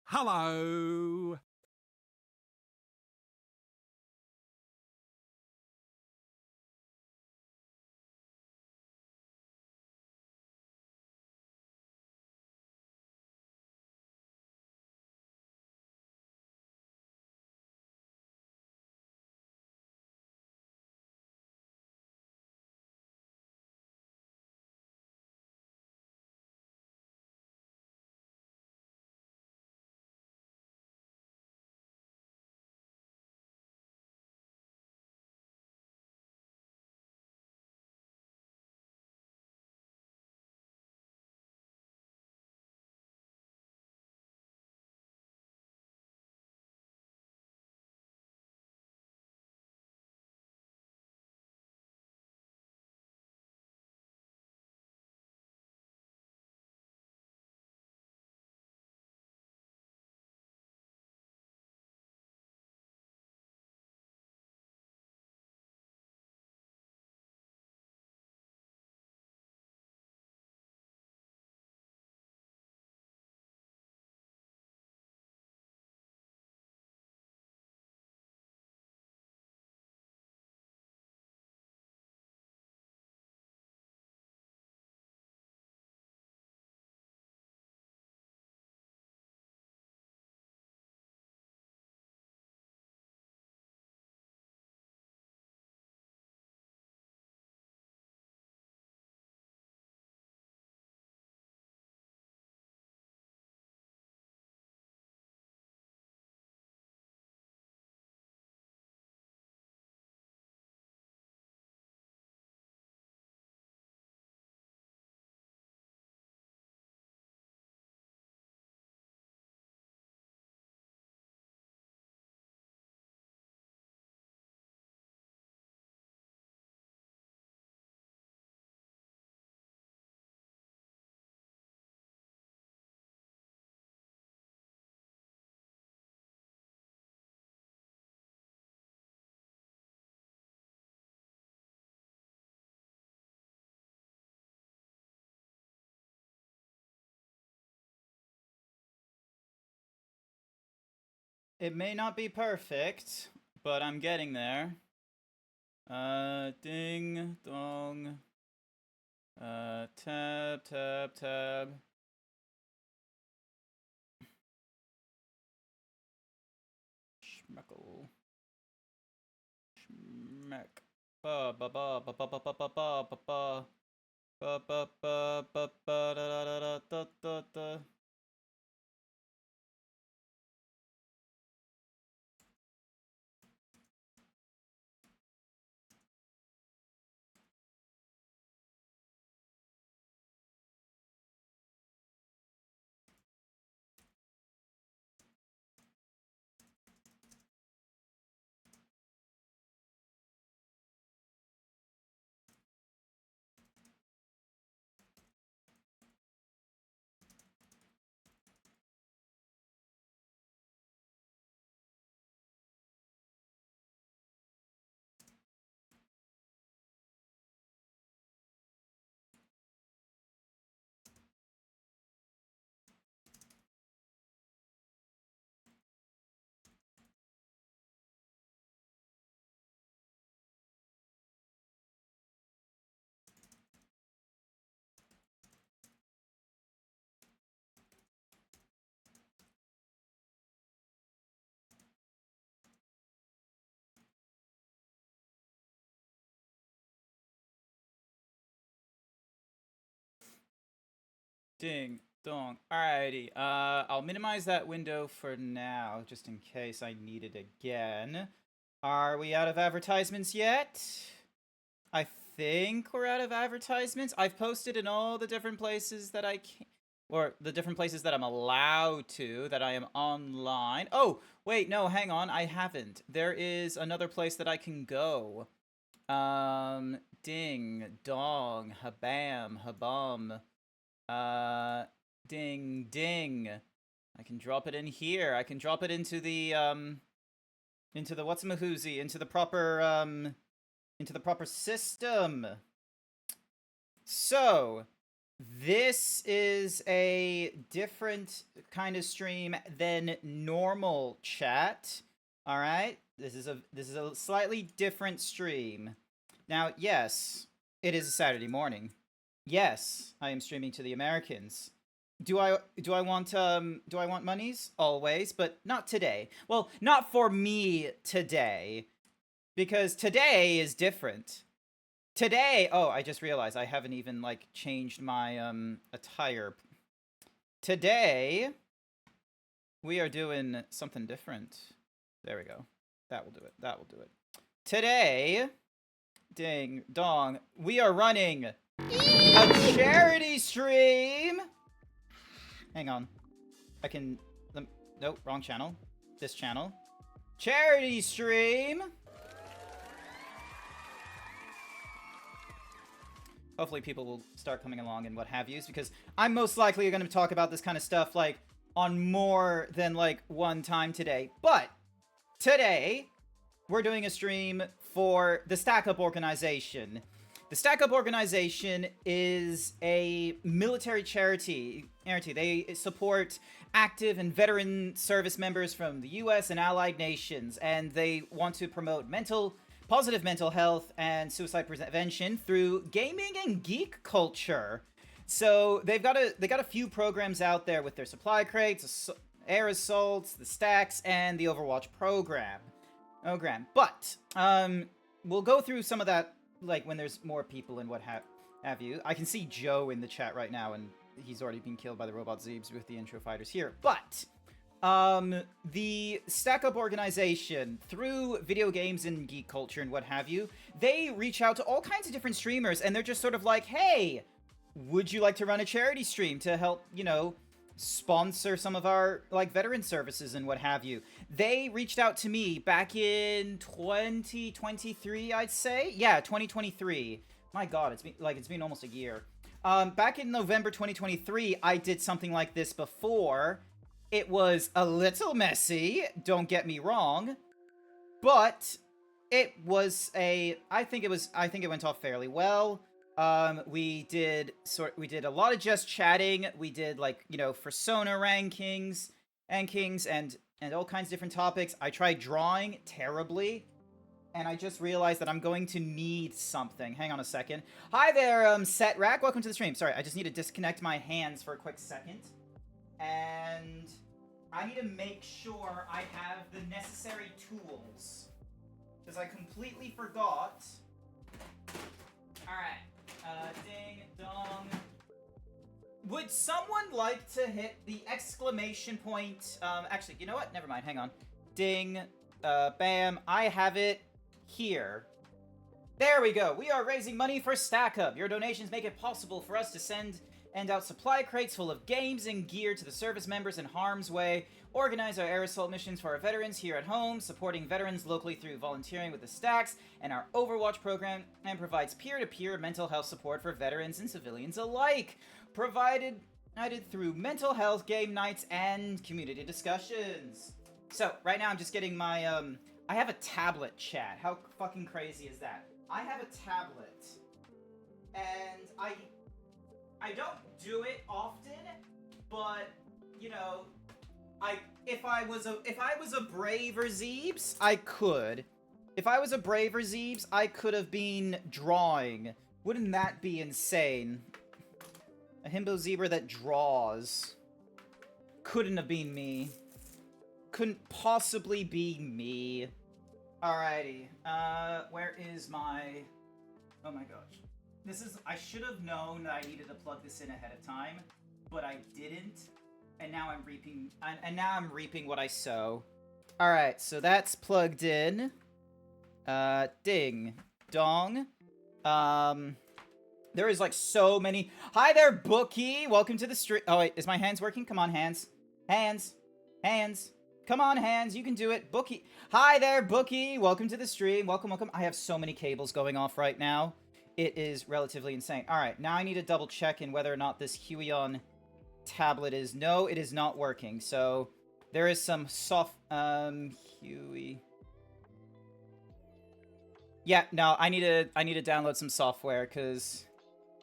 Hello. It may not be perfect, but I'm getting there. Ding, dong. Tab, tab, tab. Schmeckle. Schmeck. Ba ba ba ba ba ba ba ba ba ba ba. Ba ba ba ba ba da da da da da da. Ding, dong. Alrighty. I'll minimize that window for now, just in case I need it again. Are we out of advertisements yet? I think we're out of advertisements. I've posted in all the different places that I can, or the different places that I'm allowed to, that I am online. Oh, wait, no, hang on, I haven't. There is another place that I can go. Ding, dong, habam, habum. Ding, ding. I can drop it in here. I can drop it into the what's-a-mahoozy, into the proper system. So, This is a different kind of stream than normal chat. All right? This is a slightly different stream. Now, yes, it is a Saturday morning. Yes, I am streaming to the Americans. Do I want monies? Always, but not today. Well, not for me today, because today is different. Today, oh, I just realized I haven't even like changed my attire. Today we are doing something different. There we go. That will do it. That will do it. Today, ding dong, we are running a charity stream. Hang on. I can nope, wrong channel. This channel. Charity stream. Hopefully people will start coming along and what have yous, because I'm most likely going to talk about this kind of stuff, like, on more than, like, one time today. But, today, we're doing a stream for the Stack Up organization. The Stack Up organization is a military charity. They support active and veteran service members from the US and allied nations, and they want to promote positive mental health and suicide prevention through gaming and geek culture. So they got a few programs out there with their supply crates, air assaults, the stacks, and the Overwatch program. But we'll go through some of that like when there's more people and what have you. I can see Joe in the chat right now, and he's already been killed by the GrantZeebs with the intro fighters here. But the Stack Up organization, through video games and geek culture and what have you, they reach out to all kinds of different streamers, and they're just sort of like, hey, would you like to run a charity stream to help, you know, sponsor some of our, like, veteran services and what have you? They reached out to me back in 2023, I'd say. Yeah, 2023. My God, it's been almost a year. Back in November 2023, I did something like this before. It was a little messy, don't get me wrong, but it was I think it went off fairly well. We did a lot of just chatting. We did, like, you know, persona rankings and all kinds of different topics. I tried drawing terribly, and I just realized that I'm going to need something. Hang on a second. Hi there, Set Rack. Welcome to the stream. Sorry, I just need to disconnect my hands for a quick second. And I need to make sure I have the necessary tools, because I completely forgot. Alright, ding dong. Would someone like to hit the exclamation point? Actually, you know what? Never mind, hang on. Ding, bam, I have it here. There we go. We are raising money for Stack Up. Your donations make it possible for us to send out supply crates full of games and gear to the service members in harm's way, organize our air assault missions for our veterans here at home, supporting veterans locally through volunteering with the Stacks and our Overwatch program, and provides peer-to-peer mental health support for veterans and civilians alike, provided through mental health game nights and community discussions. So, right now I'm just getting my, I have a tablet, chat. How fucking crazy is that? I have a tablet, and I don't do it often, but, you know, if I was a braver Zeebs, I could. If I was a braver Zeebs, I could have been drawing. Wouldn't that be insane? A himbo zebra that draws. Couldn't have been me. Couldn't possibly be me. Alrighty. Where is my... Oh my gosh. I should have known that I needed to plug this in ahead of time, but I didn't, and now I'm reaping what I sow. All right, so that's plugged in. Ding dong. There is like so many. Hi there, Bookie. Welcome to the stream. Oh wait, is my hands working? Come on, hands. Come on, hands. You can do it, Bookie. Hi there, Bookie. Welcome to the stream. Welcome. I have so many cables going off right now. It is relatively insane. All right, now I need to double check in whether or not this Huion tablet is... No, it is not working. So there is some Huey. Yeah, no, I need to download some software because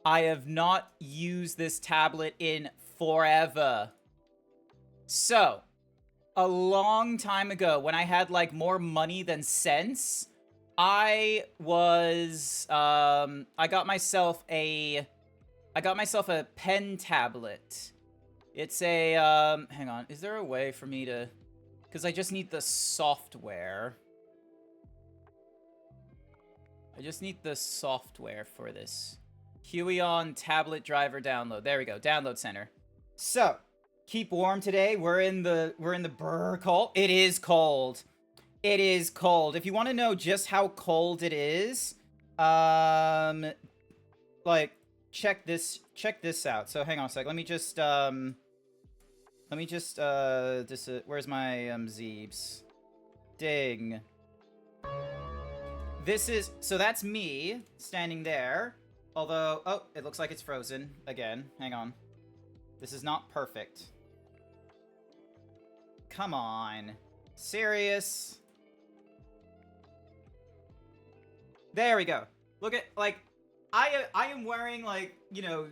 I have not used this tablet in forever. So, a long time ago, when I had, like, more money than sense, I got myself a pen tablet. It's a, hang on, is there a way for me to, because I just need the software. I just need the software for this. Huion tablet driver download. There we go. Download center. So, keep warm today. We're in the brr cold. It is cold. It is cold. If you want to know just how cold it is, like, check this out. So, hang on a sec. Let me just where's my Zeebs? Ding. This is, so that's me standing there. Although, oh, it looks like it's frozen again. Hang on. This is not perfect. Come on. Serious? There we go. Look at, like, I am wearing, like, you know,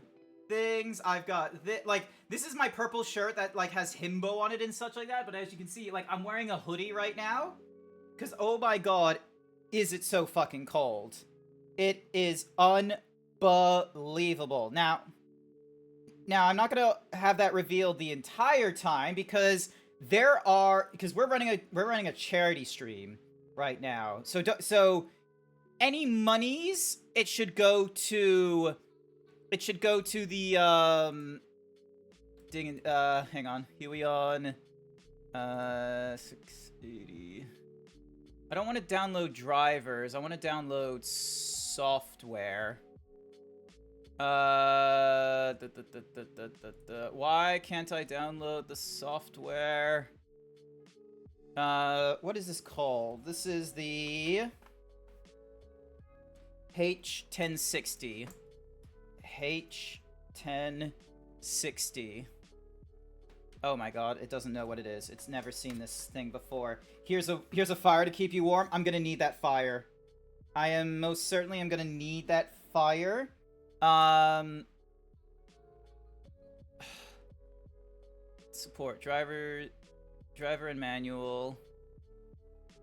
things. I've got, like, this is my purple shirt that, like, has himbo on it and such like that. But as you can see, like, I'm wearing a hoodie right now. Because, oh my god, is it so fucking cold. It is unbelievable. Now I'm not gonna have that revealed the entire time because we're running a charity stream right now. So any monies, it should go to the hang on, Huion 680. I don't want to download drivers. I want to download software. Why can't I download the software? What is this called? This is the H1060. H1060. Oh my god, it doesn't know what it is. It's never seen this thing before. Here's a fire to keep you warm. I'm gonna need that fire. I am most certainly gonna need that fire. Support driver and manual.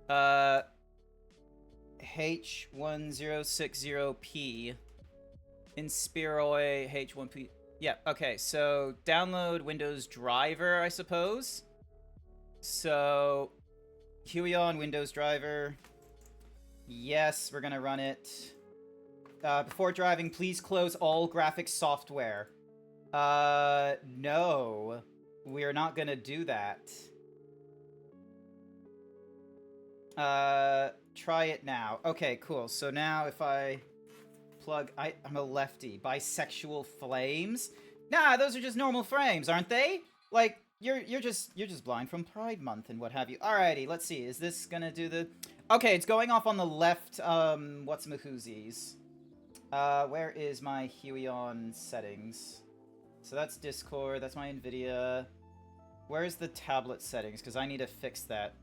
H1060P. Inspiroi H1P. Yeah, okay, so download Windows driver, I suppose. So, Huion Windows driver. Yes, we're gonna run it. Before driving, please close all graphics software. No. We're not gonna do that. Try it now. Okay, cool. So now if I plug... I'm a lefty. Bisexual flames? Nah, those are just normal frames, aren't they? Like, you're just blind from Pride Month and what have you. Alrighty, let's see. Is this gonna do the... Okay, it's going off on the left, what's-mahoozies. Where is my Huion settings? So that's Discord, that's my NVIDIA. Where's the tablet settings? Because I need to fix that.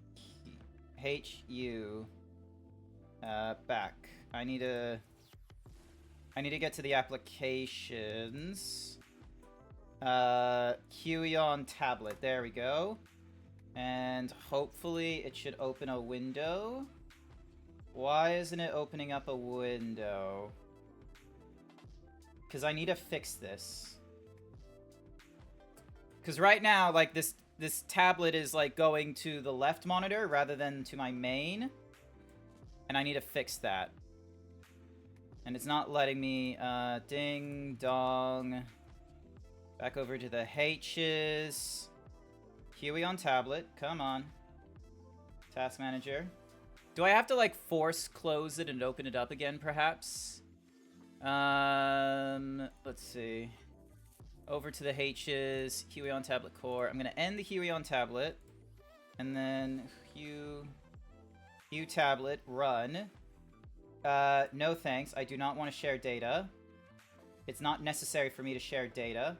HU. Back. I need to get to the applications. Huion tablet. There we go. And hopefully it should open a window. Why isn't it opening up a window? Because I need to fix this. Because right now, like, this tablet is, like, going to the left monitor rather than to my main. And I need to fix that. And it's not letting me, ding, dong. Back over to the H's. Huion tablet, come on. Task manager. Do I have to, like, force close it and open it up again, perhaps? Let's see. Over to the H's, Huion tablet core. I'm gonna end the Huion tablet. And then Hue tablet, run. No thanks, I do not want to share data. It's not necessary for me to share data.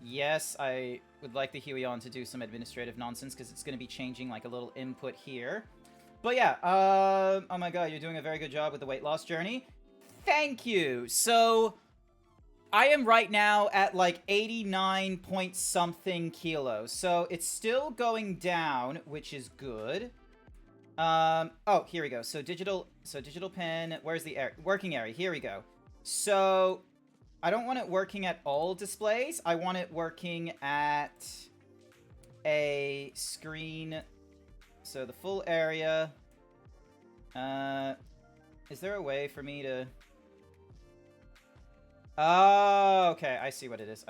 Yes, I would like the Huion to do some administrative nonsense because it's going to be changing like a little input here. But yeah, oh my god, you're doing a very good job with the weight loss journey. Thank you! So, I am right now at like 89 point something kilos, so it's still going down, which is good. Oh, here we go. So digital pen. Where's the working area? Here we go. So I don't want it working at all displays. I want it working at a screen. So the full area. Is there a way for me to... Oh, okay. I see what it is.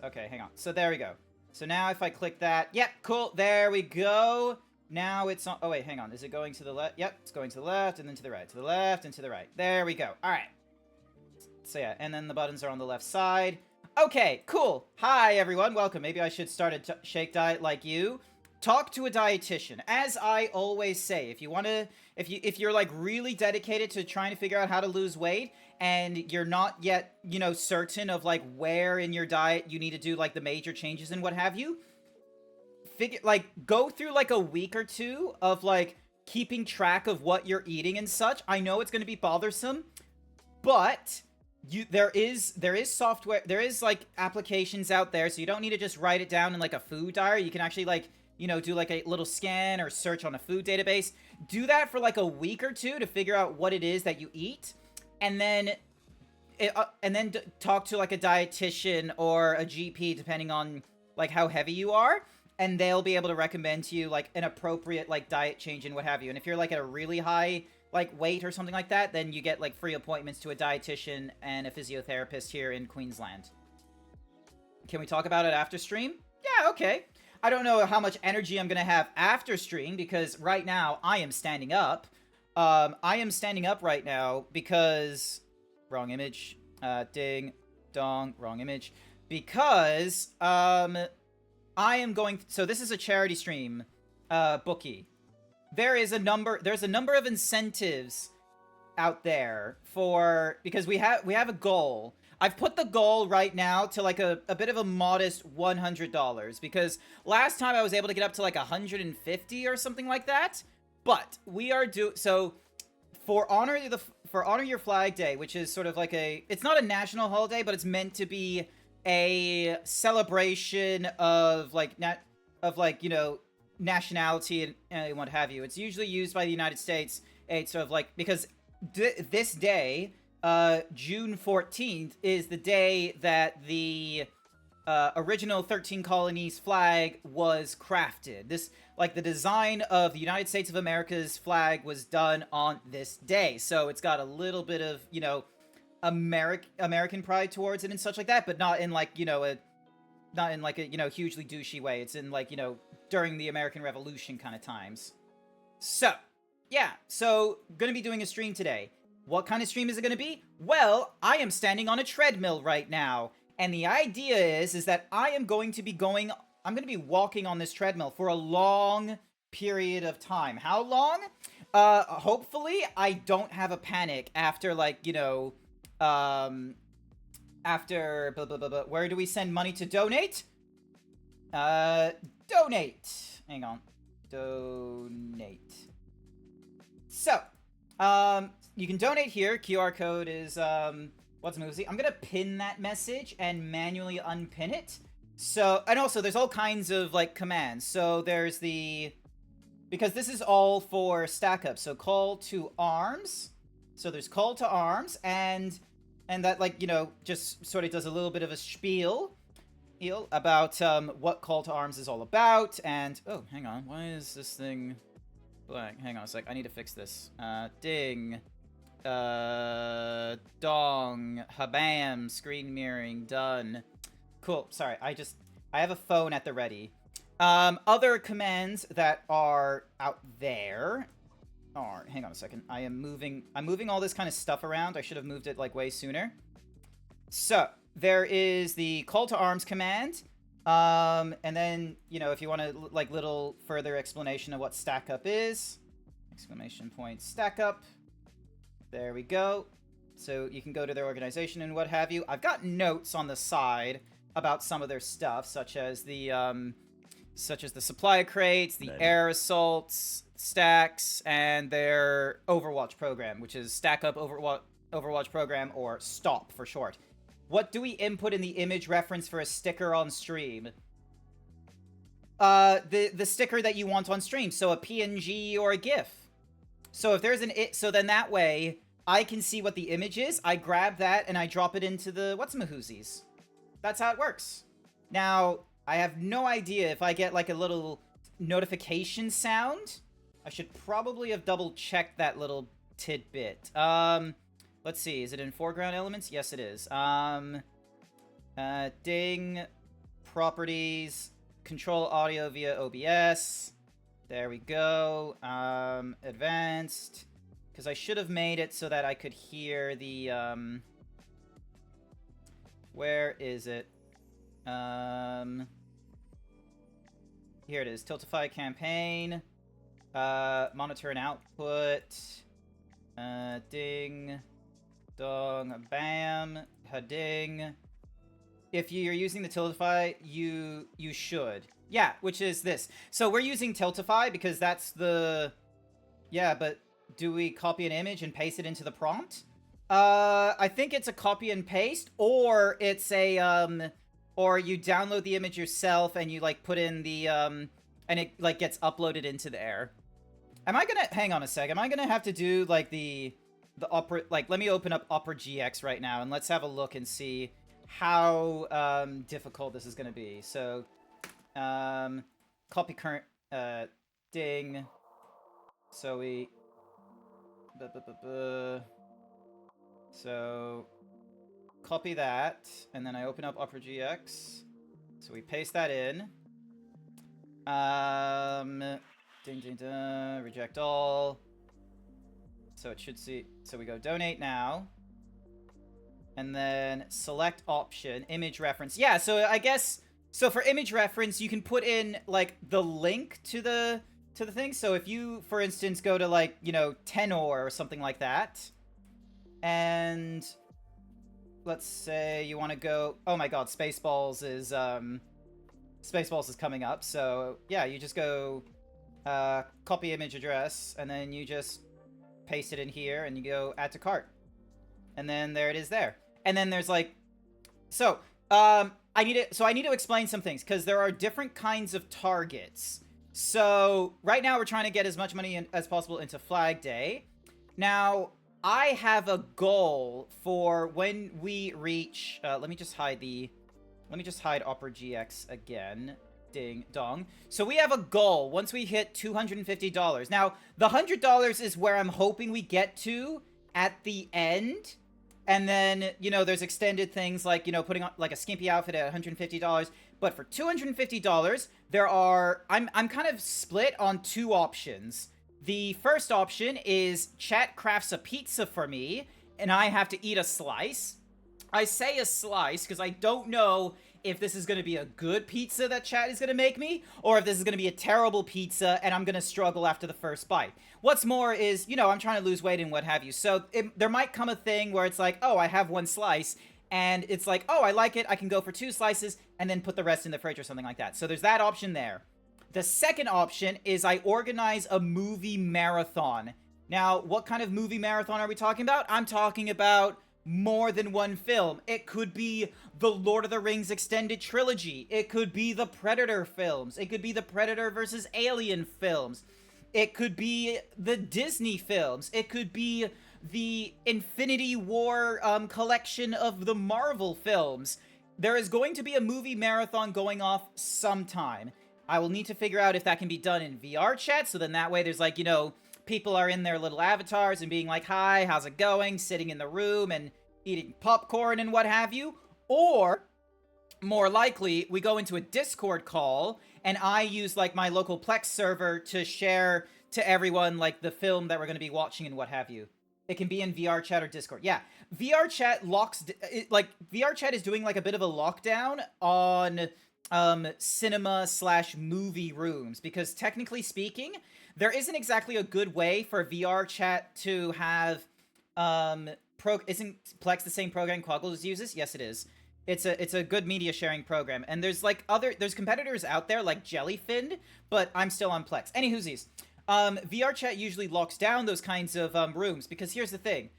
Okay, hang on. So there we go. So now if I click that... Yep, cool. There we go. Now it's on... Oh, wait, hang on. Is it going to the left? Yep, it's going to the left and then to the right. To the left and to the right. There we go. All right. So yeah, and then the buttons are on the left side. Okay, cool. Hi, everyone. Welcome. Maybe I should start a shake diet like you. Talk to a dietitian. As I always say, if you want to... If you're, like, really dedicated to trying to figure out how to lose weight, and you're not yet, you know, certain of, like, where in your diet you need to do, like, the major changes and what have you, go through, like, a week or two of, like, keeping track of what you're eating and such. I know it's going to be bothersome, but there is software, there is, like, applications out there, so you don't need to just write it down in, like, a food diary. You can actually, like, you know, do, like, a little scan or search on a food database. Do that for, like, a week or two to figure out what it is that you eat. And then talk to, like, a dietitian or a GP, depending on, like, how heavy you are. And they'll be able to recommend to you, like, an appropriate, like, diet change and what have you. And if you're, like, at a really high, like, weight or something like that, then you get, like, free appointments to a dietitian and a physiotherapist here in Queensland. Can we talk about it after stream? Yeah, okay. I don't know how much energy I'm going to have after stream, because right now I am standing up. I am standing up right now because... Wrong image. Ding. Dong. Wrong image. Because, I am going... So this is a charity stream, bookie. There's a number of incentives out there for... Because we have a goal. I've put the goal right now to, like, a bit of a modest $100, because last time I was able to get up to, like, 150 or something like that. But we are so for Honor Your Flag Day, which is sort of like it's not a national holiday, but it's meant to be a celebration of, like, you know, nationality and what have you. It's usually used by the United States. It's sort of like, because this day, June 14th, is the day that the original 13 colonies flag was crafted. This, like, the design of the United States of America's flag was done on this day. So it's got a little bit of, you know, American pride towards it and such like that, but not in, like, you know, not in, like, a, you know, hugely douchey way. It's in, like, you know, during the American Revolution kind of times. So, yeah. So, gonna be doing a stream today. What kind of stream is it going to be? Well, I am standing on a treadmill right now, and the idea is that I am going to be I'm going to be walking on this treadmill for a long period of time. How long? Hopefully I don't have a panic after, like, you know, after blah, blah, blah, blah. Where do we send money to donate? Donate. Hang on. Donate. So, you can donate here. QR code is, what's Moosey? I'm gonna pin that message and manually unpin it. So, and also, there's all kinds of, like, commands. So, there's because this is all for stack up. So, call to arms. So, there's call to arms, and that, like, you know, just sort of does a little bit of a spiel about, what call to arms is all about. And, oh, hang on. Why is this thing blank? Hang on a sec. I need to fix this. Ding. Dong. Habam. Screen mirroring. Done. Cool. Sorry. I have a phone at the ready. Other commands that are out there are... Hang on a second. I'm moving all this kind of stuff around. I should have moved it, like, way sooner. So, there is the call to arms command. And then, you know, if you want to, like, little further explanation of what stack up is. Exclamation point stack up. There we go. So you can go to their organization and what have you. I've got notes on the side about some of their stuff, such as the supply crates, the air assaults, stacks, and their Overwatch program, which is Stack Up Overwatch Program, or STOP for short. what do we input in the image reference for a sticker on stream? The sticker that you want on stream, so a PNG or a GIF. So if there's so then that way I can see what the image is. I grab that and I drop it into the what's-a-mahoozies. That's how it works. Now, I have no idea if I get like a little notification sound. I should probably have double-checked that little tidbit. Let's see. Is it in foreground elements? Yes, it is. Ding. Properties. Control audio via OBS. There we go. Advanced. Because I should have made it so that I could hear the, where is it? Here it is. Tiltify campaign. Monitor and output. Ding. Dong. Bam. Ha-ding. If you're using the Tiltify, you should. Yeah, which is this. So we're using Tiltify because that's the... Yeah, but do we copy an image and paste it into the prompt? I think it's a copy and paste, or it's a, or you download the image yourself and you, like, put in the, and it, like, gets uploaded into there. Am I gonna... Hang on a sec. Am I gonna have to do, like, the Opera... Like, let me open up Opera GX right now, and let's have a look and see how, difficult this is gonna be. So, copy current, ding. So we... So, copy that, and then I open up Opera GX. So we paste that in. Ding, ding, ding, reject all. So it should see, so we go donate now. And then select option, image reference. Yeah, so I guess, so for image reference, you can put in, like, the link to the thing. So if you, for instance, go to, like, you know, Tenor or something like that, and let's say you want to go... Oh my god, Spaceballs is coming up. So, yeah, you just go, copy image address, and then you just paste it in here, and you go add to cart. And then there it is there. And then there's, like... So, I need to explain some things, because there are different kinds of targets. So, right now we're trying to get as much money as possible into Flag Day. Now, I have a goal for when we reach... let me just hide Opera GX again. Ding dong. So we have a goal once we hit $250. Now, the $100 is where I'm hoping we get to at the end. And then, you know, there's extended things like, you know, putting on like a skimpy outfit at $150. But for $250, there are... I'm kind of split on two options. The first option is chat crafts a pizza for me, and I have to eat a slice. I say a slice because I don't know if this is going to be a good pizza that chat is going to make me, or if this is going to be a terrible pizza and I'm going to struggle after the first bite. What's more is, you know, I'm trying to lose weight and what have you. So there might come a thing where it's like, oh, I have one slice, and it's like, oh, I like it, I can go for 2 slices, and then put the rest in the fridge or something like that. So there's that option there. The second option is I organize a movie marathon. Now, what kind of movie marathon are we talking about? I'm talking about more than one film. It could be the Lord of the Rings extended trilogy. It could be the Predator films. It could be the Predator versus Alien films. It could be the Disney films. It could be the Infinity War collection of the Marvel films. There is going to be a movie marathon going off sometime. I will need to figure out if that can be done in VR chat, so then that way there's like, you know, people are in their little avatars and being like, hi, how's it going? Sitting in the room and eating popcorn and what have you. Or, more likely, we go into a Discord call and I use, like, my local Plex server to share to everyone, like, the film that we're going to be watching and what have you. It can be in VR chat or Discord. Yeah, VR chat VR chat is doing, like, a bit of a lockdown on cinema/movie rooms, because technically speaking, there isn't exactly a good way for VR chat to have, isn't Plex the same program Quaggles uses? Yes, it is. It's a good media sharing program, and there's like there's competitors out there like Jellyfin, but I'm still on Plex. Anywhoosies, VR chat usually locks down those kinds of rooms, because here's the thing.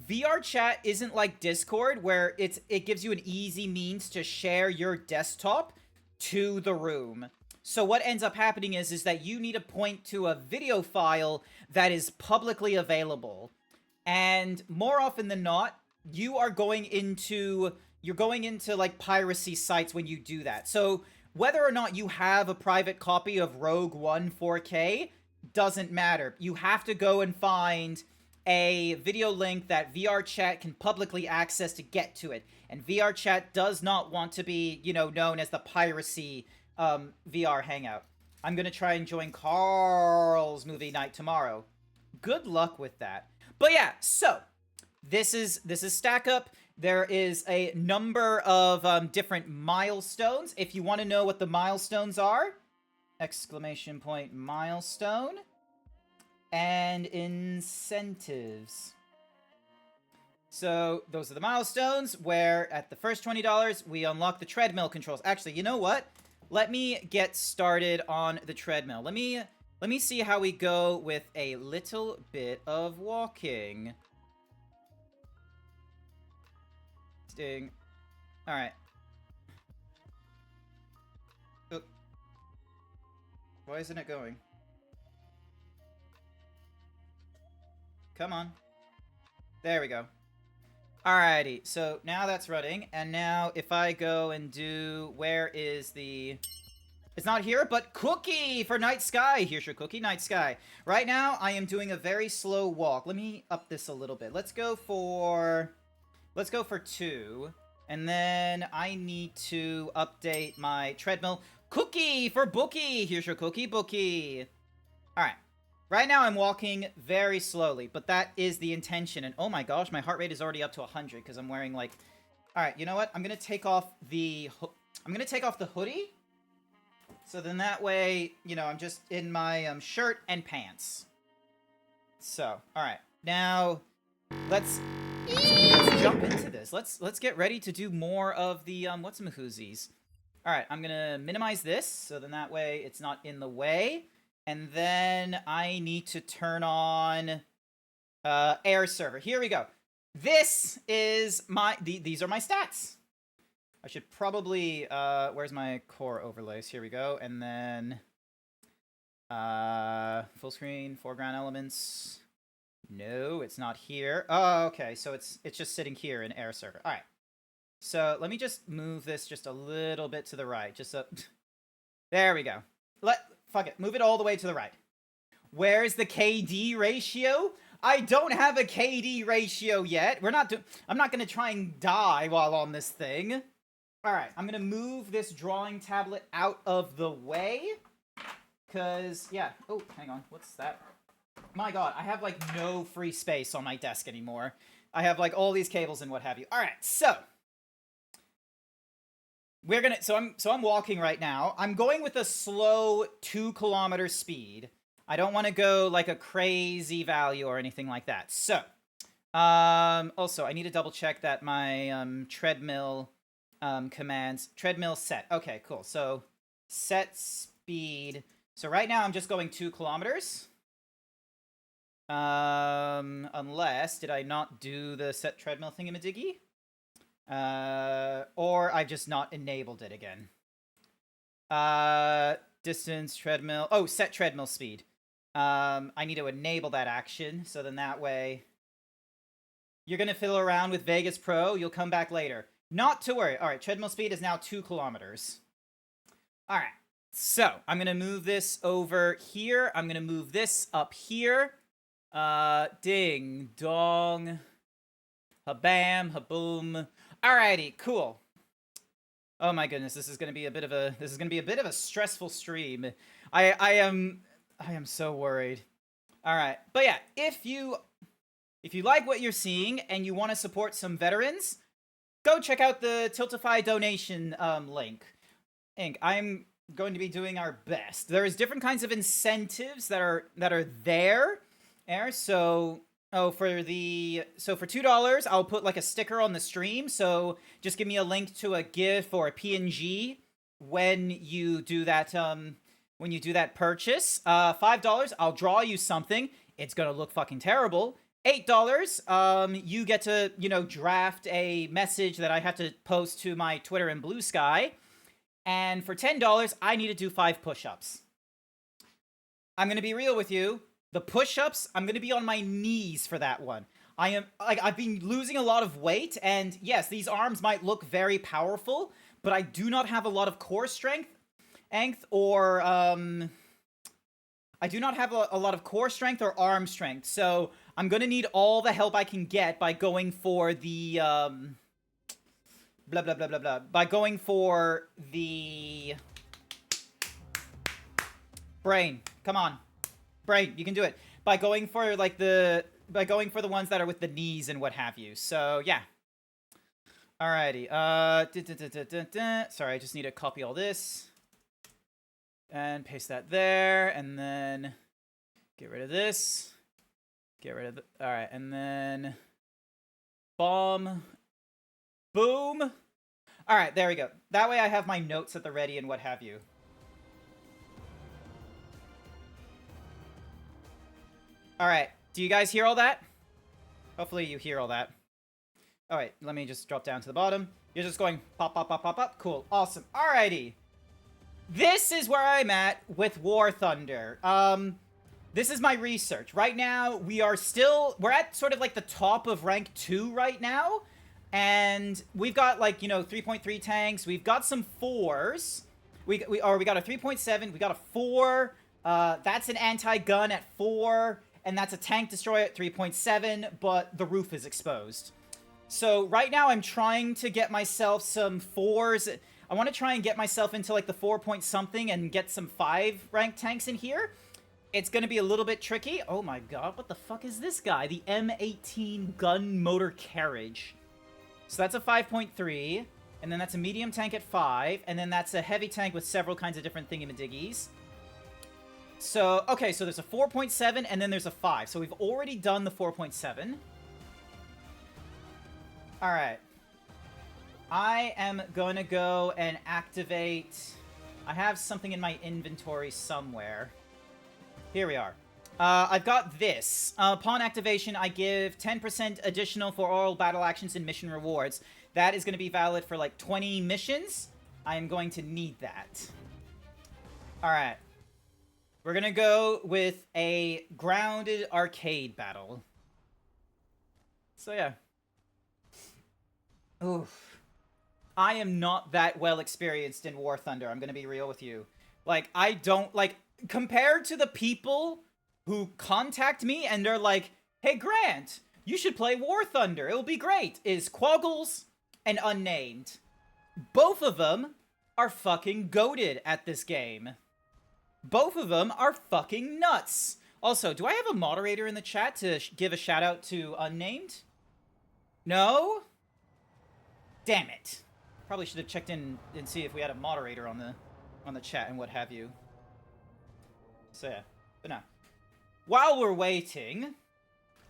VR chat isn't like Discord where it gives you an easy means to share your desktop to the room. So what ends up happening is that you need to point to a video file that is publicly available. And more often than not, you're going into like piracy sites when you do that. So whether or not you have a private copy of Rogue One 4K doesn't matter. You have to go and find a video link that VR chat can publicly access to get to it. And VR chat does not want to be, you know, known as the piracy VR hangout. I'm gonna try and join Carl's movie night tomorrow. Good luck with that. But yeah, so this is Stack Up. There is a number of different milestones. If you want to know what the milestones are, exclamation point milestone and incentives. So those are the milestones where at the first $20 we unlock the treadmill controls. Actually, you know what? Let me get started on the treadmill. Let me see how we go with a little bit of walking. Sting. All right. Oh. Why isn't it going? Come on. There we go. Alrighty, so now that's running, and now if I go and do... Where is the... It's not here, but Cookie for Night Sky. Here's your Cookie, Night Sky. Right now, I am doing a very slow walk. Let me up this a little bit. Let's go for 2. And then I need to update my treadmill. Cookie for Bookie. Here's your Cookie, Bookie. Alright. Right now, I'm walking very slowly, but that is the intention. And oh my gosh, my heart rate is already up to 100 because I'm wearing like... Alright, you know what? I'm going to take off the hoodie. So then that way, you know, I'm just in my shirt and pants. So, alright. Now, let's jump into this. Let's get ready to do more of the whatsamahoozies. Alright, I'm going to minimize this, so then that way it's not in the way. And then I need to turn on air server. Here we go. This is my... These are my stats. I should probably... where's my core overlays? Here we go. And then... full screen, foreground elements. No, it's not here. Oh, okay. So it's just sitting here in air server. All right. So let me just move this just a little bit to the right. Just so... There we go. Fuck it. Move it all the way to the right. Where's the KD ratio? I don't have a KD ratio yet. I'm not going to try and die while on this thing. All right. I'm going to move this drawing tablet out of the way. Because, yeah. Oh, hang on. What's that? My god. I have, like, no free space on my desk anymore. I have, like, all these cables and what have you. All right. So... I'm walking right now. I'm going with a slow 2-kilometer speed. I don't want to go like a crazy value or anything like that. So, also I need to double check that my treadmill commands treadmill set. Okay, cool. So set speed. So right now I'm just going 2 kilometers. Unless did I not do the set treadmill thingamadiggy? Or I've just not enabled it again. Distance, treadmill. Oh, set treadmill speed. I need to enable that action, so then that way... You're gonna fiddle around with Vegas Pro, you'll come back later. Not to worry. Alright, treadmill speed is now 2 kilometers. Alright, so, I'm gonna move this over here. I'm gonna move this up here. Ding, dong. Ha-bam, ha-boom. Alrighty, cool. Oh my goodness, this is gonna be a bit of a stressful stream. I am so worried. Alright, but yeah, if you like what you're seeing and you want to support some veterans, go check out the Tiltify donation link. I'm going to be doing our best. There is different kinds of incentives that are there. So for $2, I'll put like a sticker on the stream. So just give me a link to a GIF or a PNG when you do that purchase. $5, I'll draw you something. It's gonna look fucking terrible. $8, you get to, draft a message that I have to post to my Twitter and Blue Sky. And for $10, I need to do 5 push-ups. I'm going to be real with you. The push-ups, I'm going to be on my knees for that one. I've been losing a lot of weight, and yes, these arms might look very powerful, but I do not have a lot of core strength, or, I do not have a lot of core strength or arm strength, so I'm gonna need all the help I can get by going for the, by going for the brain. Come on. Brain, you can do it. By going for, the ones that are with the knees and what have you. So, yeah. Alrighty. Sorry, I just need to copy all this. And paste that there. And then get rid of this. Get rid of the... Alright, and then... Bomb. Boom. Alright, there we go. That way I have my notes at the ready and what have you. Alright, do you guys hear all that? Hopefully you hear all that. Alright, let me just drop down to the bottom. You're just going pop, pop, pop, pop, pop. Cool, awesome. Alrighty. This is where I'm at with War Thunder. This is my research. Right now, we're at sort of like the top of rank 2 right now. And we've got 3.3 tanks. We've got some 4s. We got a 3.7. We got a 4. That's an anti-gun at 4. And that's a tank destroyer at 3.7, but the roof is exposed. So right now I'm trying to get myself some 4s. I want to try and get myself into the 4 point something and get some 5 ranked tanks in here. It's going to be a little bit tricky. Oh my god, what the fuck is this guy? The M18 gun motor carriage. So that's a 5.3, and then that's a medium tank at 5, and then that's a heavy tank with several kinds of different thingamadiggies. So, okay, so there's a 4.7, and then there's a 5. So we've already done the 4.7. Alright. I am going to go and activate... I have something in my inventory somewhere. Here we are. I've got this. Upon activation, I give 10% additional for all battle actions and mission rewards. That is going to be valid for 20 missions. I am going to need that. Alright. We're gonna go with a grounded arcade battle. So yeah. Oof. I am not that well experienced in War Thunder, I'm gonna be real with you. I don't, compared to the people who contact me and they're like, hey Grant, you should play War Thunder, it'll be great, is Quaggles and Unnamed. Both of them are fucking goated at this game. Both of them are fucking nuts. Also, do I have a moderator in the chat to give a shout out to Unnamed? No? Damn it. Probably should have checked in and see if we had a moderator on the chat and what have you. So yeah, but no. While we're waiting,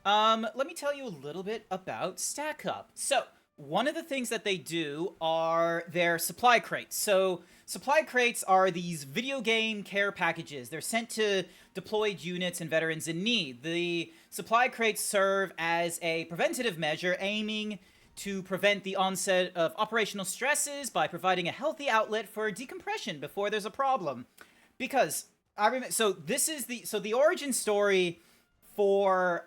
let me tell you a little bit about Stack Up. So, one of the things that they do are their supply crates. So, supply crates are these video game care packages. They're sent to deployed units and veterans in need. The supply crates serve as a preventative measure aiming to prevent the onset of operational stresses by providing a healthy outlet for decompression before there's a problem. Because I remember, so the origin story for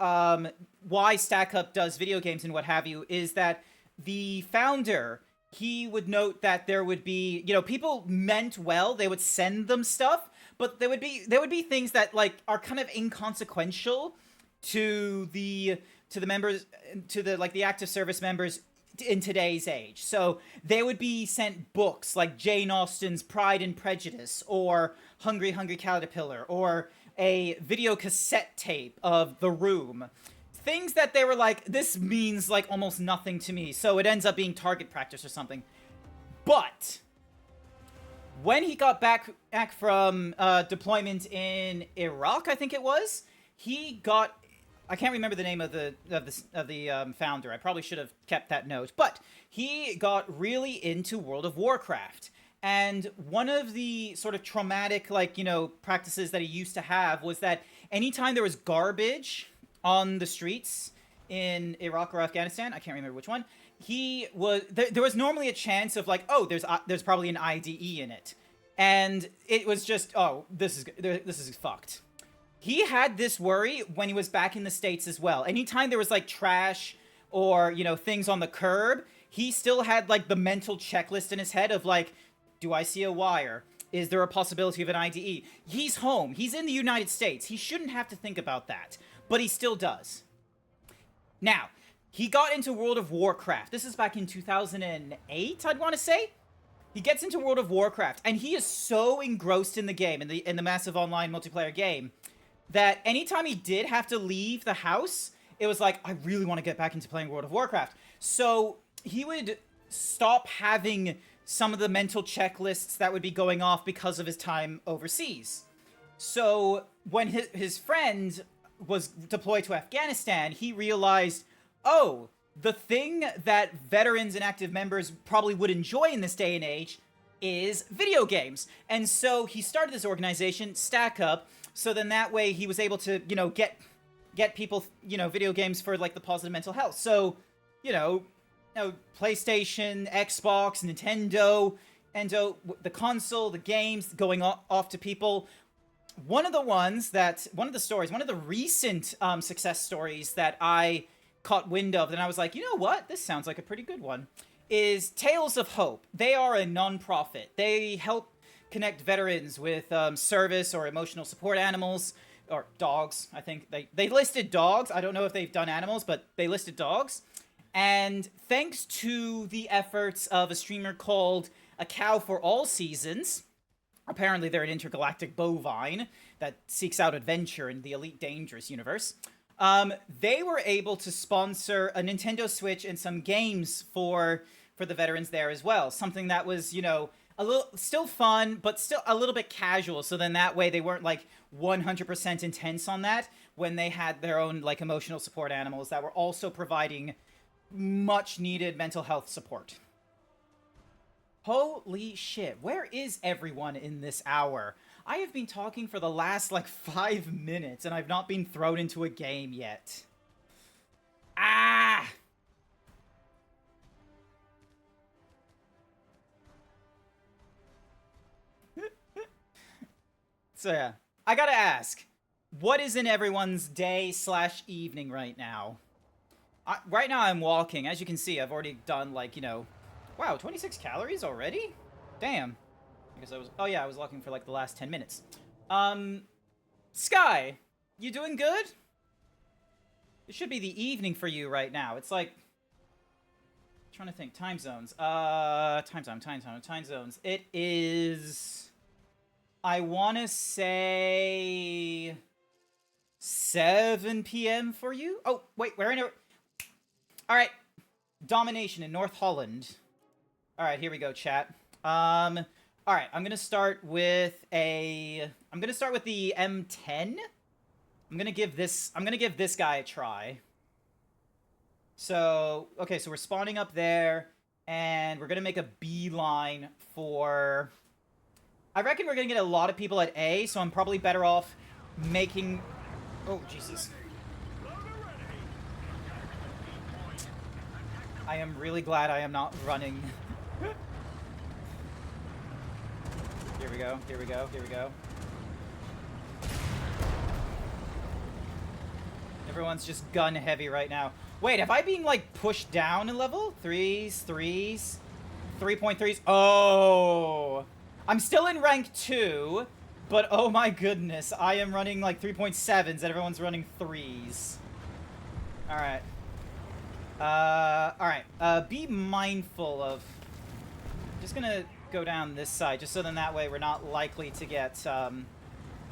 why Stack Up does video games and what have you is that the founder, he would note that there would be, people meant well, they would send them stuff, but there would be things that are kind of inconsequential to the members, to the active service members in today's age. So they would be sent books like Jane Austen's Pride and Prejudice, or Hungry Hungry Caterpillar, or a video cassette tape of The Room. Things that they were like, this means almost nothing to me, so it ends up being target practice or something. But when he got back from deployment in Iraq, I think it was, he got, I can't remember the name of the founder. I probably should have kept that note, but he got really into World of Warcraft. And one of the sort of traumatic, practices that he used to have was that anytime there was garbage on the streets in Iraq or Afghanistan. I can't remember which one. He was there was normally a chance of like, oh, there's probably an IDE in it, and it was just, oh, this is fucked. He had this worry when he was back in the States as well. Anytime there was like trash or, you know, things on the curb, he still had like the mental checklist in his head of like, do I see a wire? Is there a possibility of an IDE? He's home. He's in the United States. He shouldn't have to think about that, but he still does. Now, he got into World of Warcraft. This is back in 2008, I'd want to say. He gets into World of Warcraft, and he is so engrossed in the game, in the massive online multiplayer game, that anytime he did have to leave the house, it was like, I really want to get back into playing World of Warcraft. So he would stop having some of the mental checklists that would be going off because of his time overseas. So when his friend was deployed to Afghanistan, he realized, oh, the thing that veterans and active members probably would enjoy in this day and age is video games. And so he started this organization, Stack Up, so then that way he was able to, you know, get people, you know, video games for like the positive mental health. So, you know, PlayStation, Xbox, Nintendo, and the console, the games going off to people. One of the recent success stories that I caught wind of, and I was like, you know what? This sounds like a pretty good one, is Tales of Hope. They are a non-profit. They help connect veterans with service or emotional support animals, or dogs. I think they listed dogs. I don't know if they've done animals, but they listed dogs. And thanks to the efforts of a streamer called A Cow for All Seasons, apparently they're an intergalactic bovine that seeks out adventure in the Elite Dangerous universe, they were able to sponsor a Nintendo Switch and some games for the veterans there as well. Something that was, you know, a little still fun, but still a little bit casual. So then that way they weren't like 100% intense on that when they had their own like emotional support animals that were also providing much needed mental health support. Holy shit, where is everyone in this hour? I have been talking for the last like 5 minutes and I've not been thrown into a game yet. Ah! So yeah, I gotta ask, what is in everyone's day/evening right now? Right now I'm walking. As you can see, I've already done like, you know, wow, 26 calories already? Damn. I guess I was walking for like the last 10 minutes. Sky, you doing good? It should be the evening for you right now. It's like, I'm trying to think, time zones. Time zones. It is, I want to say 7 p.m. for you? Oh, wait, we're in a... Alright, Domination in North Holland. Alright, here we go, chat. Alright, I'm gonna start with the M10. I'm gonna give this guy a try. So, okay, so we're spawning up there, and we're gonna make a beeline for... I reckon we're gonna get a lot of people at A, so I'm probably better off making... Oh, Jesus. I am really glad I am not running. Here we go, here we go, here we go. Everyone's just gun heavy right now. Wait, have I been like pushed down in level? 3s, 3.3s. Oh! I'm still in rank 2, but oh my goodness, I am running like 3.7s and everyone's running 3s. Alright. Alright, be mindful of... Just gonna go down this side, just so then that way we're not likely to get,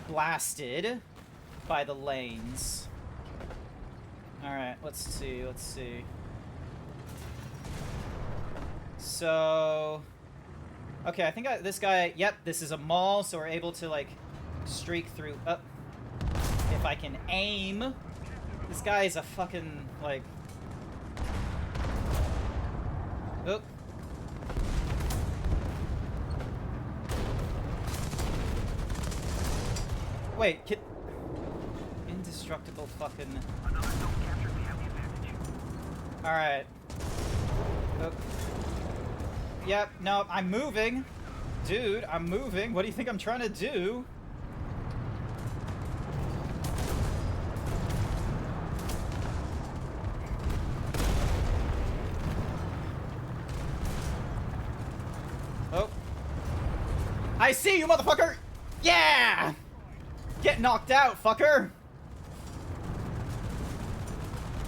blasted by the lanes. Alright, let's see. So... Okay, I think this guy... Yep, this is a mall, so we're able to, like, streak through... if I can aim... This guy is a fucking, like... Oh. Wait, indestructible fucking... Alright. Oh. Yep, no, I'm moving. Dude, I'm moving. What do you think I'm trying to do? Oh. I see you, motherfucker! Yeah! Get knocked out, fucker!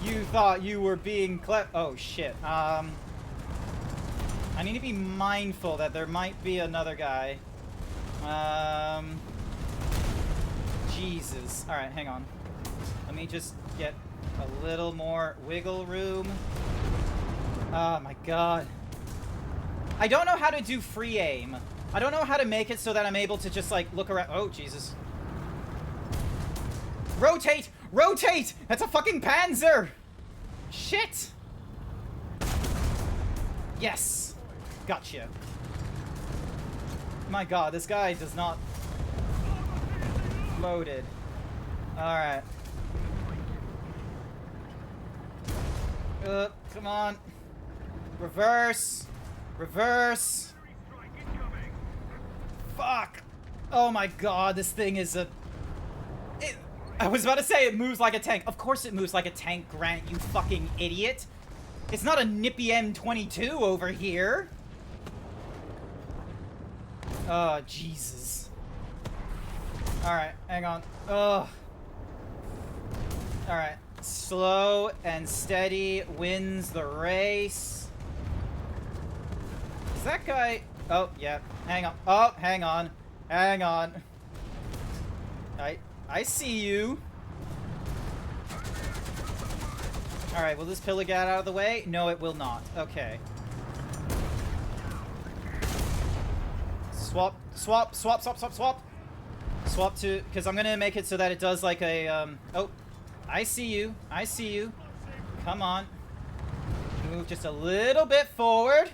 You thought you were being oh, shit. I need to be mindful that there might be another guy. Jesus. Alright, hang on. Let me just get a little more wiggle room. Oh my god. I don't know how to do free aim. I don't know how to make it so that I'm able to just, like, look around. Oh, Jesus. Rotate! Rotate! That's a fucking Panzer! Shit! Yes! Gotcha. My god, this guy does not... Loaded. Alright. Come on. Reverse. Reverse. Fuck. Oh my god, this thing is a... I was about to say it moves like a tank. Of course it moves like a tank, Grant, you fucking idiot. It's not a nippy M22 over here. Oh, Jesus. Alright, hang on. Ugh. Alright. Slow and steady wins the race. Is that guy... Oh, yeah. Hang on. Oh, hang on. Hang on. I see you. Alright, will this pillar get out of the way? No, it will not. Okay. Swap, swap, swap, swap, swap, swap. Swap to... Because I'm going to make it so that it does like a... Oh, I see you. I see you. Come on. Move just a little bit forward.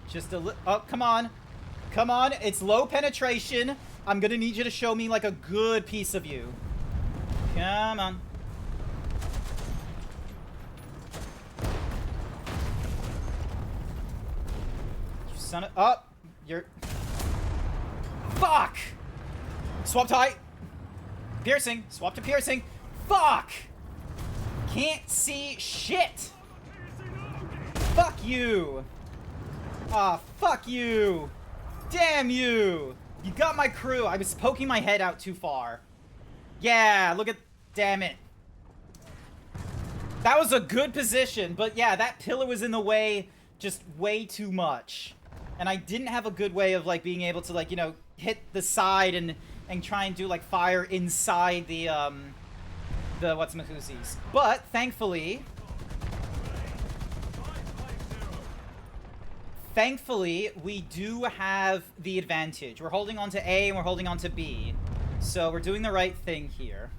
Just a little... Oh, come on. Come on. It's low penetration. I'm going to need you to show me like a good piece of you. Come on. You son of... Oh, you're... Fuck! Swap to height. Piercing. Swap to piercing. Fuck! Can't see shit. Fuck you. Ah, fuck you. Damn you. You got my crew. I was poking my head out too far. Yeah, look at... Damn it. That was a good position, but yeah, that pillar was in the way just way too much. And I didn't have a good way of, like, being able to, like, you know, hit the side and try and do, like, fire inside the what's-mahoozies. But, thankfully... Thankfully, we do have the advantage. We're holding on to A and we're holding on to B. So we're doing the right thing here.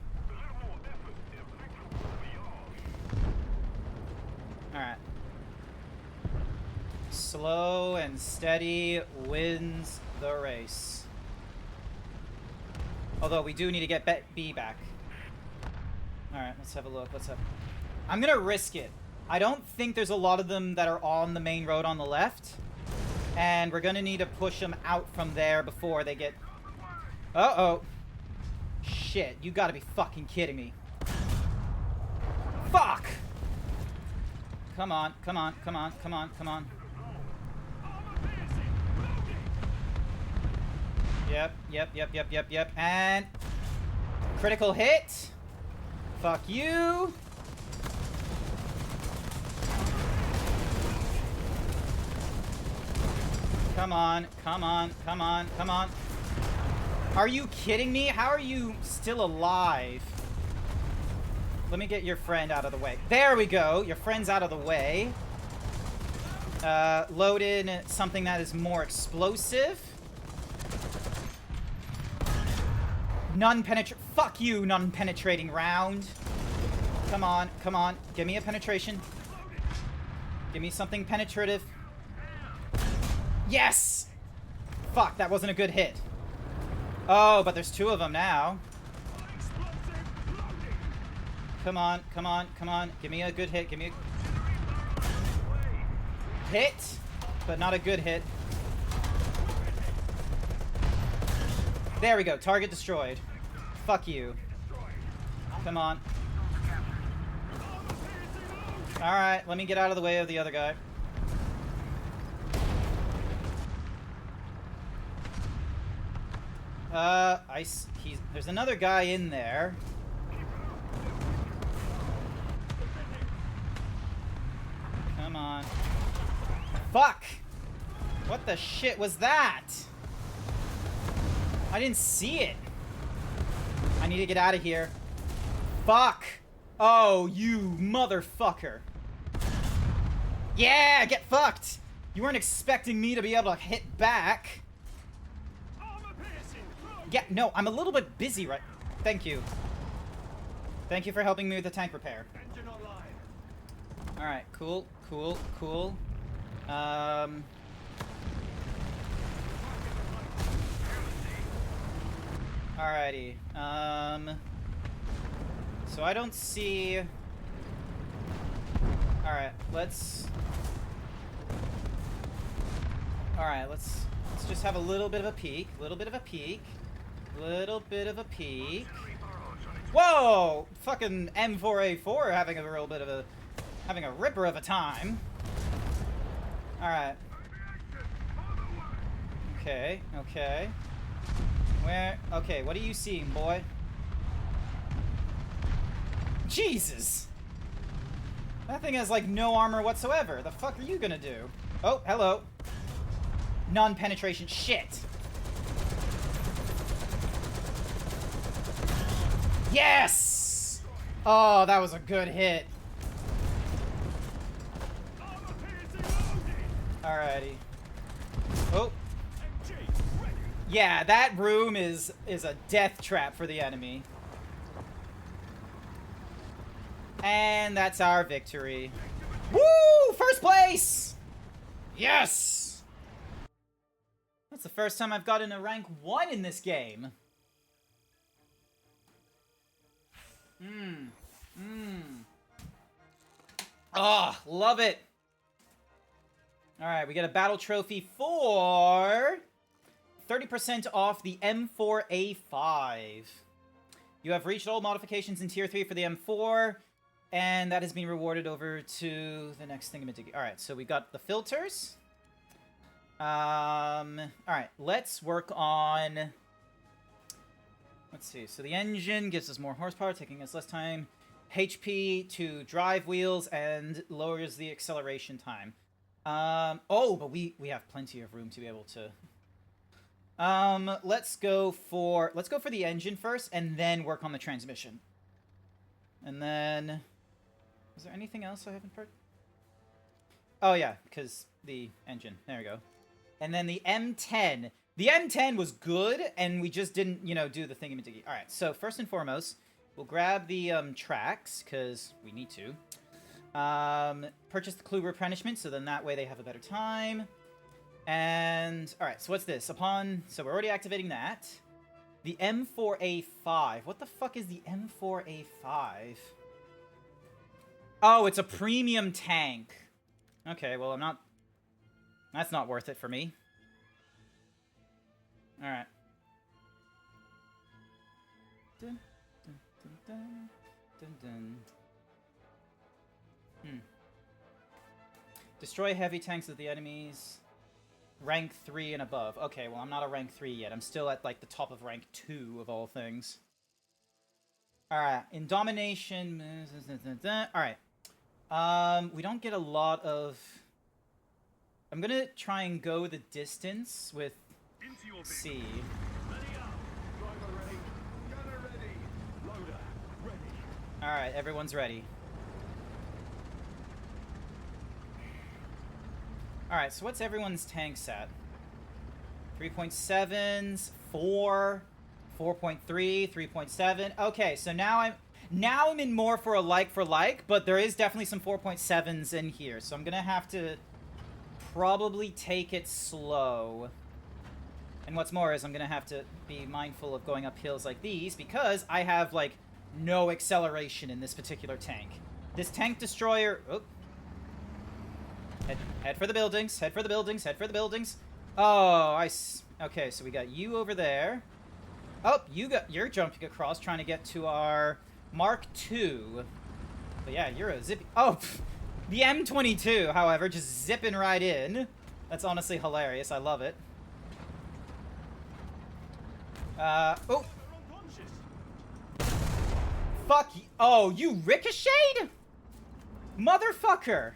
Alright. Slow and steady wins the race. Although we do need to get B back. Alright, let's have a look. I'm gonna risk it. I don't think there's a lot of them that are on the main road on the left. And we're gonna need to push them out from there before they get... Uh-oh. Shit, you gotta be fucking kidding me. Fuck! Come on, come on, come on, come on, come on. Yep. And... critical hit. Fuck you. Come on, come on, come on, come on. Are you kidding me? How are you still alive? Let me get your friend out of the way. There we go. Your friend's out of the way. Load in something that is more explosive. Fuck you, non-penetrating round. Come on, come on. Give me a penetration. Give me something penetrative. Yes! Fuck, that wasn't a good hit. Oh, but there's two of them now. Come on, come on, come on. Give me a good hit. Give me a hit, but not a good hit. There we go. Target destroyed. Fuck you. Come on. Alright, let me get out of the way of the other guy. There's another guy in there. Come on. Fuck! What the shit was that? I didn't see it. I need to get out of here. Fuck! Oh, you motherfucker. Yeah, get fucked! You weren't expecting me to be able to hit back. Yeah, no, I'm a little bit busy right... Thank you. Thank you for helping me with the tank repair. Alright, cool, cool, cool. Alrighty. So I don't see... Alright, let's... Alright, let's just have a little bit of a peek. Little bit of a peek. Little bit of a peek. Whoa! Fucking M4A4 having a real bit of a... having a ripper of a time. Alright. Okay, okay. Where... Okay, what are you seeing, boy? Jesus! That thing has, like, no armor whatsoever. The fuck are you gonna do? Oh, hello. Non-penetration shit. Yes! Oh, that was a good hit. Alrighty. Oh. Yeah, that room is a death trap for the enemy. And that's our victory. Woo! First place! Yes! That's the first time I've gotten a rank 1 in this game. Oh, love it. Alright, we get a battle trophy for 30% off the M4A5. You have reached all modifications in Tier 3 for the M4, and that has been rewarded over to the next thingamajiggy. Alright, so we got the filters. Alright, let's work on... Let's see, so the engine gives us more horsepower, taking us less time. HP to drive wheels and lowers the acceleration time. Oh, but we have plenty of room to be able to... let's go for the engine first, and then work on the transmission. And then... Is there anything else I haven't heard? Oh, yeah, because the engine. There we go. And then the M10. The M10 was good, and we just didn't, you know, do the thingamajiggy. Alright, so first and foremost, we'll grab the tracks, because we need to. Purchase the clue replenishment, so then that way they have a better time. And, alright, so what's this? So we're already activating that. The M4A5. What the fuck is the M4A5? Oh, it's a premium tank. Okay, well, that's not worth it for me. Alright. Dun, dun, dun, dun, dun, dun. Destroy heavy tanks of the enemies. Rank 3 and above. Okay, well, I'm not a rank 3 yet. I'm still at, like, the top of rank 2 of all things. Alright, in domination... Alright. We don't get a lot of... I'm gonna try and go the distance with C. Alright, everyone's ready. Alright, so what's everyone's tanks at? 3.7s, 4, 4.3, 3.7. Okay, so now I'm in more for a like, but there is definitely some 4.7s in here, so I'm gonna have to probably take it slow. And what's more is I'm gonna have to be mindful of going up hills like these, because I have, like, no acceleration in this particular tank. This tank destroyer... Oh. Head for the buildings, head for the buildings, head for the buildings. Oh, okay, so we got you over there. Oh, you're jumping across trying to get to our Mark II. But yeah, you're a zippy... Oh, the M22, however, just zipping right in. That's honestly hilarious. I love it. Oh. Fuck you. Oh, you ricocheted? Motherfucker.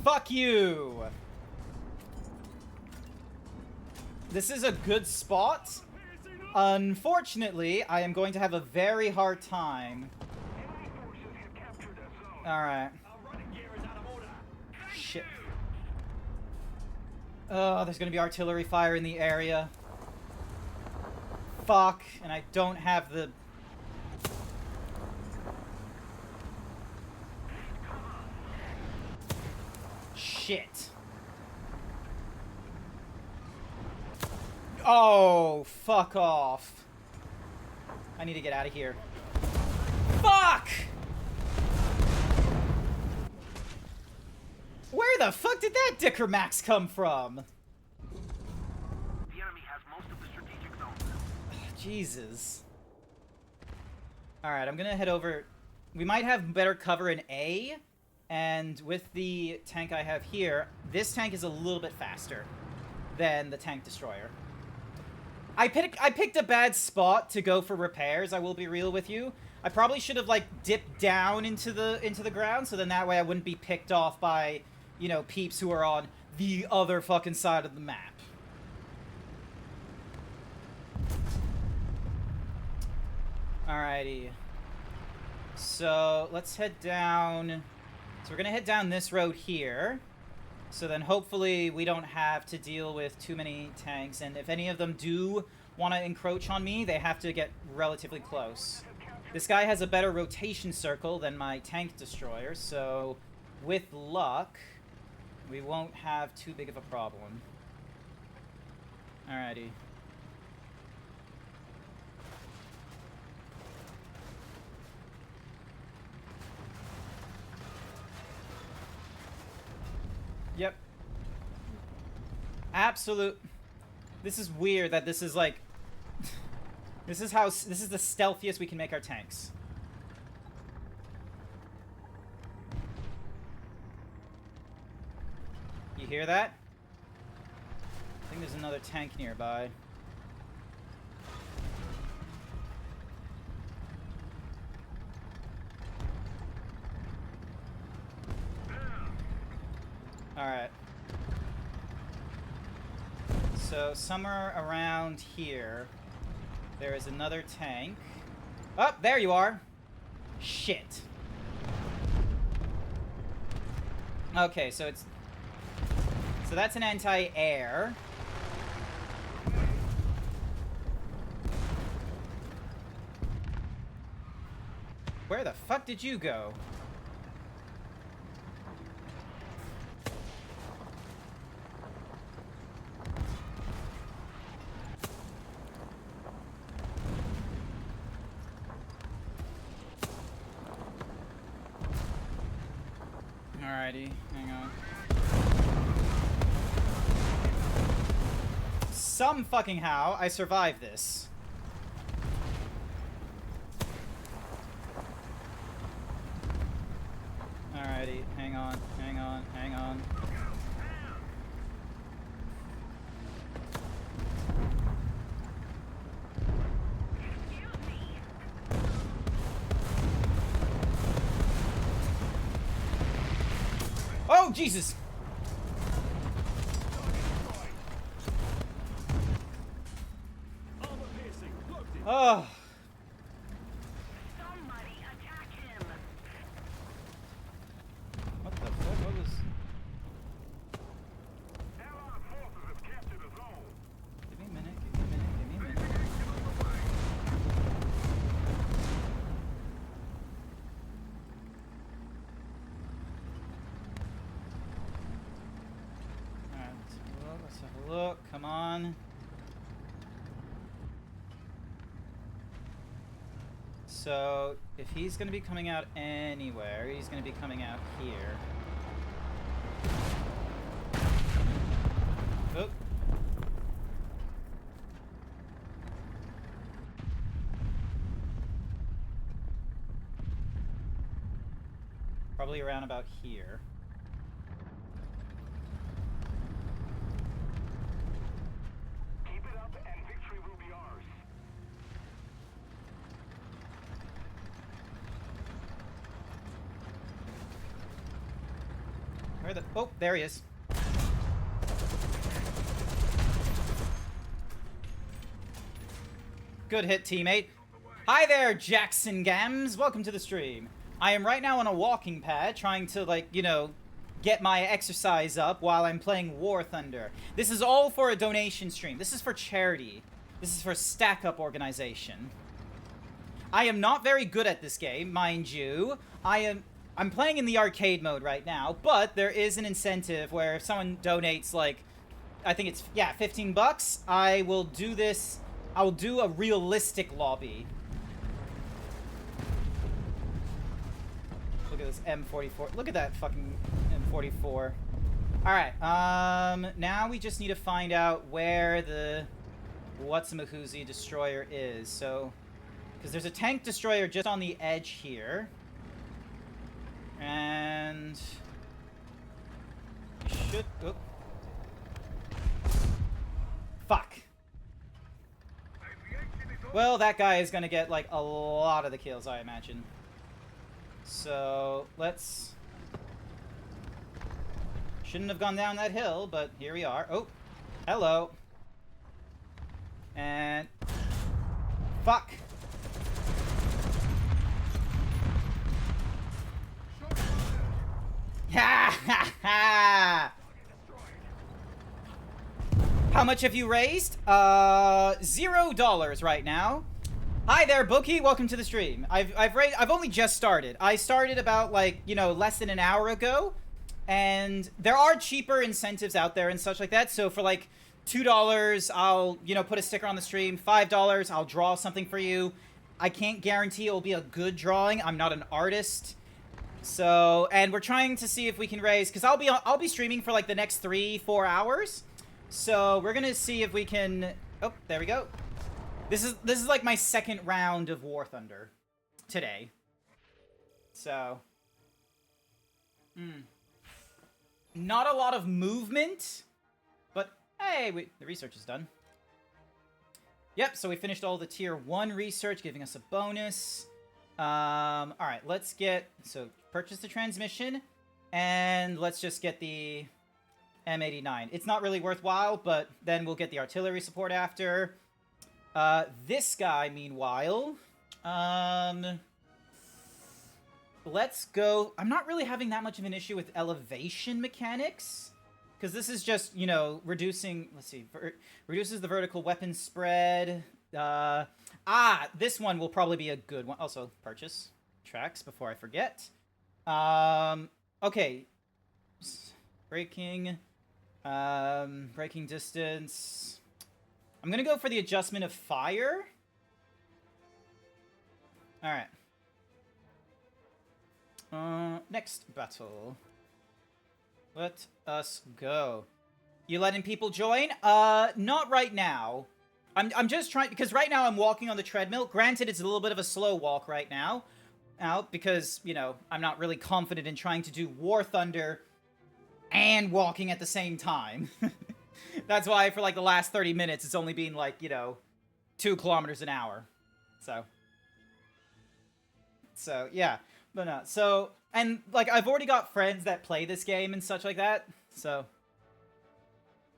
Fuck you. This is a good spot. Unfortunately, I am going to have a very hard time. Alright. Shit. Oh, there's gonna be artillery fire in the area. Fuck. And I don't have the... Shit. Oh, fuck off. I need to get out of here. Fuck! Where the fuck did that Dicker Max come from? The enemy has most of the strategic zones. Jesus. Alright, I'm gonna head over. We might have better cover in A, and with the tank I have here, this tank is a little bit faster than the tank destroyer. I picked a bad spot to go for repairs, I will be real with you. I probably should have, like, dipped down into the ground, so then that way I wouldn't be picked off by, you know, peeps who are on the other fucking side of the map. Alrighty. So, let's head down. So we're gonna head down this road here. So then hopefully we don't have to deal with too many tanks, and if any of them do want to encroach on me, they have to get relatively close. This guy has a better rotation circle than my tank destroyer, so with luck, we won't have too big of a problem. Alrighty. Yep. Absolute. This is weird that this is like... This is the stealthiest we can make our tanks. You hear that? I think there's another tank nearby. Alright. So, somewhere around here, there is another tank. Oh, there you are! Shit. Okay, so it's... So that's an anti-air. Where the fuck did you go? Alrighty, hang on. Some fucking how, I survived this. Alrighty, hang on, hang on, hang on. Oh, Jesus! Oh. Somebody attack him. What the fuck? What was... Allied forces have captured a zone. Give me a minute, give me a minute, give me a minute. Alright, let's have a look, come on. So, if he's going to be coming out anywhere, he's going to be coming out here. Oh. Probably around about here. Keep it up and victory will be ours. Where the... Oh, there he is. Good hit, teammate. Hi there, Jackson Gams. Welcome to the stream. I am right now on a walking pad trying to, like, you know, get my exercise up while I'm playing War Thunder. This is all for a donation stream. This is for charity. This is for Stack Up organization. I am not very good at this game, mind you. I'm playing in the arcade mode right now, but there is an incentive where if someone donates, like, I think it's, yeah, 15 bucks, I will do this. I will do a realistic lobby. Look at this M44. Look at that fucking M44. Alright, now we just need to find out where the Whatsamahuzi destroyer is. So, because there's a tank destroyer just on the edge here. And... you should... oh. Fuck. Well, that guy is gonna get, like, a lot of the kills, I imagine. So, let's... shouldn't have gone down that hill, but here we are. Oh, hello. And... fuck. Ha ha ha! How much have you raised? $0 right now. Hi there, Bookie. Welcome to the stream. I've only just started. I started about, like, you know, less than an hour ago, and there are cheaper incentives out there and such like that. So for like $2, I'll, you know, put a sticker on the stream. $5, I'll draw something for you. I can't guarantee it will be a good drawing. I'm not an artist. So, and we're trying to see if we can raise, because I'll be streaming for like the next 3-4 hours. So we're gonna see if we can. Oh, there we go. This is like my second round of War Thunder today. So, not a lot of movement, but hey, the research is done. Yep. So we finished all the tier 1 research, giving us a bonus. All right, let's get purchase the transmission, and let's just get the M89. It's not really worthwhile, but then we'll get the artillery support after. This guy, meanwhile, let's go. I'm not really having that much of an issue with elevation mechanics, because this is just, you know, reducing, let's see, reduces the vertical weapon spread. This one will probably be a good one. Also, purchase tracks before I forget. Okay. Braking distance. I'm gonna go for the adjustment of fire. Alright. Next battle. Let us go. You letting people join? Not right now. I'm just trying, because right now I'm walking on the treadmill. Granted, it's a little bit of a slow walk right now. Because, you know, I'm not really confident in trying to do War Thunder and walking at the same time. That's why for like the last 30 minutes, it's only been like, you know, 2 kilometers an hour. So yeah. But no, so, and like I've already got friends that play this game and such like that. So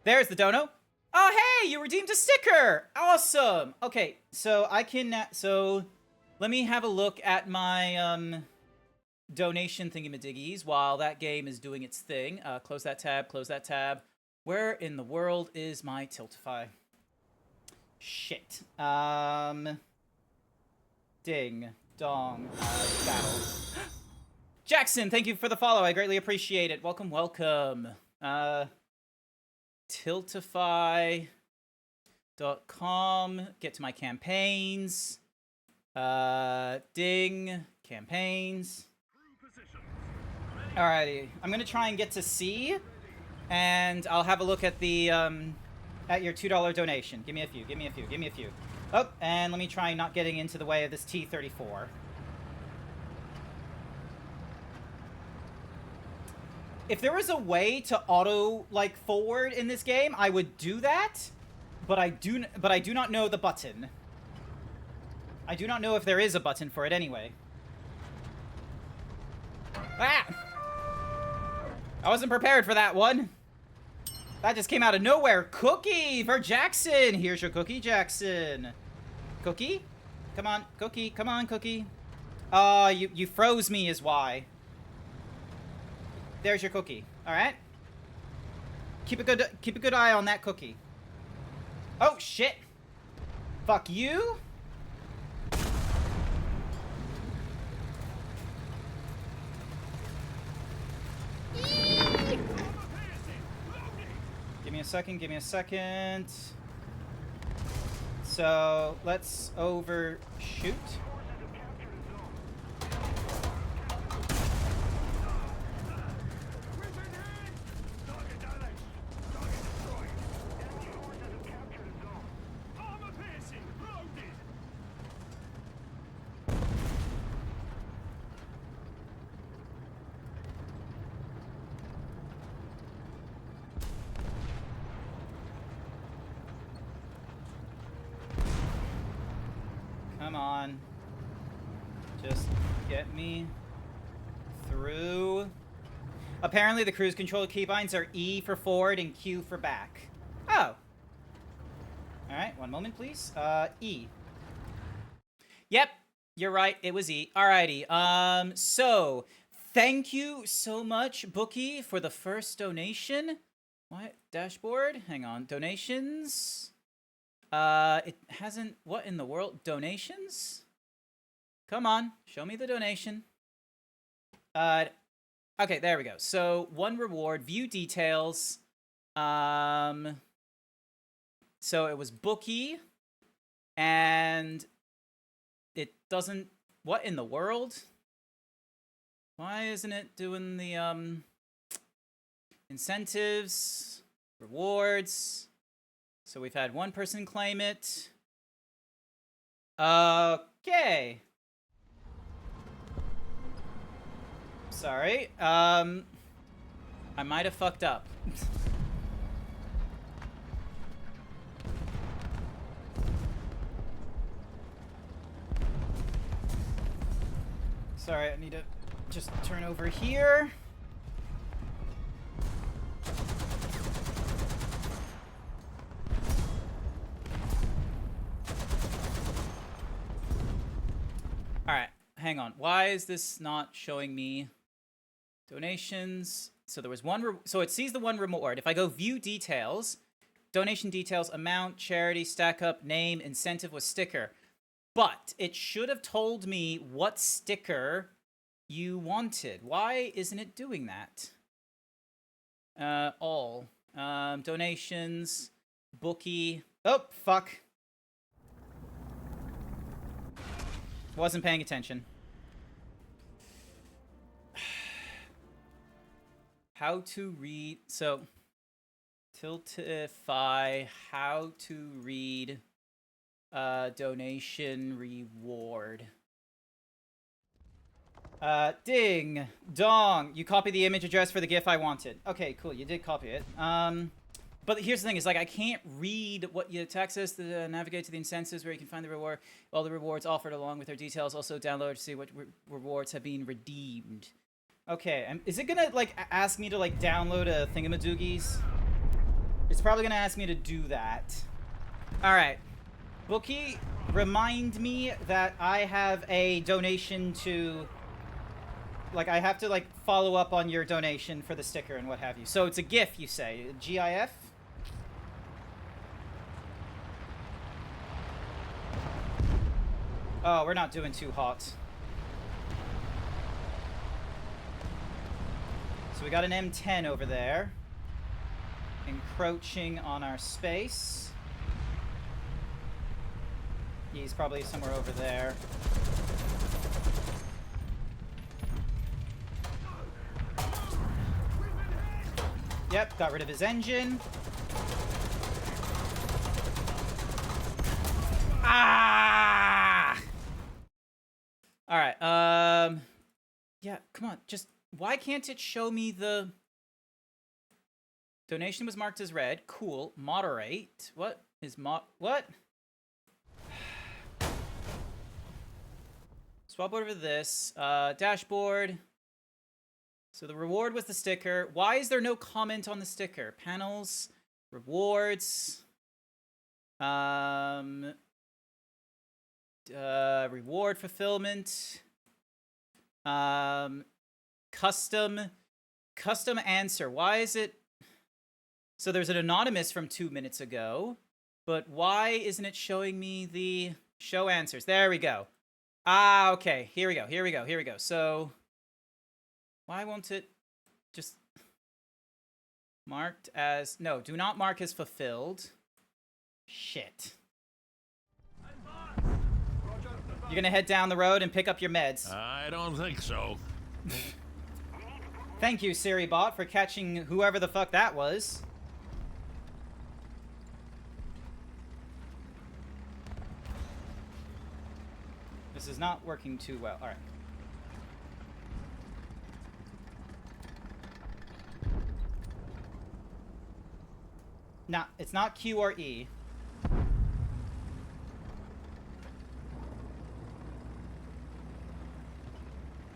there's the dono. Oh, hey, you redeemed a sticker. Awesome. Okay, so I can, so let me have a look at my, donation thingamadiggies while that game is doing its thing. Close that tab, close that tab. Where in the world is my Tiltify? Shit. Ding. Dong. Battle. Jackson, thank you for the follow. I greatly appreciate it. Welcome, welcome. Tiltify.com. Get to my campaigns. Ding. Campaigns. Alrighty. I'm gonna try and get to C, and I'll have a look at the, at your $2 donation. Give me a few, give me a few, give me a few. Oh, and let me try not getting into the way of this T-34. If there was a way to auto, like, forward in this game, I would do that, but I do not know the button. I do not know if there is a button for it anyway. Ah! I wasn't prepared for that one. That just came out of nowhere. Cookie for Jackson. Here's your cookie, Jackson. Cookie? Come on, Cookie. Come on, Cookie. You froze me is why. There's your cookie. All right. Keep a good eye on that cookie. Oh shit. Fuck you. Give me a second, give me a second. So, let's overshoot. Come on. Just get me through. Apparently the cruise control keybinds are E for forward and Q for back. Oh. Alright, one moment please. E. Yep, you're right, it was E. Alrighty, so thank you so much, Bookie, for the first donation. What? Dashboard? Hang on. Donations? It hasn't... What in the world? Donations? Come on. Show me the donation. Okay, there we go. So, one reward. View details. So, it was Bookie. And... It doesn't... What in the world? Why isn't it doing the, incentives? Rewards... So we've had one person claim it. Okay. Sorry. I might have fucked up. Sorry, I need to just turn over here. Alright, hang on. Why is this not showing me donations? So there was one... So it sees the one reward. If I go view details, donation details, amount, charity, stack up, name, incentive was sticker. But it should have told me what sticker you wanted. Why isn't it doing that? All. Donations, Bookie. Oh, fuck. Wasn't paying attention. How to read... So, Tiltify, how to read donation reward. Ding dong. You copied the image address for the GIF I wanted. Okay, cool. You did copy it. But here's the thing, is like I can't read what you access to navigate to the incentives where you can find the reward, all the rewards offered along with their details. Also download to see what rewards have been redeemed. Okay, is it gonna like ask me to like download a thingamadoogies? It's probably gonna ask me to do that. All right, Bookie, remind me that I have a donation to. Like I have to like follow up on your donation for the sticker and what have you. So it's a GIF, you say? GIF? Oh, we're not doing too hot. So we got an M10 over there. Encroaching on our space. He's probably somewhere over there. Yep, got rid of his engine. Ah! Alright, yeah, come on, just... Why can't it show me the... Donation was marked as red. Cool. Moderate. What is what? Swap over to this. Dashboard. So the reward was the sticker. Why is there no comment on the sticker? Panels. Rewards. Reward fulfillment. Custom answer. Why is it... So there's an anonymous from 2 minutes ago, but why isn't it showing me the show answers? There we go. Ah, okay. Here we go. So why won't it just marked as... No, do not mark as fulfilled. Shit. You're gonna head down the road and pick up your meds. I don't think so. Thank you, Siri bot, for catching whoever the fuck that was. This is not working too well. All right. Nah, it's not Q or E.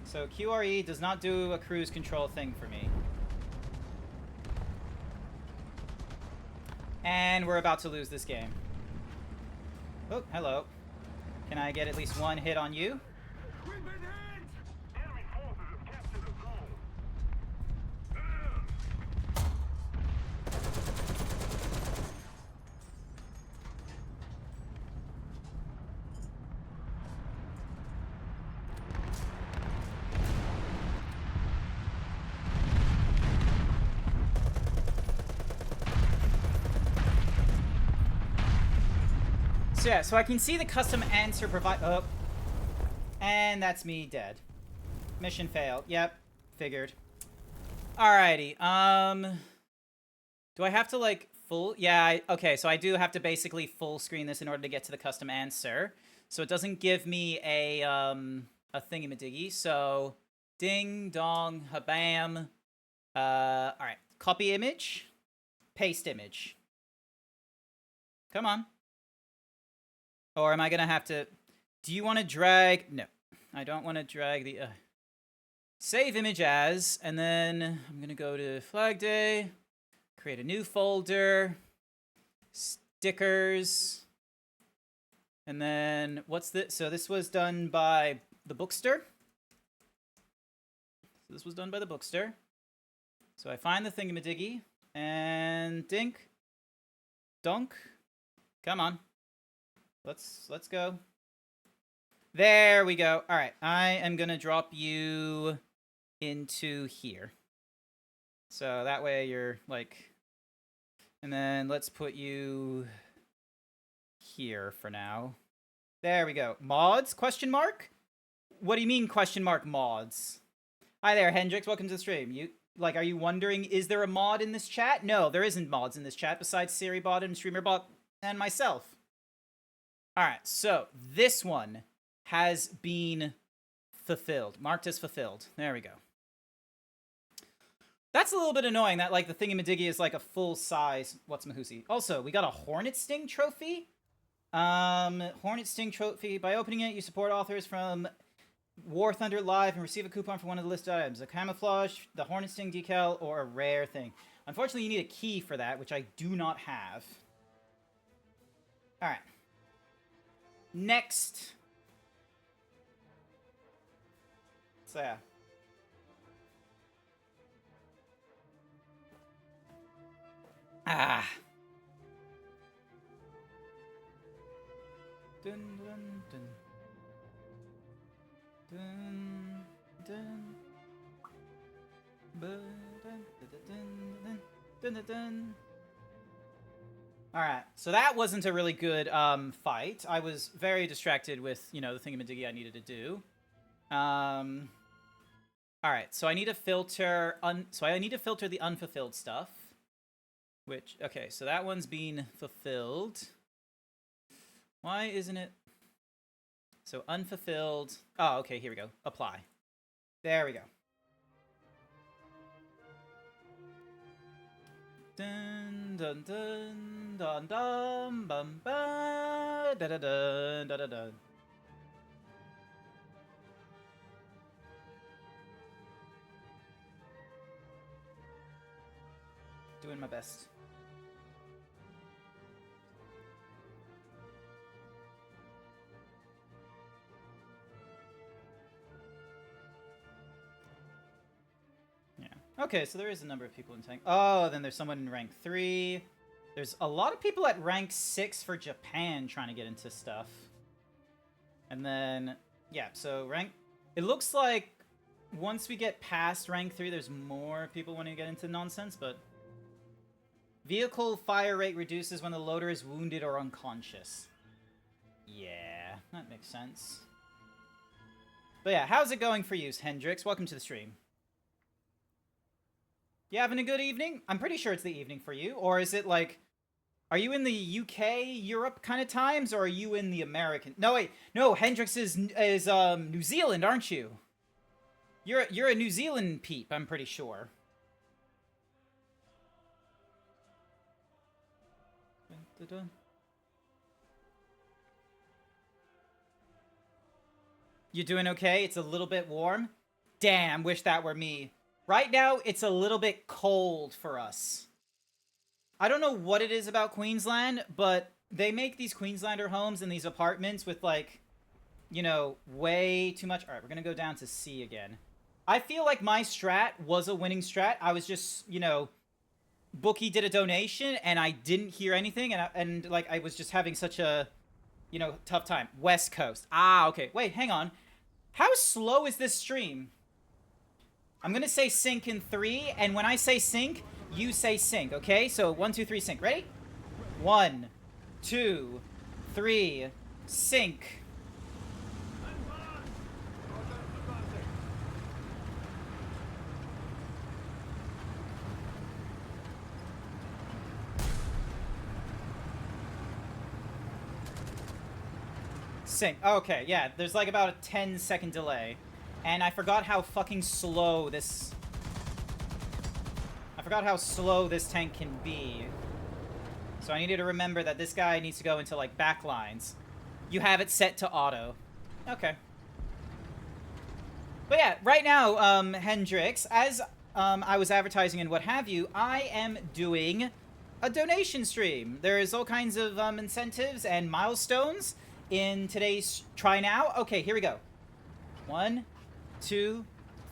So QRE does not do a cruise control thing for me. And we're about to lose this game. Oh, hello. Can I get at least one hit on you? We've been hit! Enemy forces have captured the zone. So yeah, so I can see the custom answer provide... Oh. And that's me dead. Mission failed. Yep. Figured. Alrighty. Do I have to, like, full... Yeah, okay, so I do have to basically full screen this in order to get to the custom answer. So it doesn't give me a thingamadiggy. So, ding, dong, habam. Alright. Copy image. Paste image. Come on. Or am I gonna have to... Do you want to drag... No. I don't want to drag the... Save image as, and then I'm gonna go to Flag Day, create a new folder, stickers, and then what's this? So this was done by the Bookster. So this was done by the Bookster. So I find the thingamadiggy, and dink, dunk, come on. Let's go. There we go. All right, I am gonna drop you into here. So that way you're like, and then let's put you here for now. There we go. Mods? Question mark? What do you mean question mark mods? Hi there, Hendrix. Welcome to the stream. Are you wondering, is there a mod in this chat? No, there isn't mods in this chat besides SiriBot and StreamerBot and myself. All right, so this one has been fulfilled. Marked as fulfilled. There we go. That's a little bit annoying that, like, the thingamadiggy is, like, a full-size what's-mahoosie. Also, we got a Hornet Sting trophy. Hornet Sting trophy. By opening it, you support authors from War Thunder Live and receive a coupon for one of the listed items. A camouflage, the Hornet Sting decal, or a rare thing. Unfortunately, you need a key for that, which I do not have. Alright. Next. So, yeah. Ah. Dun dun dun. Dun dun. Dun dun dun dun dun dun dun. Alright, so that wasn't a really good fight. I was very distracted with, you know, the thingamadiggy I needed to do. Alright, so I need to filter the unfulfilled stuff. Which, okay, so that one's been fulfilled. Why isn't it? So unfulfilled. Oh, okay, here we go. Apply. There we go. Dun dun dun dun dun bum ba da da da da da da. Doing my best. Okay, so there is a number of people in tank. Oh, then there's someone in rank 3. There's a lot of people at rank 6 for Japan trying to get into stuff. And then, yeah, so rank... It looks like once we get past rank 3, there's more people wanting to get into nonsense, but... Vehicle fire rate reduces when the loader is wounded or unconscious. Yeah, that makes sense. But yeah, how's it going for you, Hendrix? Welcome to the stream. You having a good evening? I'm pretty sure it's the evening for you. Or is it like... Are you in the UK, Europe kind of times? Or are you in the American... No, wait. No, Hendrix is New Zealand, aren't you? You're a New Zealand peep, I'm pretty sure. You doing okay? It's a little bit warm? Damn, wish that were me. Right now, it's a little bit cold for us. I don't know what it is about Queensland, but they make these Queenslander homes and these apartments with, like, you know, way too much... Alright, we're gonna go down to C again. I feel like my strat was a winning strat. I was just, you know... Bookie did a donation, and I didn't hear anything, and like, I was just having such a, you know, tough time. West Coast. Ah, okay. Wait, hang on. How slow is this stream? I'm gonna say sync in 3, and when I say sync, you say sync, okay? So 1, 2, 3, sync. Ready? 1, 2, 3, sync. Sync. Okay, yeah, there's like about a 10-second delay. And I forgot how fucking slow this... I forgot how slow this tank can be. So I needed to remember that this guy needs to go into, like, back lines. You have it set to auto. Okay. But yeah, right now, Hendrix, as I was advertising and what have you, I am doing a donation stream. There's all kinds of incentives and milestones in today's Try Now. Okay, here we go. 1, 2,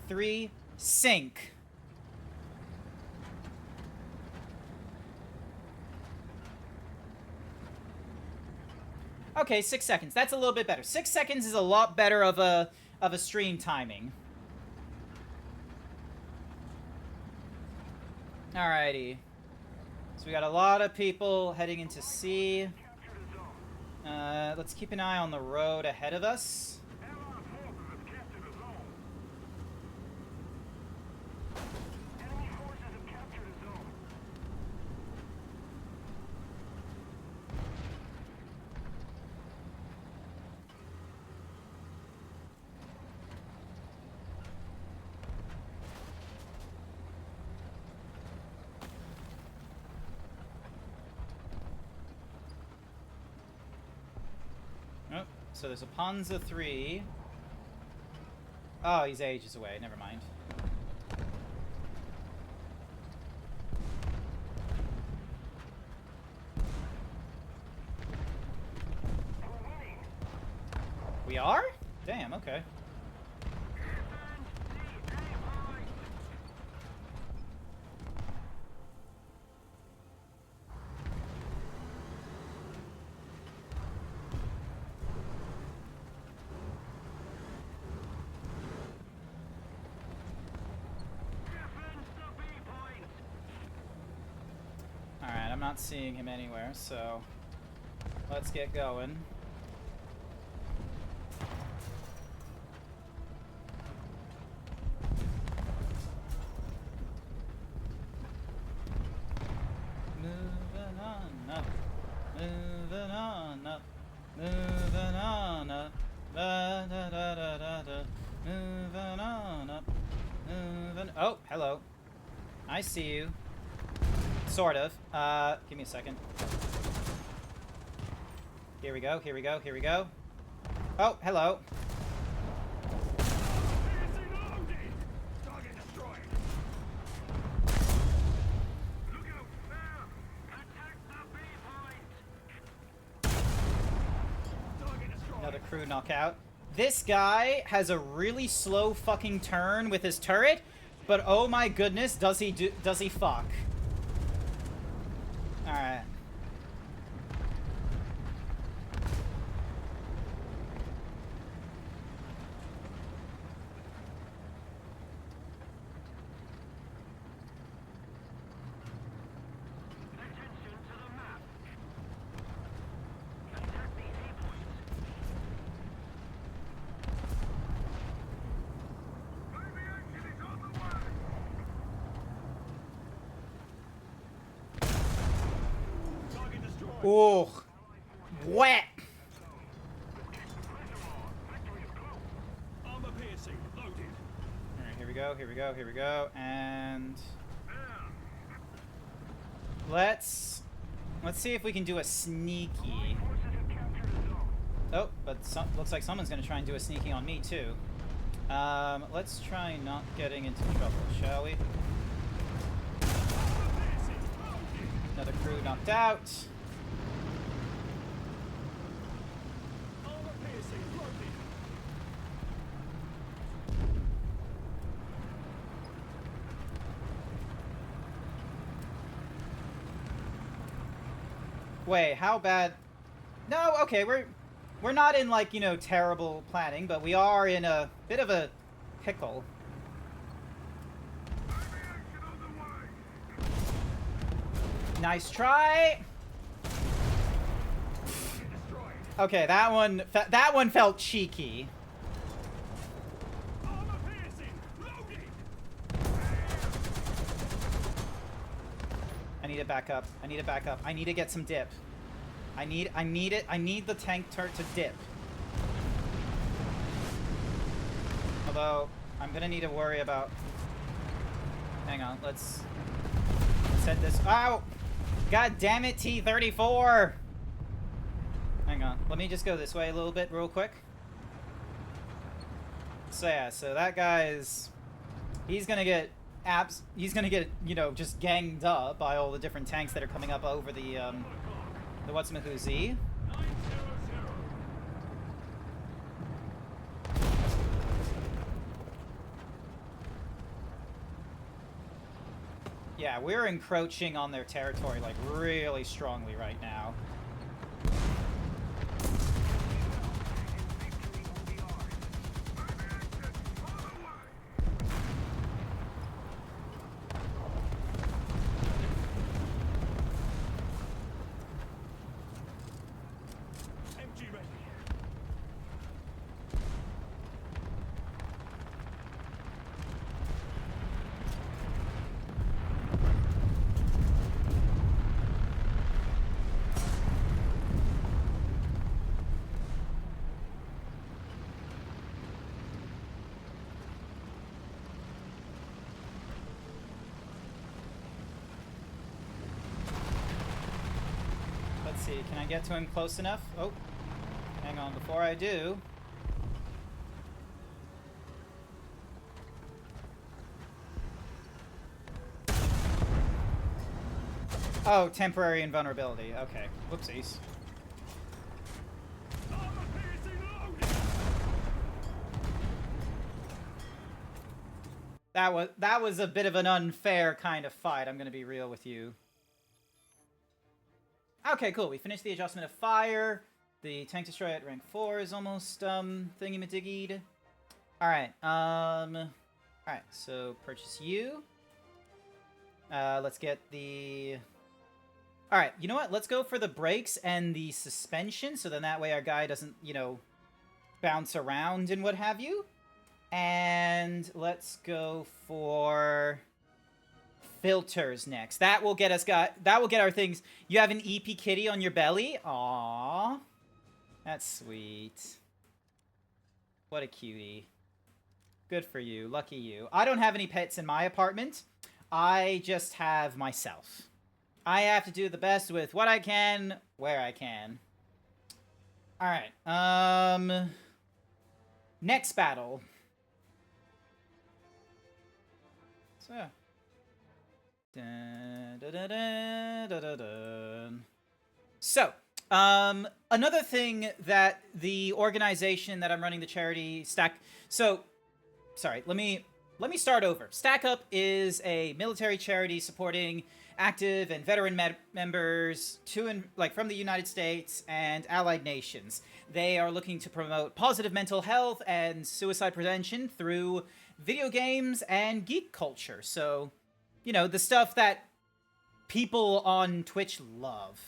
3, sync. Okay, 6 seconds. That's a little bit better. 6 seconds is a lot better of a stream timing. Alrighty. So we got a lot of people heading into C. Let's keep an eye on the road ahead of us. So there's a Panzer 3. Oh, he's ages away. Never mind. We are? Damn, okay. not seeing him anywhere, so let's get going. Moving on up, moving on up, moving on up, da da da da da da, moving on up, moving. Oh, hello. I see you. Sort of. Give me a second. Here we go, here we go, here we go. Oh, hello. Another crew knockout. This guy has a really slow fucking turn with his turret, but oh my goodness, does he fuck. Alright. Ooh, wet. Alright, here we go, here we go, here we go, and let's see if we can do a sneaky. Oh, but looks like someone's gonna try and do a sneaky on me too. Let's try not getting into trouble, shall we? Another crew knocked out. Wait, how bad? No, okay, we're not in, like, you know, terrible planning, but we are in a bit of a pickle. Nice try. Okay, that one felt cheeky. I need to back up. I need to back up. I need to get some dip. I need it. I need the tank turret to dip. Although, I'm gonna need to worry about... Hang on, let's set this... Ow! God damn it, T-34! Hang on, let me just go this way a little bit real quick. So yeah, so that guy is... He's gonna get... He's gonna get, you know, just ganged up by all the different tanks that are coming up over the what's-a-mahoozy. Yeah, we're encroaching on their territory, like, really strongly right now. Let's see, can I get to him close enough? Oh, hang on, before I do... Oh, temporary invulnerability. Okay, whoopsies. That was a bit of an unfair kind of fight, I'm gonna be real with you. Okay, cool. We finished the adjustment of fire. The tank destroyer at rank 4 is almost thingy-madiggied. Alright, alright, so purchase you. Let's get the All right, you know what? Let's go for the brakes and the suspension, so then that way our guy doesn't, you know, bounce around and what have you. And let's go for filters next. That will get us that will get our things. You have an EP kitty on your belly. Aww. That's sweet. What a cutie. Good for you. Lucky you. I don't have any pets in my apartment. I just have myself. I have to do the best with what I can, where I can. Alright. Next battle. So, dun, dun, dun, dun, dun, dun, dun. So, another thing that the organization that I'm running the charity stack. So, sorry, let me start over. Stack Up is a military charity supporting active and veteran members from the United States and allied nations. They are looking to promote positive mental health and suicide prevention through video games and geek culture. So, you know, the stuff that people on Twitch love.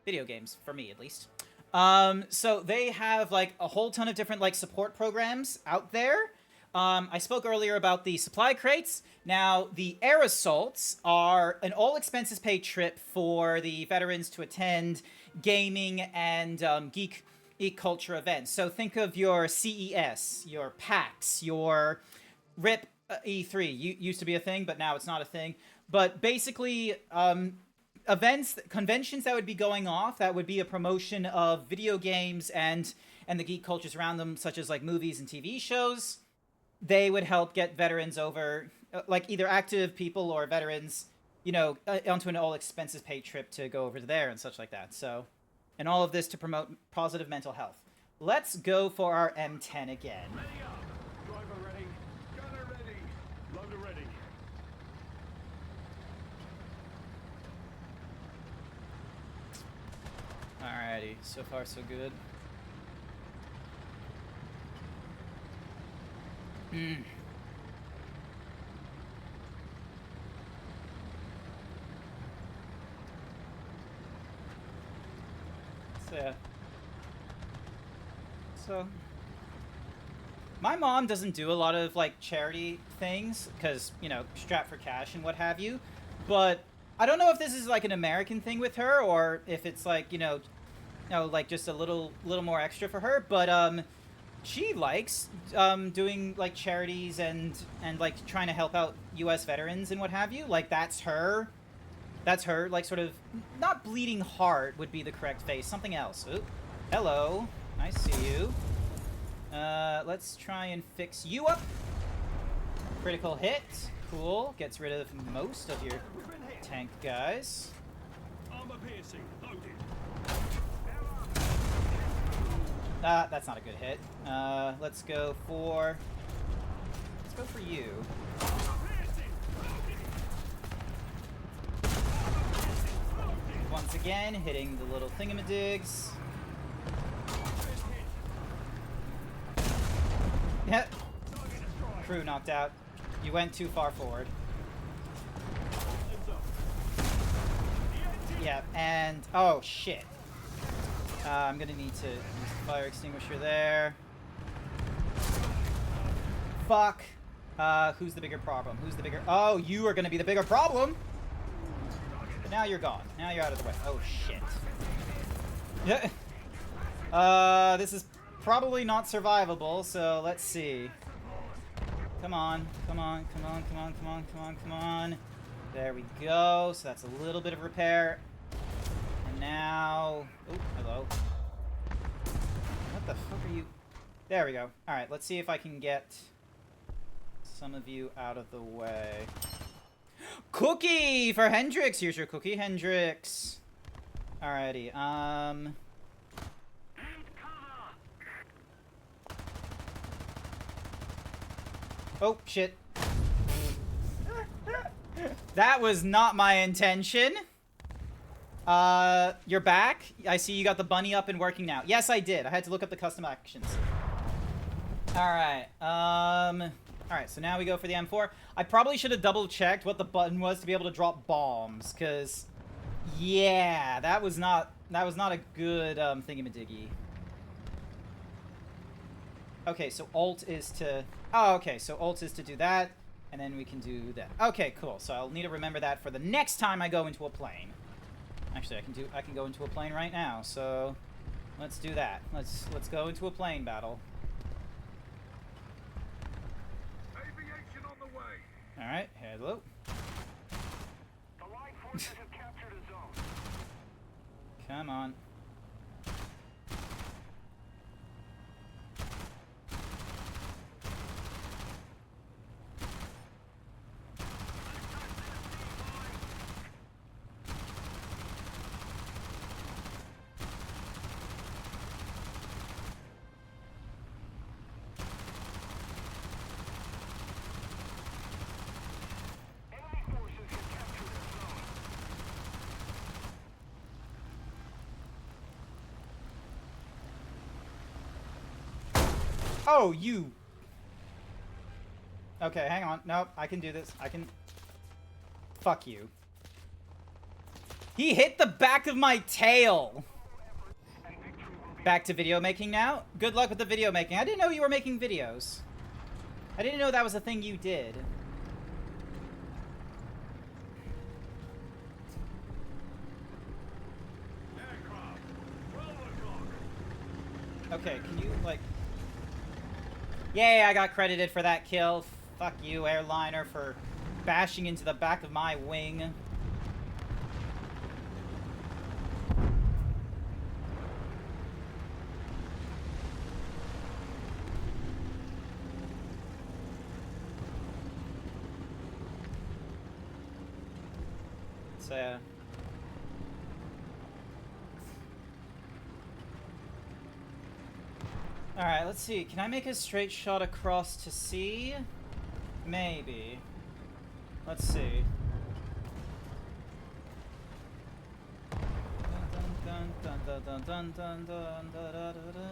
Video games, for me at least. So they have like a whole ton of different like support programs out there. I spoke earlier about the supply crates. Now, the air assaults are an all-expenses-paid trip for the veterans to attend gaming and geek culture events. So think of your CES, your PAX, your RIP E3. Used to be a thing, but now it's not a thing. But basically, conventions that would be going off, that would be a promotion of video games and the geek cultures around them, such as like movies and TV shows. They would help get veterans over, like either active people or veterans, you know, onto an all-expenses-paid trip to go over there and such like that. So, and all of this to promote positive mental health. Let's go for our M10 again. Ready up. Driver ready. Gunner ready. Loader ready. Alrighty, so far so good. So, yeah. So, my mom doesn't do a lot of, like, charity things, because, you know, strapped for cash and what have you, but I don't know if this is, like, an American thing with her, or if it's, like, you know, like, just a little more extra for her, but, she likes doing like charities and like trying to help out US veterans and what have you. Like that's her like sort of not bleeding heart would be the correct face. Something else. Ooh. Hello. I see you. Let's try and fix you up. Critical hit. Cool. Gets rid of most of your tank guys. Armor piercing. Loaded. That's not a good hit. Let's go for you. Once again, hitting the little thingamadigs. Yep. Crew knocked out. You went too far forward. Yeah, and oh shit. I'm gonna need to use the fire extinguisher there. Fuck. Who's the bigger problem? Who's the bigger... Oh, you are gonna be the bigger problem! But now you're gone. Now you're out of the way. Oh, shit. This is probably not survivable, so let's see. Come on. Come on. Come on. Come on. Come on. Come on. Come on. There we go. So that's a little bit of repair. And now... Oh, hello. What the fuck are you... There we go. Alright, let's see if I can get some of you out of the way. Cookie for Hendrix! Here's your cookie, Hendrix. Alrighty, Oh, shit. That was not my intention. You're back. I see you got the bunny up and working now. Yes, I did. I had to look up the custom actions. Alright, alright, so now we go for the M4. I probably should have double-checked what the button was to be able to drop bombs, because Yeah, that was not a good thingamadiggy. Okay, so Alt is to... Oh, okay, so Alt is to do that, and then we can do that. Okay, cool. So I'll need to remember that for the next time I go into a plane. Actually, I can go into a plane right now, so let's do that. Let's go into a plane battle. Aviation on the way. Alright, hello. The Allied forces have captured a zone. Come on. Enemy forces have captured a zone. Oh, you... Okay, hang on. Nope, I can do this. I can... Fuck you. He hit the back of my tail! And victory will be Back to video making now? Good luck with the video making. I didn't know you were making videos. I didn't know that was a thing you did. aircraft. Roll the clock. Okay, can you, like... Yay, I got credited for that kill. Fuck you, airliner, for bashing into the back of my wing. So... Alright, let's see. Can I make a straight shot across to sea? Maybe. Let's see. Dun, dun, dun, dun, dun, dun, dun, dun, da, da, da.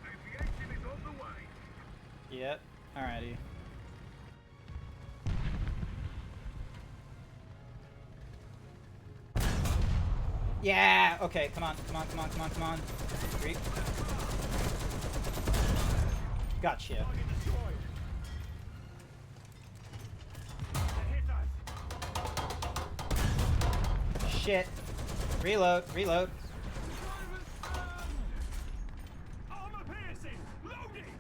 Aviation is on the way. Yep. Alrighty. Yeah! Okay, come on, come on, come on, come on, come on. Three. Gotcha. Target destroyed. They hit us. Shit. Reload, reload. Armor piercing. Loading.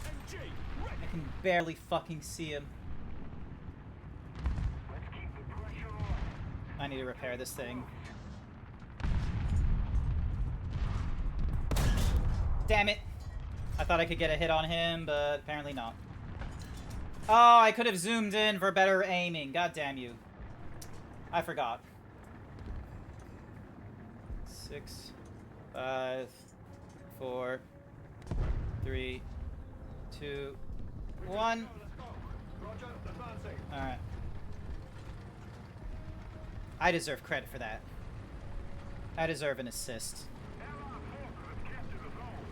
MG. Ready. I can barely fucking see him. Let's keep the pressure on. I need to repair this thing. Damn it! I thought I could get a hit on him, but apparently not. Oh, I could have zoomed in for better aiming. God damn you. I forgot. 6, 5, 4, 3, 2, 1. Let's go. Roger. Advancing. Alright. I deserve credit for that. I deserve an assist. Allied forces have captured a zone.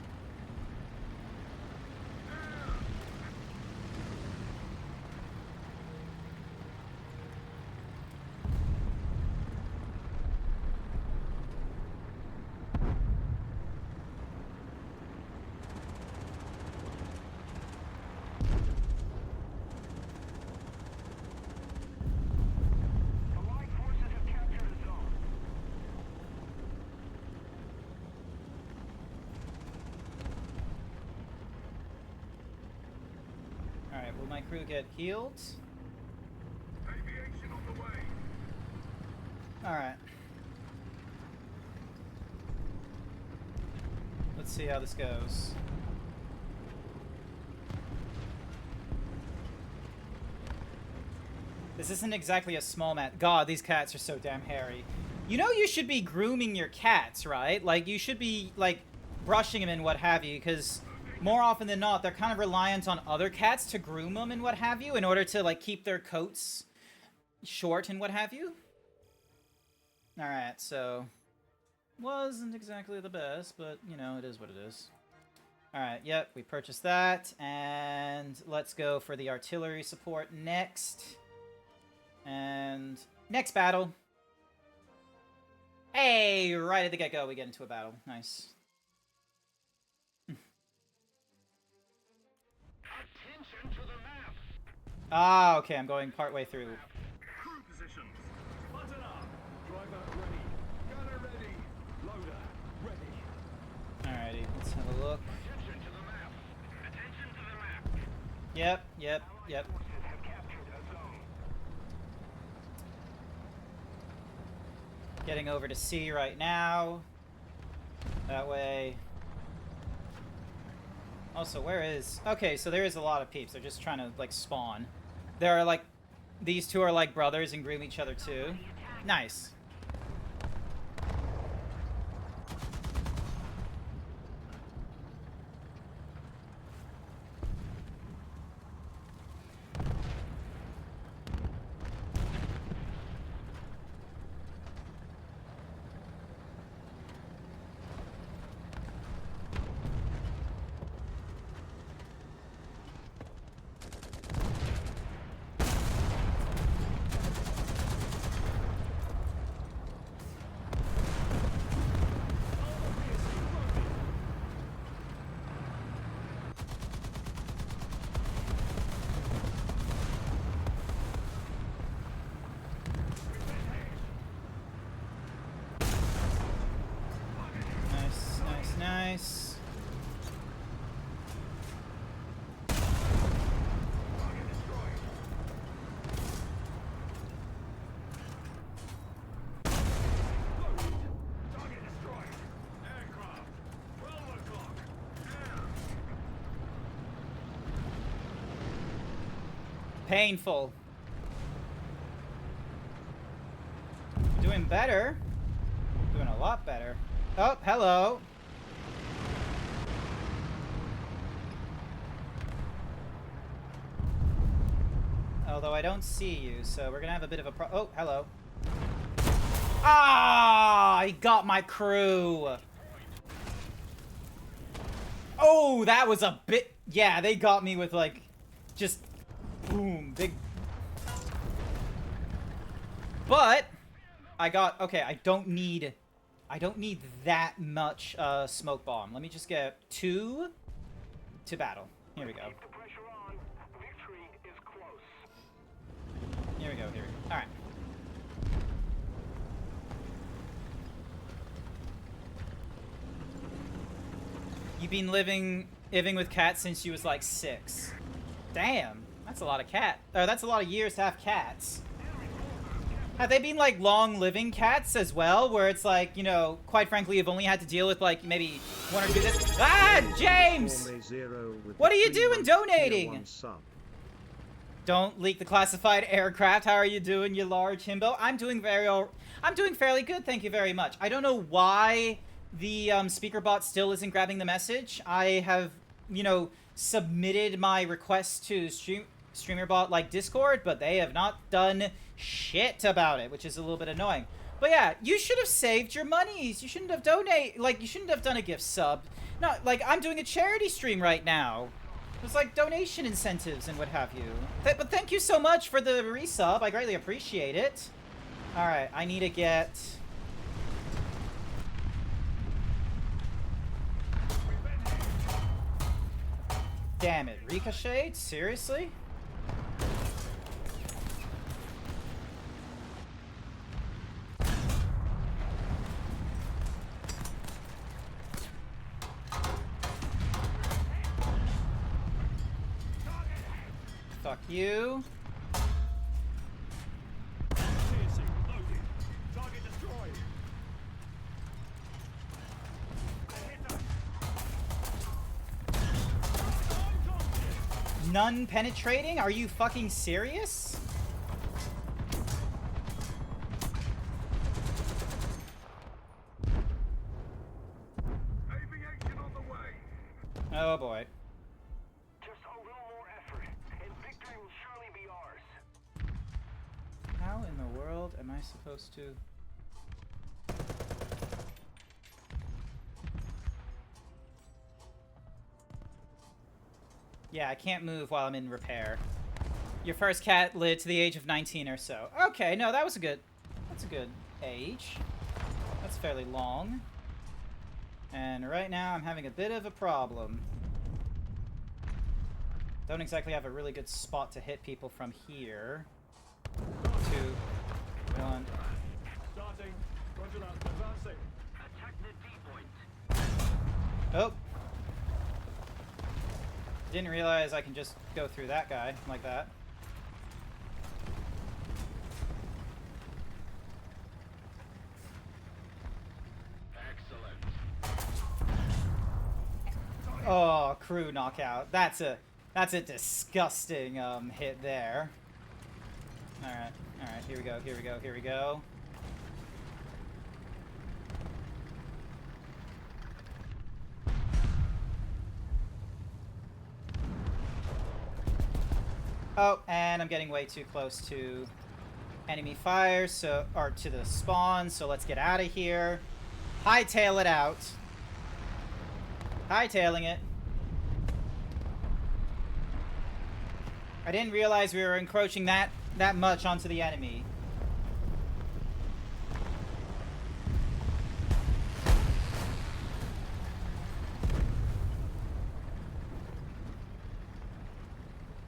Allied forces have captured a zone. Alright, will my crew get healed? Aviation on the way. Alright. Let's see how this goes. This isn't exactly a small mat. God, these cats are so damn hairy. You know you should be grooming your cats, right? Like, you should be, like, brushing them and what have you, because more often than not, they're kind of reliant on other cats to groom them and what have you in order to, like, keep their coats short and what have you. Alright, so... wasn't exactly the best, but, you know, it is what it is. Alright, yep, we purchased that, and let's go for the artillery support next. And... next battle. Hey, right at the get-go, we get into a battle. Nice. Attention to the map. Ah, okay, I'm going partway through. Crew positions. Button up. Driver ready. Gunner ready. Loader ready. Alrighty, let's have a look. Attention to the map. Attention to the map. Yep. Forces have captured a zone. Getting over to C right now. That way. Also, where is... okay, so there is a lot of peeps. They're just trying to, like, spawn. There are, like... these two are, like, brothers and groom each other, too. Nice. Nice. Target destroyed. Loaded. Target destroyed. Aircraft. 12 o'clock. Air. Painful. Doing better. Doing a lot better. Oh, hello. Although I don't see you, so we're gonna have a bit of a oh, hello. Ah, I got my crew. Oh, that was a bit... yeah, they got me with, like, just... boom, big... but... I got... okay, I don't need that much smoke bomb. Let me just get 2 to battle. Here we go. Keep the pressure on. Victory is close. Here we go. Alright. You've been living with cats since you was like 6. Damn, that's a lot of that's a lot of years to have cats. Have they been like long-living cats as well, where it's like, you know, quite frankly, you've only had to deal with like maybe 1 or 2 this? Ah, James! What are you doing donating? Don't leak the classified aircraft. How are you doing, you large himbo? I'm doing fairly good, thank you very much. I don't know why the speaker bot still isn't grabbing the message. I have, you know, submitted my request to StreamerBot like Discord, but they have not done shit about it, which is a little bit annoying. But yeah, you should have saved your monies. You shouldn't have you shouldn't have done a gift sub. No, like, I'm doing a charity stream right now. There's like donation incentives and what have you. But thank you so much for the resub. I greatly appreciate it. All right, I need to get... damn it, ricocheted? Seriously? Fuck you. None penetrating? Are you fucking serious? Aviation on the way. Oh boy. Just a little more effort, and victory will surely be ours. How in the world am I supposed to... Yeah, I can't move while I'm in repair. Your first cat lived to the age of 19 or so. Okay, no, that was a good... That's a good age. That's fairly long. And right now I'm having a bit of a problem. Don't exactly have a really good spot to hit people from here. 2, 1. Starting. Roger that. Advancing. Attack the D point. Oh. Didn't realize I can just go through that guy like that. Excellent. Oh, crew knockout. That's a disgusting hit there. Alright, here we go, here we go, here we go. Oh, and I'm getting way too close to enemy fire, or to the spawn, so let's get out of here. Hightail it out. Hightailing it. I didn't realize we were encroaching that much onto the enemy.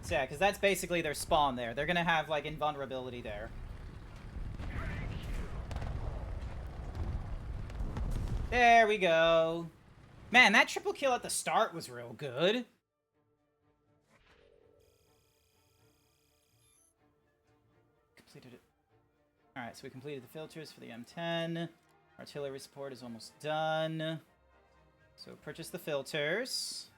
So yeah, because that's basically their spawn there. They're gonna have, like, invulnerability there. There we go. Man, that triple kill at the start was real good. Completed it. Alright, so we completed the filters for the M10. Artillery support is almost done. So purchase the filters.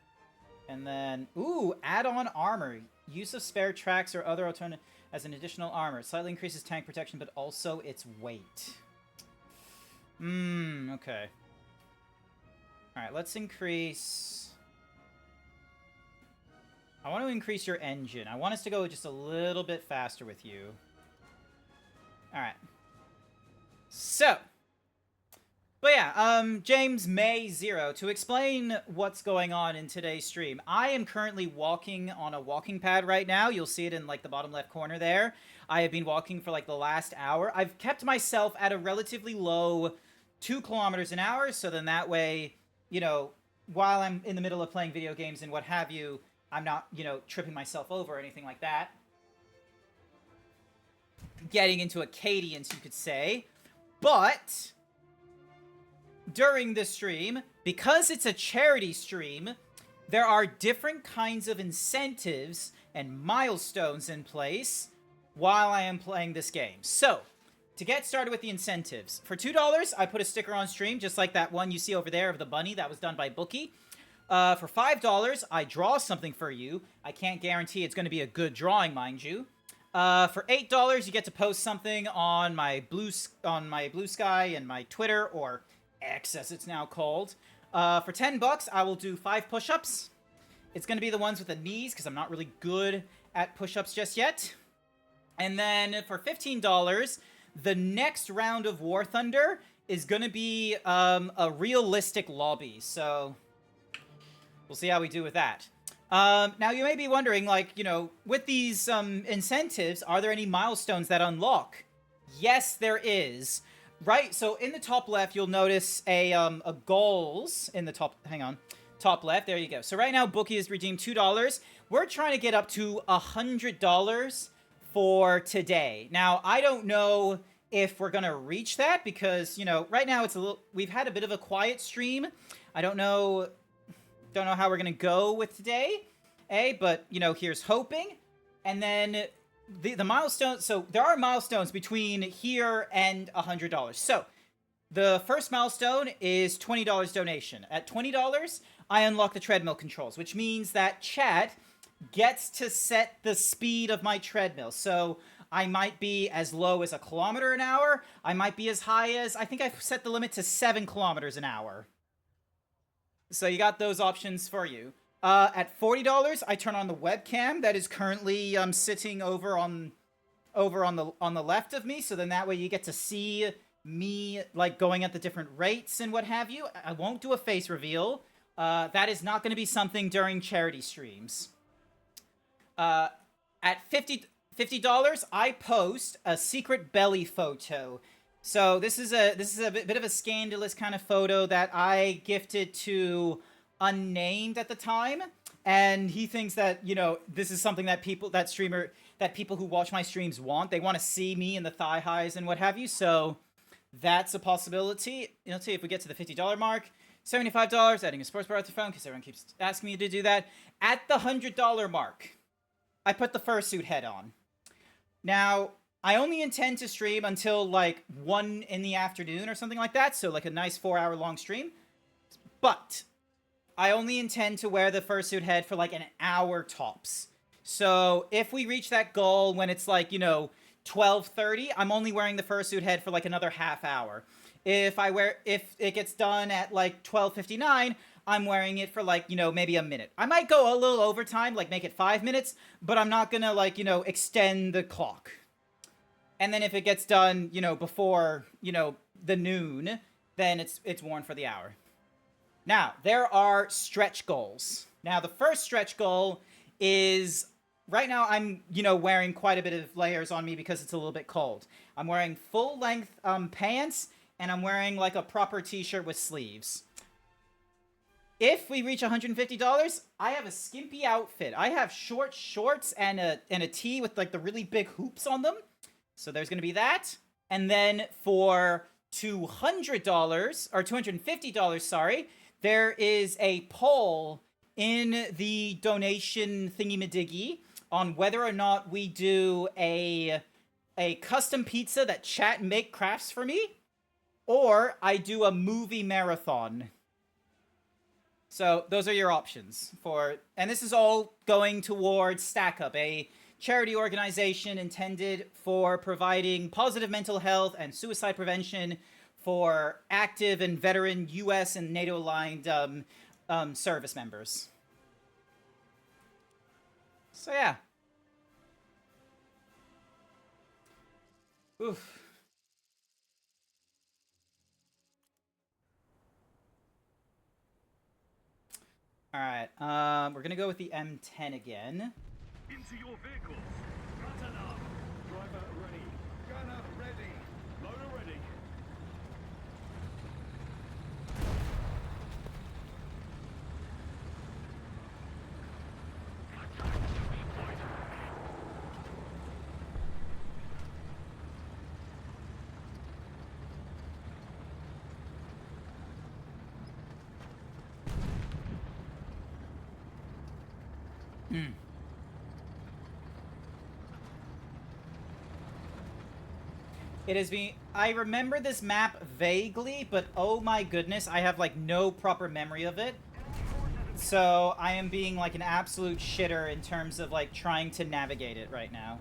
And then, ooh, add-on armor. Use of spare tracks or other alternative as an additional armor. Slightly increases tank protection, but also its weight. Okay. Alright, let's increase... I want to increase your engine. I want us to go just a little bit faster with you. Alright. So... But yeah, James May 0, to explain what's going on in today's stream, I am currently walking on a walking pad right now. You'll see it in, like, the bottom left corner there. I have been walking for, like, the last hour. I've kept myself at a relatively low 2 kilometers an hour, so then that way, you know, while I'm in the middle of playing video games and what have you, I'm not, you know, tripping myself over or anything like that. Getting into a cadence, you could say. But... during the stream, because it's a charity stream, there are different kinds of incentives and milestones in place while I am playing this game. So, to get started with the incentives, for $2, I put a sticker on stream, just like that one you see over there of the bunny that was done by Bookie. For $5, I draw something for you. I can't guarantee it's going to be a good drawing, mind you. For $8, you get to post something on my Blue Sky and my Twitter, or X as it's now called. For $10, I will do 5 push-ups. It's going to be the ones with the knees, because I'm not really good at push-ups just yet. And then for $15, the next round of War Thunder is going to be a realistic lobby. So we'll see how we do with that. Now you may be wondering, like, you know, with these incentives, are there any milestones that unlock? Yes, there is. Right, so in the top left, you'll notice a goals in the top left. There you go. So right now, Bookie has redeemed $2. We're trying to get up to $100 for today. Now, I don't know if we're gonna reach that because, you know, right now it's we've had a bit of a quiet stream. I don't know how we're gonna go with today, but, you know, here's hoping. And then the milestones, so there are milestones between here and $100. So the first milestone is $20 donation. At $20, I unlock the treadmill controls, which means that chat gets to set the speed of my treadmill. So I might be as low as 1 kilometer an hour. I might be as high as, I think I've set the limit to 7 kilometers an hour. So you got those options for you. At $40, I turn on the webcam that is currently sitting over on the left of me. So then that way you get to see me like going at the different rates and what have you. I won't do a face reveal. That is not going to be something during charity streams. At $50, I post a secret belly photo. So this is a bit of a scandalous kind of photo that I gifted to Unnamed at the time, and he thinks that, you know, this is something that people who watch my streams want. They want to see me in the thigh highs and what have you. So that's a possibility. Let's see if we get to the $50 mark. $75, adding a sports bar at the phone because everyone keeps asking me to do that. At the $100 mark, I put the fursuit head on. Now, I only intend to stream until like 1 in the afternoon or something like that. So like a nice 4-hour long stream. But I only intend to wear the fursuit head for like an hour tops. So if we reach that goal when it's like, you know, 12:30, I'm only wearing the fursuit head for like another half hour. If it gets done at like 12:59, I'm wearing it for like, you know, maybe a minute. I might go a little overtime, like make it 5 minutes, but I'm not gonna like, you know, extend the clock. And then if it gets done, you know, before, you know, the noon, then it's worn for the hour. Now, there are stretch goals. Now, the first stretch goal is, right now I'm, you know, wearing quite a bit of layers on me because it's a little bit cold. I'm wearing full-length pants, and I'm wearing, like, a proper t-shirt with sleeves. If we reach $150, I have a skimpy outfit. I have short shorts and a tee with, like, the really big hoops on them. So there's going to be that. And then for $200, or $250, sorry, there is a poll in the donation thingy-madiggy on whether or not we do a custom pizza that chat make crafts for me, or I do a movie marathon. So those are your options for, and this is all going towards Stack Up, a charity organization intended for providing positive mental health and suicide prevention for active and veteran U.S. and NATO-aligned service members. So yeah. Oof. All right. We're gonna go with the M10 again. Into your vehicles. Button up. Driver ready. Gunner ready. Loader ready. It has been... I remember this map vaguely, but oh my goodness, I have, like, no proper memory of it. So I am being, like, an absolute shitter in terms of, like, trying to navigate it right now.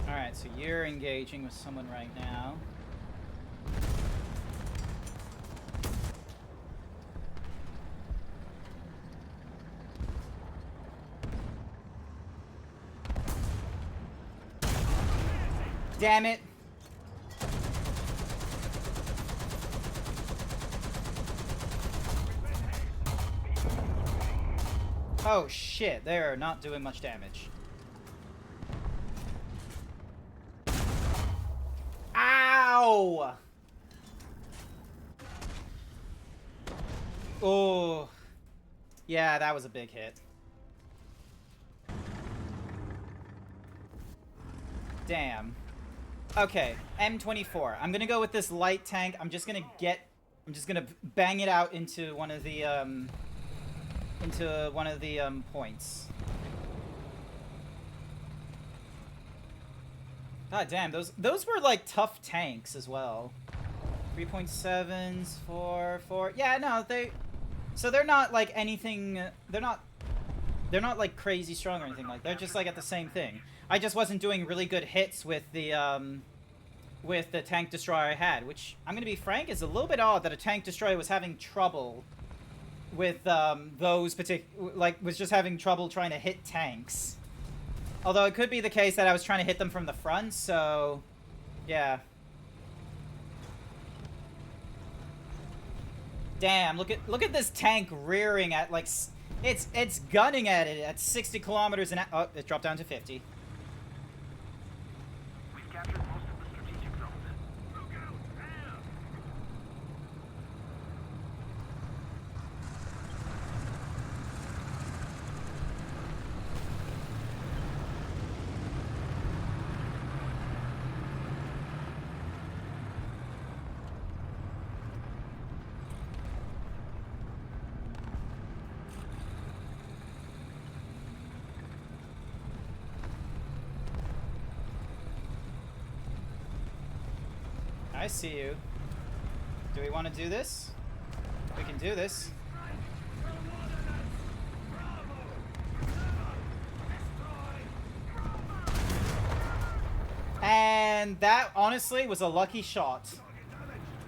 Alright, so you're engaging with someone right now. Damn it! Oh shit, they're not doing much damage. Ow! Oh. Yeah, that was a big hit. Damn. Okay, M24. I'm gonna go with this light tank. I'm just gonna bang it out into one of the, points. God damn, those were like tough tanks as well. 3.7s, 4. Yeah, no, so they're not like anything. They're not like crazy strong or anything like. They're just like at the same thing. I just wasn't doing really good hits with the tank destroyer I had, which I'm gonna be frank is a little bit odd that a tank destroyer was having trouble with those was just having trouble trying to hit tanks. Although it could be the case that I was trying to hit them from the front, so yeah. Damn, look at this tank rearing at like it's gunning at it at 60 kilometers an hour. Oh, it dropped down to 50. We've captured most of the strategic zones. Look out! Air! I see you. Do we want to do this? We can do this. And that, honestly, was a lucky shot.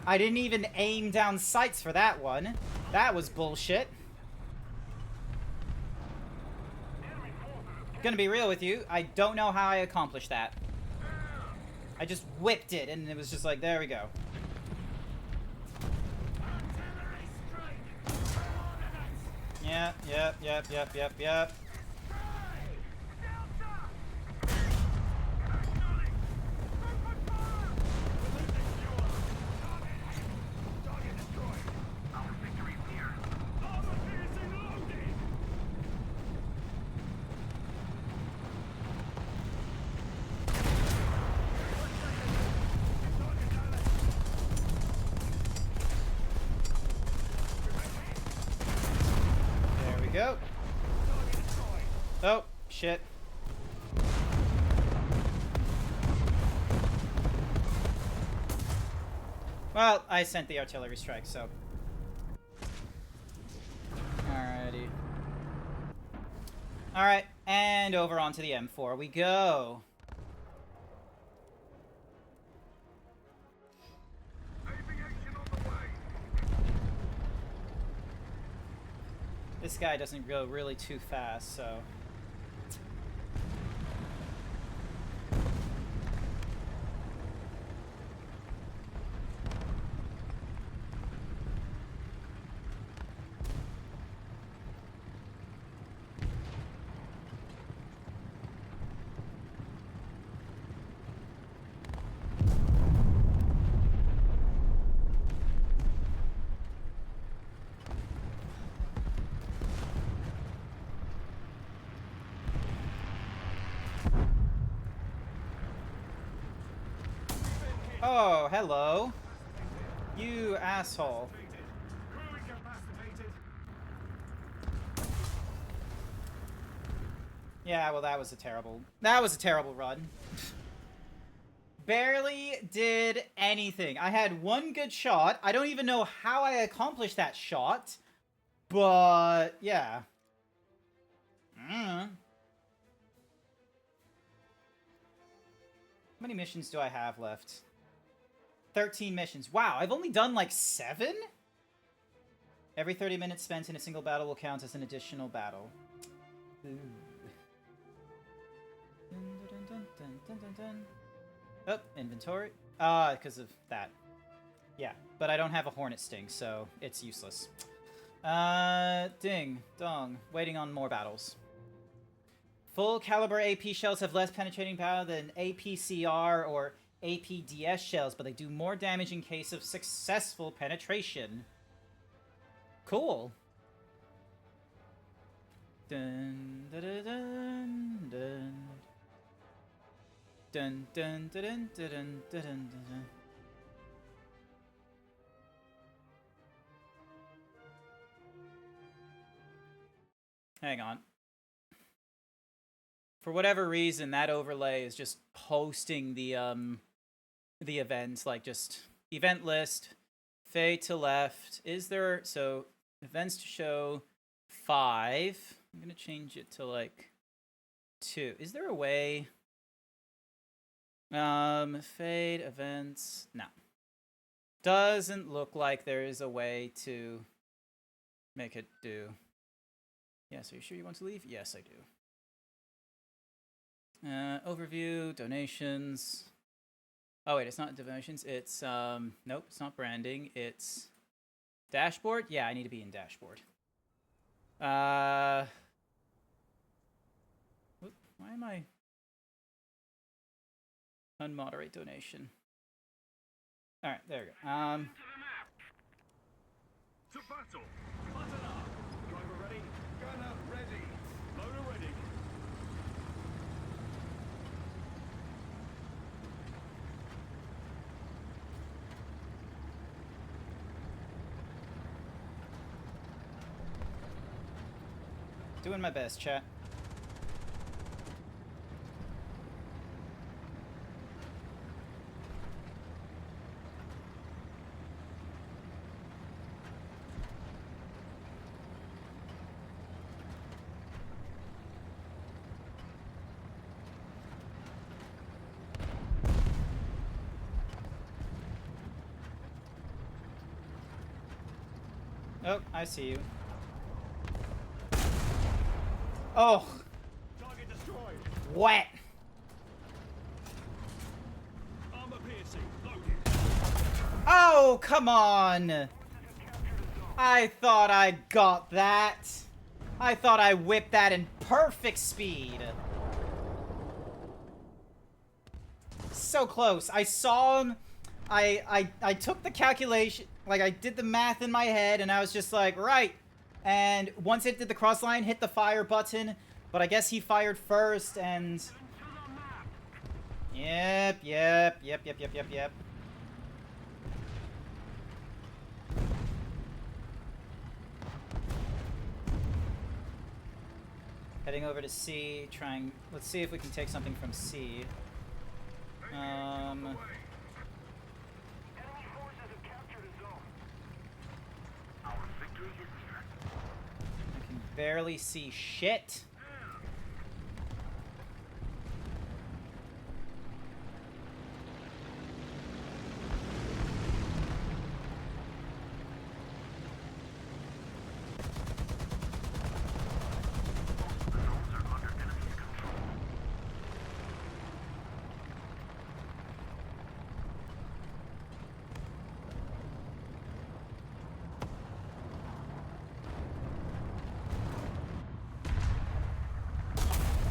I didn't even aim down sights for that one. That was bullshit. Gonna be real with you, I don't know how I accomplished that. I just whipped it, and it was just like, there we go. Yep. There we go. Oh, shit. Well, I sent the artillery strike, so. Alrighty. Alright, and over onto the M4 we go. This guy doesn't go really too fast, so. Oh, hello. You asshole. Yeah, well, that was a terrible run. Barely did anything. I had one good shot. I don't even know how I accomplished that shot, but yeah. How many missions do I have left? 13 missions. Wow, I've only done like 7? Every 30 minutes spent in a single battle will count as an additional battle. Ooh. Oh, inventory. Because of that. Yeah, but I don't have a Hornet Sting, so it's useless. Ding, dong. Waiting on more battles. Full caliber AP shells have less penetrating power than APCR or APDS shells, but they do more damage in case of successful penetration. Cool. Dun dun dun dun dun. Dun dun dun dun dun dun dun dun. Hang on. For whatever reason, that overlay is just hosting the events, like just event list, fade to left. Is there, so events to show 5. I'm gonna change it to like 2. Is there a way? Fade events. No. Doesn't look like there is a way to make it do. Yes, are you sure you want to leave? Yes, I do. Overview, donations. Oh wait, it's not donations. It's nope, it's not branding. It's dashboard. Yeah, I need to be in dashboard. Why am I unmoderate donation? All right, there we go. To battle. Button up. Driver ready. Gunner ready. Loader ready. Doing my best, chat. Oh, I see you. Oh, Target destroyed. wet. Armor piercing. Loaded. Oh, come on. I thought I got that. I thought I whipped that in perfect speed. So close. I saw him. I took the calculation, like I did the math in my head, and I was just like, right. And once it did the cross line, hit the fire button, but I guess he fired first, and... Yep. Heading over to C, trying... Let's see if we can take something from C. Enemy forces have captured a zone. Our victory is near. I can barely see shit.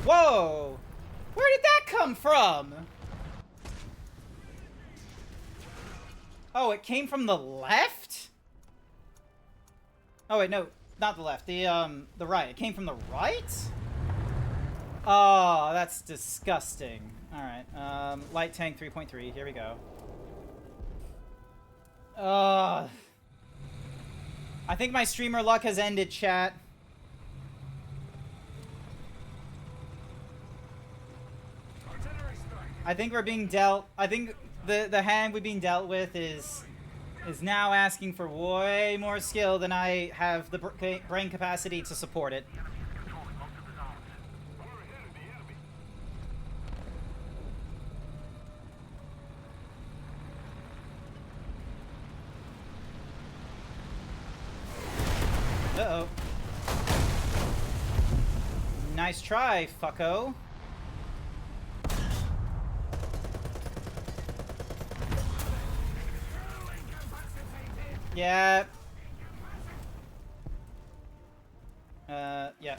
Whoa! Where did that come from? Oh, it came from the left? Oh wait, no, not the left. The right. It came from the right? Oh, that's disgusting. Alright, light tank 3.3, here we go. I think my streamer luck has ended, chat. I think we're being dealt. I think the hand we're being dealt with is now asking for way more skill than I have the brain capacity to support it. Uh-oh. Nice try, fucko. Yeah. Yeah.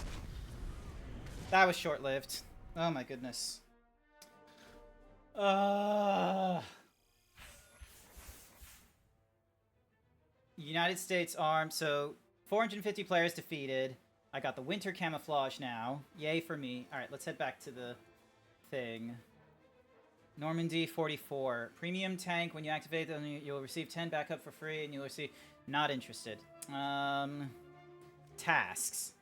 That was short-lived. Oh my goodness. United States Armed, so 450 players defeated. I got the winter camouflage now. Yay for me. Alright, let's head back to the thing. Normandy 44. Premium tank. When you activate them, you'll receive 10 backup for free, and you'll receive... Not interested. Tasks.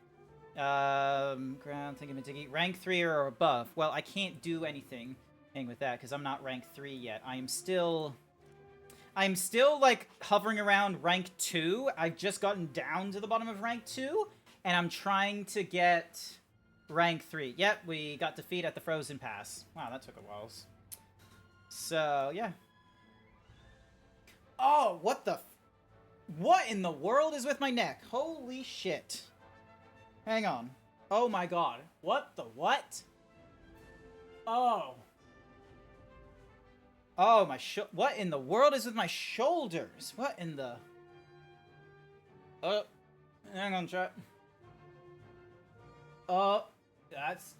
Ground thingamajiggy. Rank 3 or above. Well, I can't do anything with that because I'm not rank 3 yet. I'm still like hovering around rank 2. I've just gotten down to the bottom of rank 2 and I'm trying to get rank 3. Yep, we got defeat at the Frozen Pass. Wow, that took a while. So, yeah. Oh, what in the world is with my neck? Holy shit. Hang on. Oh my god. What the what? Oh. Oh, what in the world is with my shoulders? What in the... Hang on, chat. That's...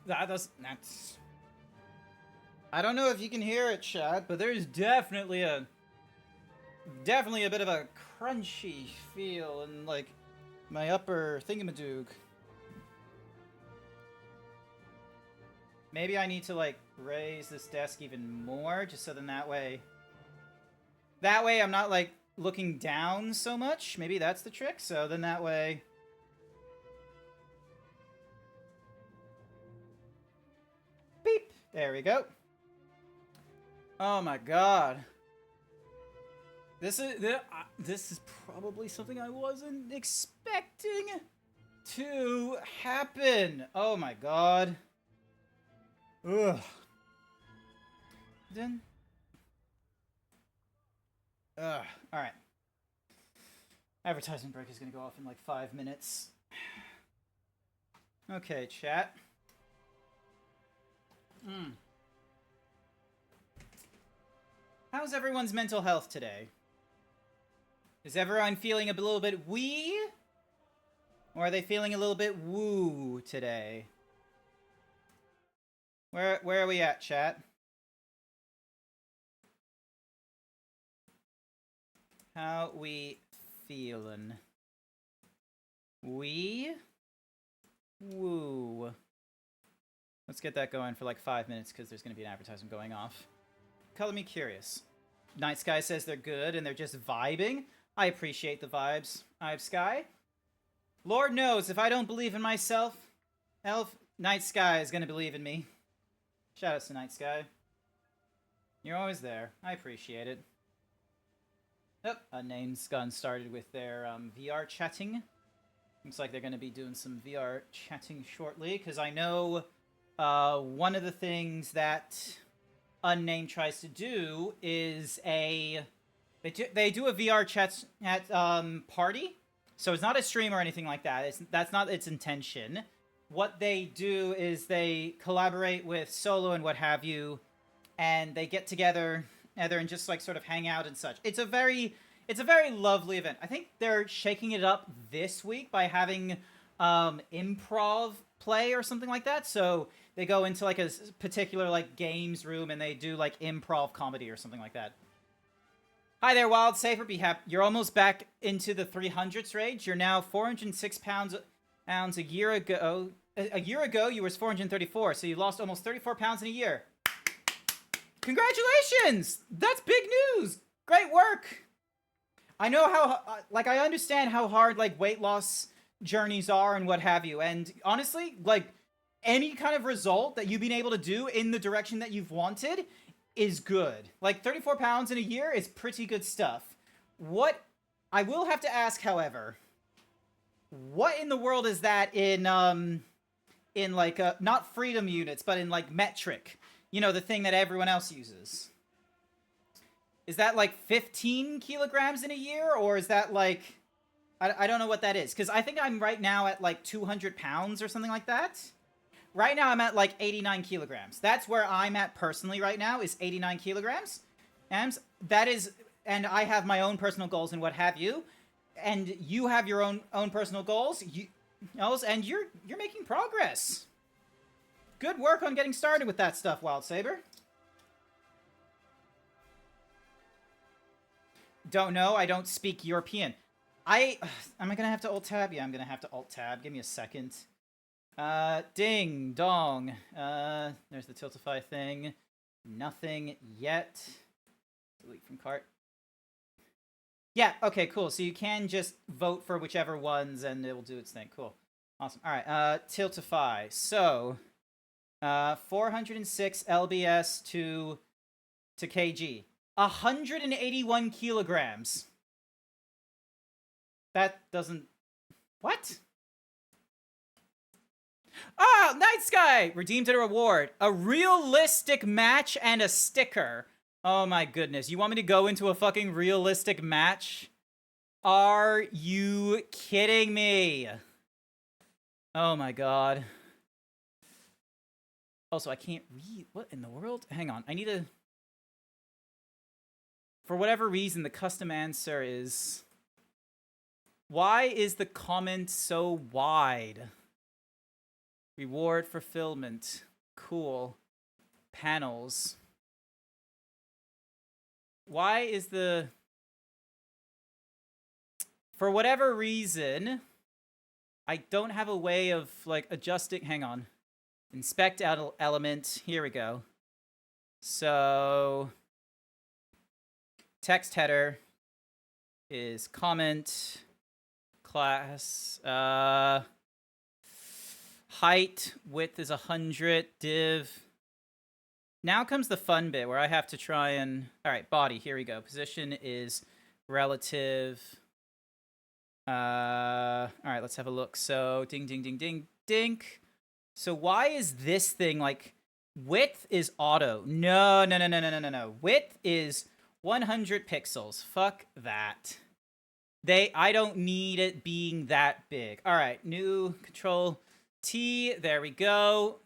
I don't know if you can hear it, chat, but there's definitely a bit of a crunchy feel in, like, my upper thingamadoog. Maybe I need to, like, raise this desk even more, just so then that way I'm not, like, looking down so much. Maybe that's the trick, so then that way... Beep! There we go. Oh my god. This is probably something I wasn't expecting to happen. Oh my god. Ugh. Then. Alright. Advertising break is gonna go off in like 5 minutes. Okay, chat. How's everyone's mental health today? Is everyone feeling a little bit wee? Or are they feeling a little bit woo today? Where are we at, chat? How we feeling? Wee? Woo. Let's get that going for like 5 minutes because there's going to be an advertisement going off. Color me curious. Night Sky says they're good and they're just vibing. I appreciate the vibes, Ive Sky. Lord knows, if I don't believe in myself, Night Sky is going to believe in me. Shoutouts to Night Sky. You're always there. I appreciate it. Oh, Unname's gotten started with their VR chatting. Looks like they're going to be doing some VR chatting shortly, because I know one of the things that Unnamed tries to do is they do a VR chat at party. So it's not a stream or anything like that. That's not its intention. What they do is they collaborate with Solo and what have you, and they get together and just like sort of hang out and such. It's a very lovely event. I think they're shaking it up this week by having improv play or something like that. So they go into like a particular like games room and they do like improv comedy or something like that. Hi there, Wild Safer. Be happy. You're almost back into the 300s range. You're now 406 pounds a year ago. A year ago, you were 434, so you lost almost 34 pounds in a year. Congratulations! That's big news! Great work! I know how, like, I understand how hard, like, weight loss journeys are and what have you, and honestly, like, any kind of result that you've been able to do in the direction that you've wanted is good. Like, 34 pounds in a year is pretty good stuff. What I will have to ask, however, what in the world is that in like, not freedom units, but in, like, metric? You know, the thing that everyone else uses. Is that, like, 15 kilograms in a year? Or is that, like... I don't know what that is. Because I think I'm right now at, like, 200 pounds or something like that. Right now I'm at, like, 89 kilograms. That's where I'm at personally right now, is 89 kilograms. And that is... And I have my own personal goals and what have you. And you have your own personal goals. And you're making progress. Good work on getting started with that stuff, Wild Saber. Don't know. I don't speak European. Am I gonna have to alt-tab? Yeah, I'm gonna have to alt-tab. Give me a second. Ding dong. There's the Tiltify thing. Nothing yet. Delete from cart. Yeah, okay, cool. So you can just vote for whichever ones and it will do its thing. Cool. Awesome. All right. Tiltify. So, 406 lbs to kg. 181 kilograms. That doesn't... What? Ah, Night Sky! Redeemed a reward. A realistic match and a sticker. Oh my goodness. You want me to go into a fucking realistic match? Are you kidding me? Oh my god. Also, I can't read. What in the world? Hang on. I need to... For whatever reason, the custom answer is... Why is the comment so wide? Reward fulfillment. Cool. Panels. Why is the... For whatever reason, I don't have a way of, like, adjusting... Hang on. Inspect element. Here we go. So... Text header is comment... Class... Height, width is 100, div. Now comes the fun bit where I have to try and... All right, body, here we go. Position is relative. All right, let's have a look. So, ding, ding, ding, ding, dink. So why is this thing, like, width is auto? No. Width is 100 pixels. Fuck that. I don't need it being that big. All right, new control T. There we go.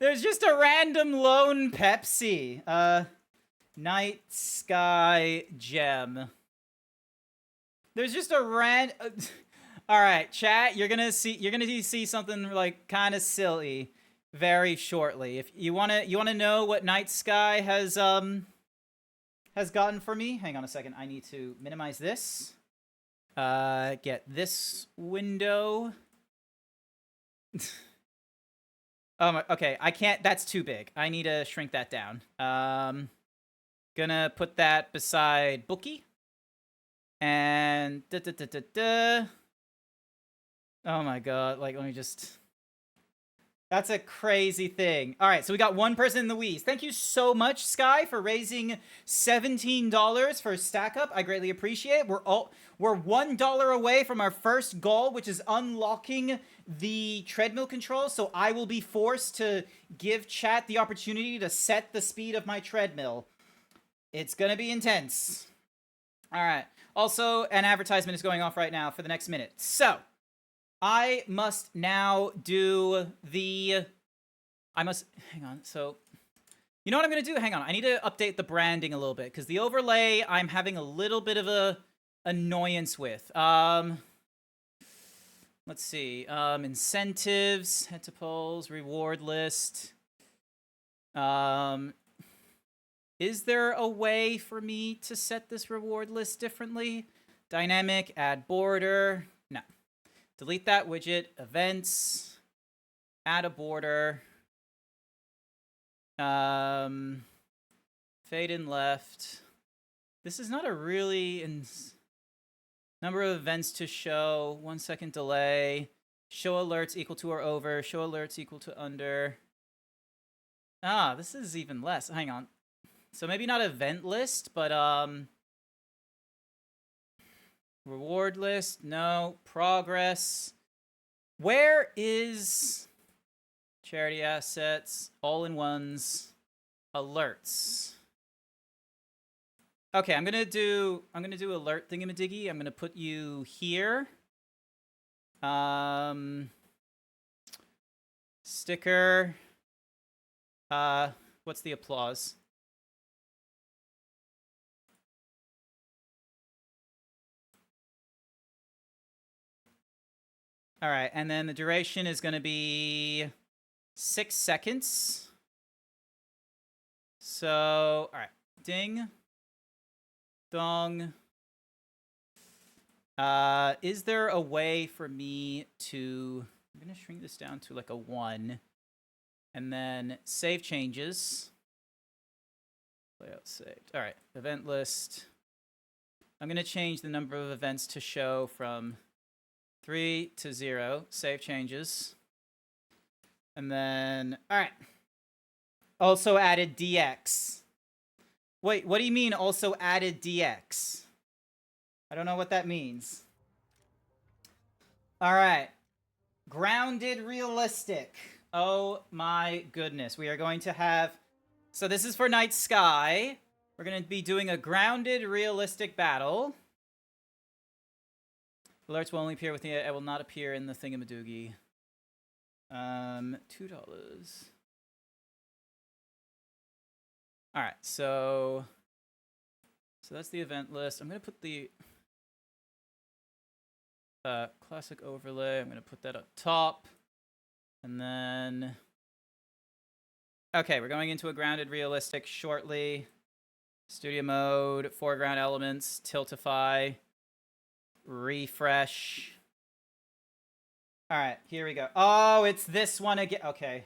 There's just a random lone Pepsi. Night Sky Gem. There's just a All right, chat. You're gonna see something like kind of silly very shortly. If you wanna know what Night Sky has gotten for me. Hang on a second. I need to minimize this. Get this window. Oh my, okay, I can't, that's too big. I need to shrink that down. Gonna put that beside Bookie. And oh my god, like, let me just... That's a crazy thing. All right, so we got one person in the Wii's. Thank you so much, Sky, for raising $17 for Stack Up. I greatly appreciate it. We're $1 away from our first goal, which is unlocking the treadmill control. So I will be forced to give chat the opportunity to set the speed of my treadmill. It's gonna be intense. All right. Also, an advertisement is going off right now for the next minute. So... I must now do the... Hang on, so... You know what I'm going to do? Hang on, I need to update the branding a little bit, because the overlay I'm having a little bit of a annoyance with. Let's see. Incentives, head to polls, reward list. Is there a way for me to set this reward list differently? Dynamic, add border... No. Delete that widget, events, add a border, fade in left. This is not a really number of events to show, 1 second delay, show alerts equal to or over, show alerts equal to under. Ah, this is even less. Hang on. So maybe not event list, but reward list, no. Progress. Where is charity assets, all-in-ones, alerts? Okay, I'm gonna do alert thingamadiggy. I'm gonna put you here. Sticker. What's the applause? All right, and then the duration is going to be 6 seconds. So, all right, ding, dong. Is there a way for me to... I'm going to shrink this down to like a 1. And then save changes. Layout saved. All right, event list. I'm going to change the number of events to show from 3 to 0. Save changes. And then, all right. Also added DX. Wait, what do you mean also added DX? I don't know what that means. All right. Grounded realistic. Oh my goodness. We are going to have... So this is for Night Sky. We're going to be doing a grounded realistic battle. Alerts will only appear with the... It will not appear in the thingamadoogie. $2. All right, so that's the event list. I'm gonna put the classic overlay. I'm gonna put that up top, and then okay, we're going into a grounded realistic shortly. Studio mode, foreground elements, tiltify, refresh. All right, here we go. Oh, it's this one again. Okay,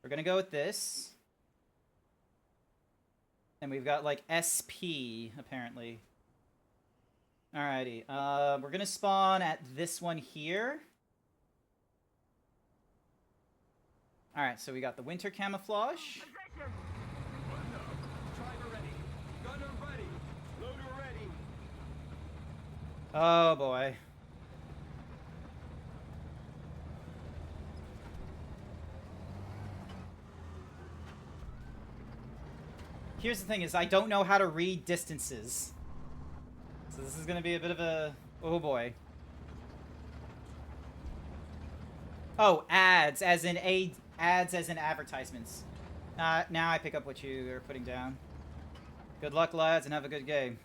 we're gonna go with this. And we've got, like, SP, apparently. Alrighty. We're gonna spawn at this one here. Alright, so we got the winter camouflage. Driver ready. Gunner ready. Loader ready. Oh, boy. Here's the thing is I don't know how to read distances. So this is going to be a bit of a... Oh, boy. Oh, ads as in advertisements. Now I pick up what you are putting down. Good luck, lads, and have a good game.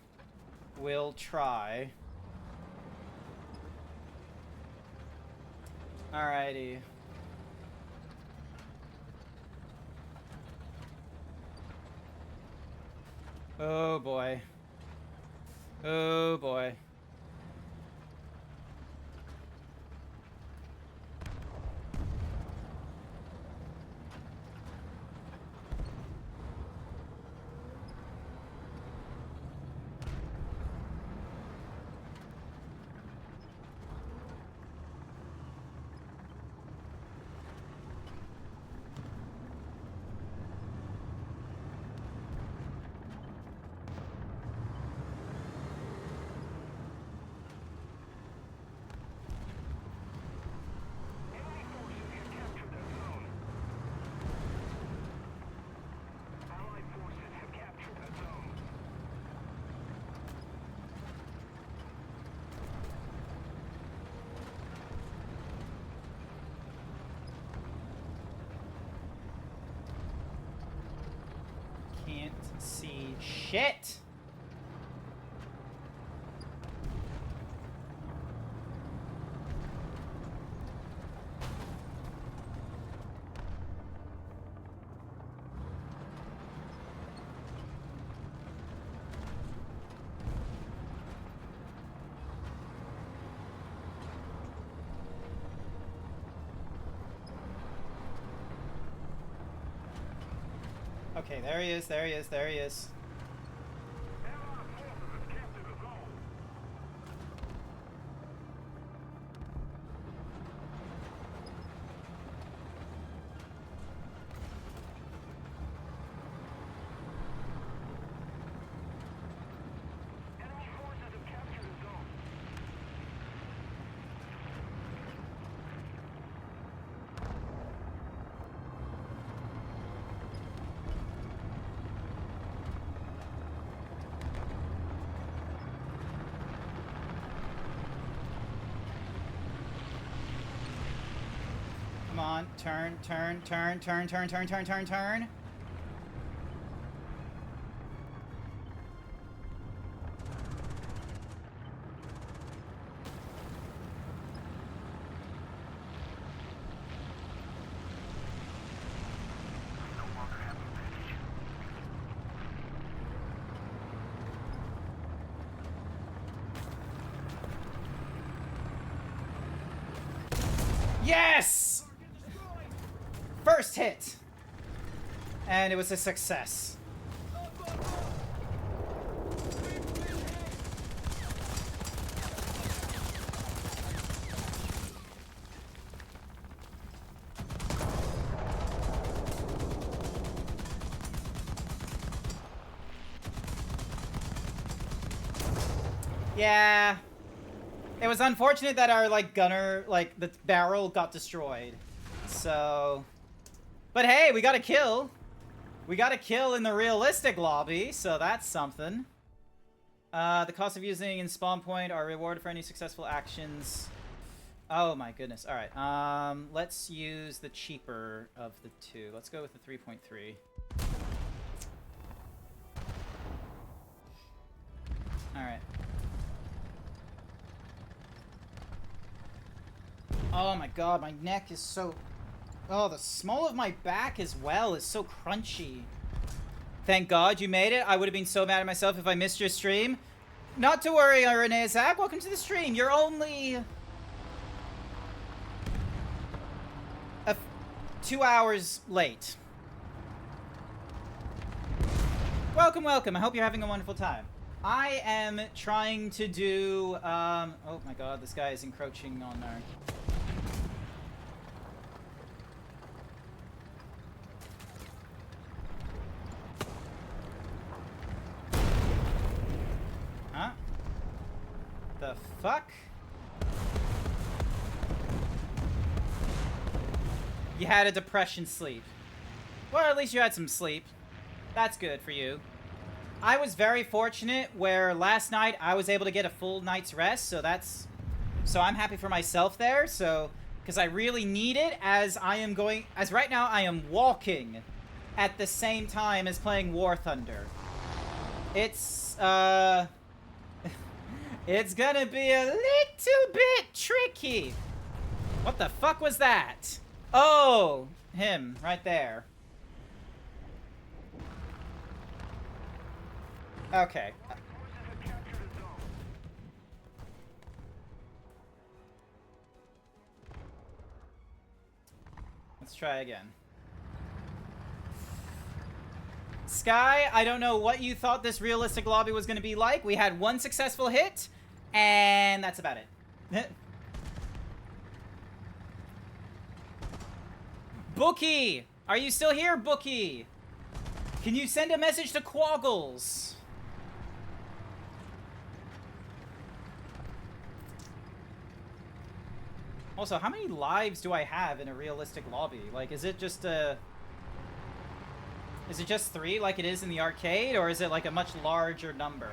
We'll try. Alrighty. Oh boy. Oh boy. Enemy forces have captured that zone. Allied forces have captured that zone. Can't see shit. Okay, there he is, there he is, there he is. Allied forces have captured the zone. Enemy forces have captured the zone. Come on, turn, turn, turn, turn, turn, turn, turn, turn, turn. Yes! First hit! And it was a success. Yeah. It was unfortunate that our, like, gunner, like, the barrel got destroyed. So... But hey, we got a kill. We got a kill in the realistic lobby, so that's something. The cost of using in spawn point are rewarded for any successful actions. Oh my goodness. Alright, let's use the cheaper of the two. Let's go with the 3.3. Alright. Oh my god, my neck is so... Oh, the small of my back as well is so crunchy. Thank God you made it. I would have been so mad at myself if I missed your stream. Not to worry, Renee Zach. Welcome to the stream. You're only... 2 hours late. Welcome, welcome. I hope you're having a wonderful time. I am trying to do... oh my god, this guy is encroaching on our... Huh? The fuck? You had a depression sleep. Well, at least you had some sleep. That's good for you. I was very fortunate where last night I was able to get a full night's rest, so that's... So I'm happy for myself there, so... Because I really need it as I am going... As right now I am walking at the same time as playing War Thunder. It's, it's gonna be a little bit tricky. What the fuck was that? Oh, him, right there. Okay. Let's try again. Sky, I don't know what you thought this realistic lobby was going to be like. We had one successful hit, and that's about it. Bookie! Are you still here, Bookie? Can you send a message to Quaggles? Also, how many lives do I have in a realistic lobby? Like, is it just a... Is it just 3 like it is in the arcade, or is it like a much larger number?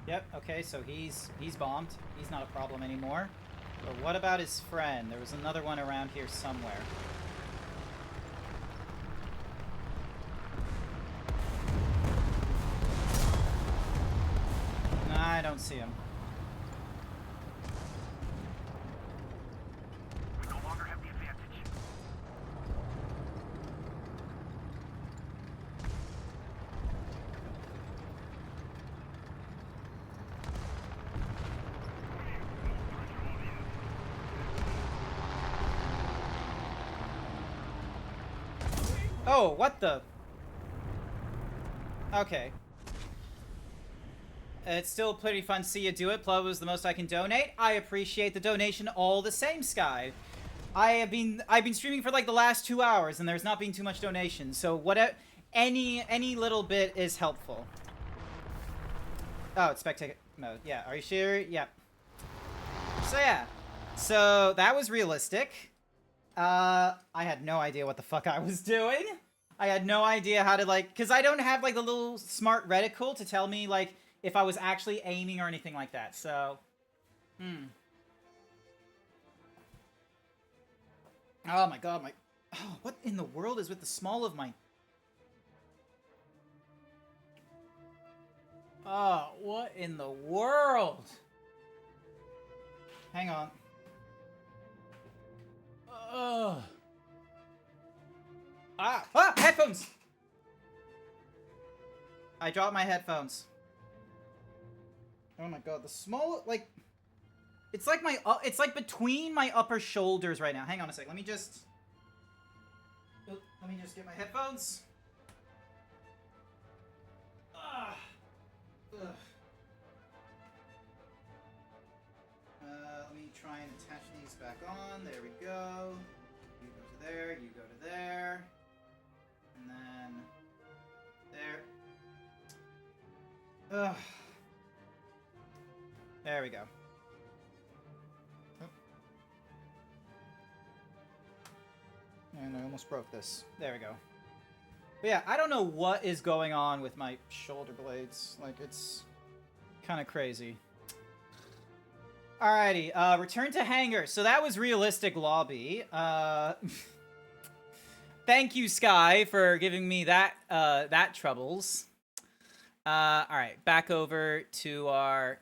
Yep, okay, so he's bombed. He's not a problem anymore. But what about his friend? There was another one around here somewhere. Nah, I don't see him. We no longer have the advantage. Oh, what the? Okay. It's still pretty fun to see you do it. Plug was the most I can donate. I appreciate the donation all the same, Sky. I've been streaming for like the last 2 hours and there's not been too much donation. So what any little bit is helpful. Oh, it's spectator mode. Yeah, are you sure? Yep. So yeah. So that was realistic. I had no idea what the fuck I was doing. I had no idea how to like, cuz I don't have like the little smart reticle to tell me like if I was actually aiming or anything like that. So Oh my god, oh, what in the world is with the small of my... Oh, what in the world? Hang on. Headphones! I dropped my headphones. Oh my god, the small, like... It's like it's like between my upper shoulders right now. Hang on a sec. Let me just get my headphones. Let me try and attach these back on. There we go. You go to there. You go to there. And then there. There we go. And I almost broke this. There we go. But yeah, I don't know what is going on with my shoulder blades. Like, it's kind of crazy. Alrighty, return to hangar. So that was realistic lobby. Thank you, Sky, for giving me that, that troubles. Alright, back over to our...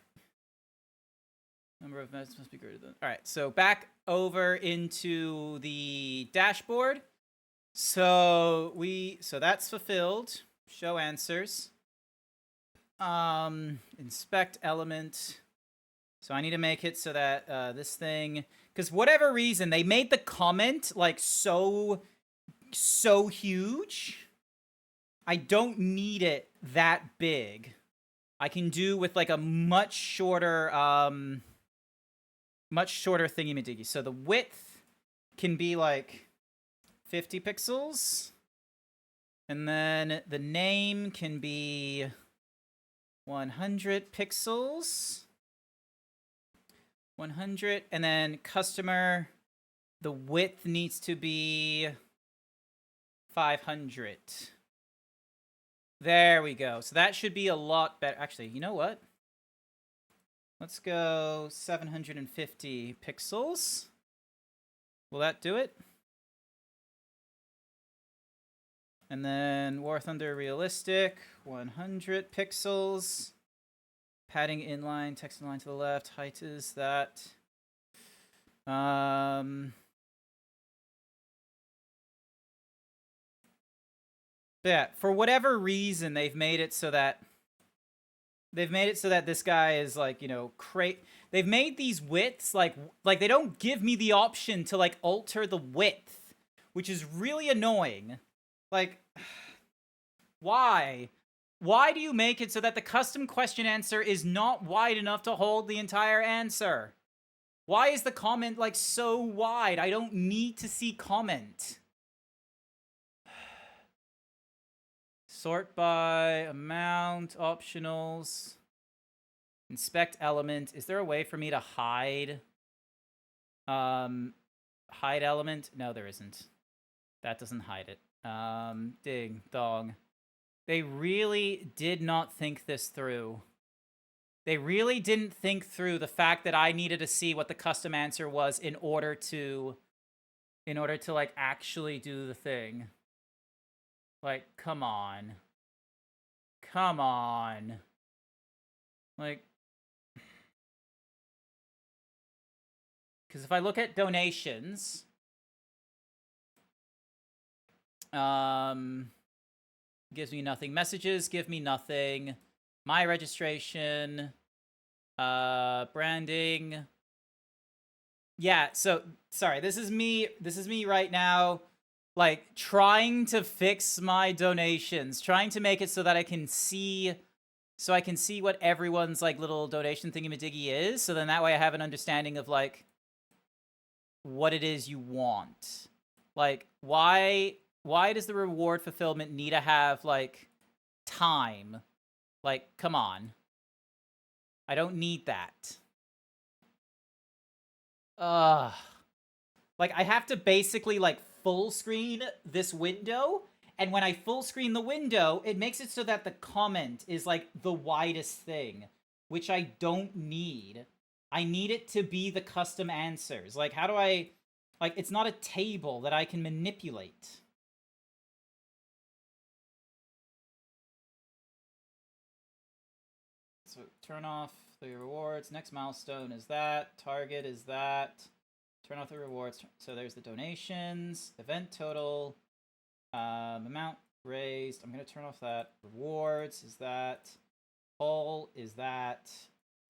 Number of meds must be greater than... Alright, so back over into the dashboard. So that's fulfilled. Show answers. Inspect element. So I need to make it so that this thing... Because whatever reason, they made the comment, like, so huge. I don't need it that big. I can do with, like, a much shorter thingy-majiggy. So the width can be, like, 50 pixels. And then the name can be 100 pixels. 100. And then customer, the width needs to be 500. There we go. So that should be a lot better. Actually, you know what? Let's go 750 pixels. Will that do it? And then War Thunder Realistic, 100 pixels. Padding inline, text inline to the left. Height is that. Yeah, for whatever reason, they've made it so that this guy is like, you know, they've made these widths like they don't give me the option to like alter the width, which is really annoying. Like, why? Why do you make it so that the custom question answer is not wide enough to hold the entire answer? Why is the comment like so wide? I don't need to see comment. Sort by amount, optionals, inspect element. Is there a way for me to hide element? No, there isn't. That doesn't hide it. Ding dong. They really did not think this through. They really didn't think through the fact that I needed to see what the custom answer was in order to like actually do the thing. Like, come on. Come on. Like, because if I look at donations, gives me nothing. Messages give me nothing. My registration, branding. Yeah, so sorry, this is me right now, like trying to fix my donations, trying to make it so that I can see what everyone's like little donation thingy-majiggy is, so then that way I have an understanding of like what it is you want. Like, why does the reward fulfillment need to have, like, time? Like, come on. I don't need that. Like, I have to basically, like, full screen this window, and when I full screen the window, it makes it so that the comment is, like, the widest thing, which I don't need. I need it to be the custom answers. Like, how do I... Like, it's not a table that I can manipulate. So, turn off the rewards. Next milestone is that. Target is that. Turn off the rewards. So there's the donations, event total, amount raised. I'm going to turn off that. Rewards is that. Poll is that.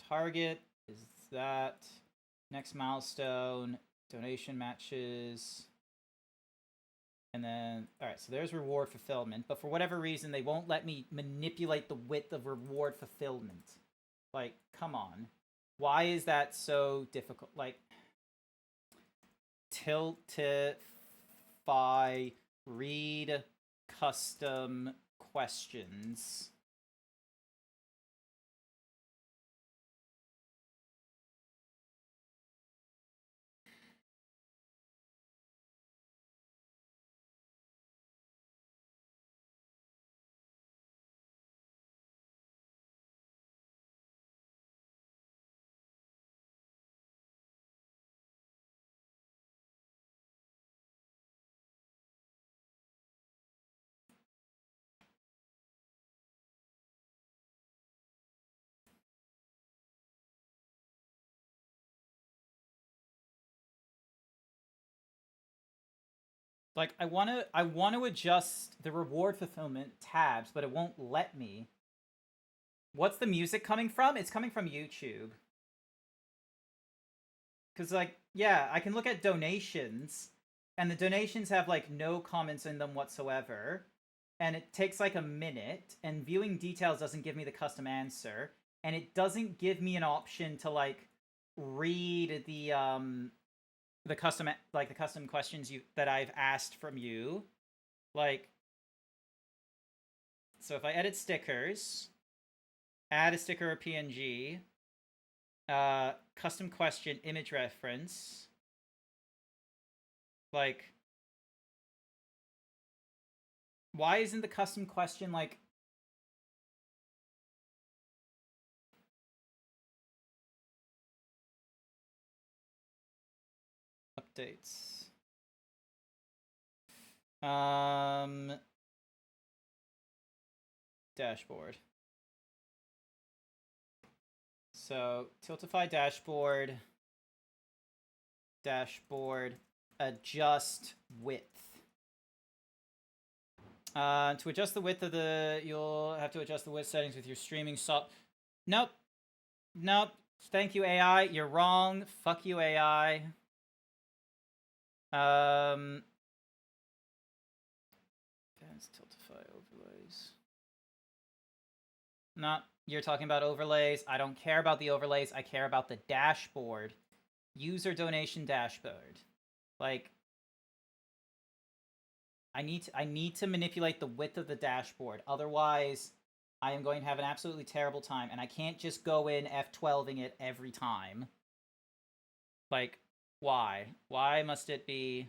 Target is that. Next milestone, donation matches. And then, alright, so there's reward fulfillment. But for whatever reason, they won't let me manipulate the width of reward fulfillment. Like, come on. Why is that so difficult? Like... Tiltify read custom questions. Like, I want to adjust the reward fulfillment tabs, but it won't let me. What's the music coming from? It's coming from YouTube. Because, like, yeah, I can look at donations, and the donations have, like, no comments in them whatsoever. And it takes, like, a minute, and viewing details doesn't give me the custom answer. And it doesn't give me an option to, like, read the custom, like, the custom questions that I've asked from you. Like, so if I edit stickers, add a sticker or PNG, custom question, image reference, like, why isn't the custom question, like, updates? Dashboard. So, Tiltify dashboard, adjust width. To adjust the width of you'll have to adjust the width settings with your streaming Nope. Nope. Thank you, AI. You're wrong. Fuck you, AI. Advanced Tiltify overlays. No, you're talking about overlays. I don't care about the overlays. I care about the dashboard. User donation dashboard. Like, I need to manipulate the width of the dashboard. Otherwise, I am going to have an absolutely terrible time, and I can't just go in F12ing it every time. Like, why? Why must it be...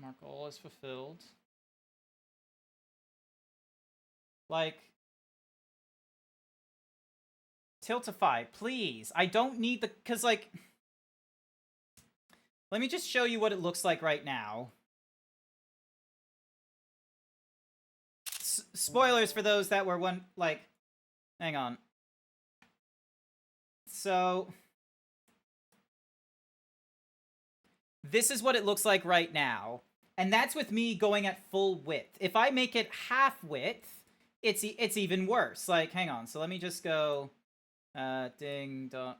Mark all is fulfilled. Like... Tiltify, please. I don't need the... Because, like... Let me just show you what it looks like right now. Spoilers for those that were like... Hang on. So... This is what it looks like right now. And that's with me going at full width. If I make it half width, it's even worse. Like, hang on. So let me just go... ding, dong...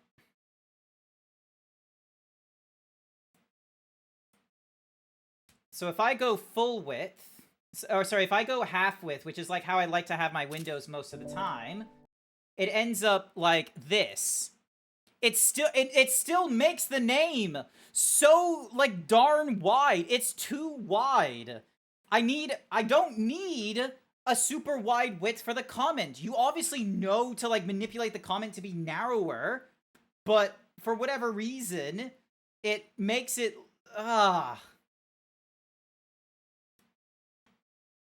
So if I go full width, or sorry, if I go half width, which is like how I like to have my windows most of the time, it ends up like this. It still makes the name so like darn wide. It's too wide. I don't need a super wide width for the comment. You obviously know to like manipulate the comment to be narrower, but for whatever reason, it makes it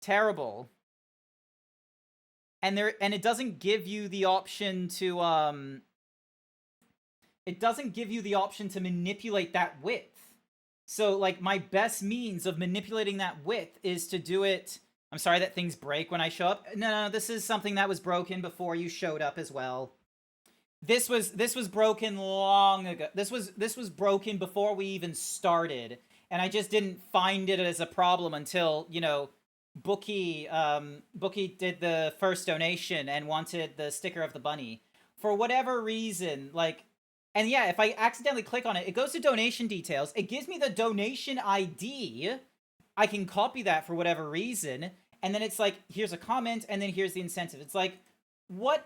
terrible. And it doesn't give you the option to it doesn't give you the option to manipulate that width. So like my best means of manipulating that width is to do it. I'm sorry that things break when I show up. No, this is something that was broken before you showed up as well. This was broken long ago. This was broken before we even started, and I just didn't find it as a problem until, you know, Bookie did the first donation and wanted the sticker of the bunny. For whatever reason, like, and yeah, if I accidentally click on it, it goes to donation details. It gives me the donation ID. I can copy that for whatever reason, and then it's like, here's a comment, and then here's the incentive. It's like, what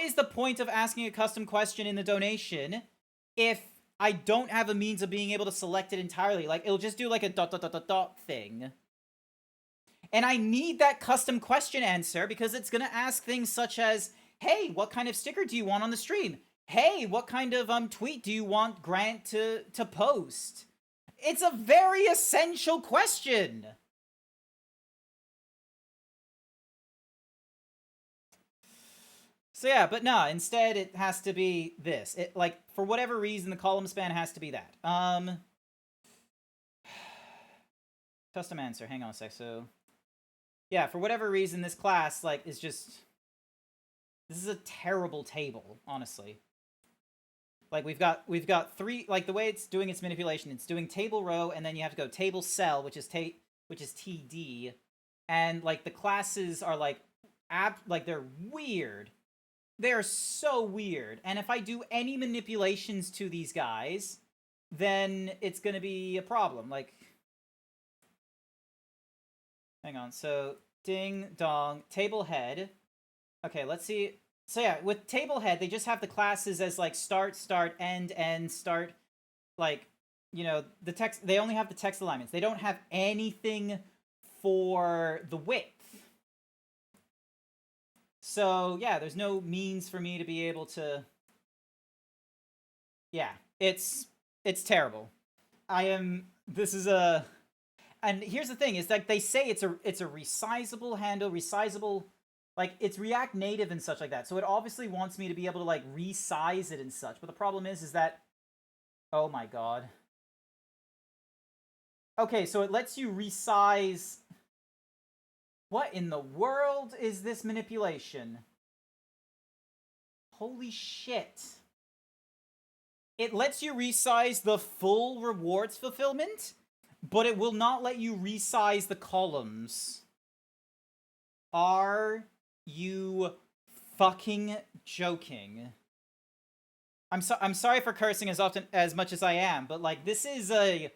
is the point of asking a custom question in the donation if I don't have a means of being able to select it entirely? Like, it'll just do like a ... thing. And I need that custom question answer because it's going to ask things such as, hey, what kind of sticker do you want on the stream? Hey, what kind of tweet do you want Grant to post? It's a very essential question. So yeah, but no, instead it has to be this. It, like, for whatever reason, the column span has to be that. Custom answer, hang on a sec. So yeah, for whatever reason, this class, like, is just, this is a terrible table, honestly. Like, we've got three, like, the way it's doing its manipulation, it's doing table row, and then you have to go table cell, which is TD, and like the classes are like they're weird. They're so weird. And if I do any manipulations to these guys, then it's gonna be a problem. Like, hang on. So, ding, dong, table head. Okay, let's see. So yeah, with table head, they just have the classes as like start, end, start. Like, you know, the text, they only have the text alignments. They don't have anything for the width. So yeah, there's no means for me to be able to. Yeah, it's terrible. This is a. And here's the thing: is that they say it's a resizable handle, resizable, like it's React Native and such like that. So it obviously wants me to be able to like resize it and such. But the problem is that, oh my god. Okay, so it lets you resize. What in the world is this manipulation? Holy shit. It lets you resize the full rewards fulfillment, but it will not let you resize the columns. Are you fucking joking? I'm sorry for cursing as much as I am, but like this is a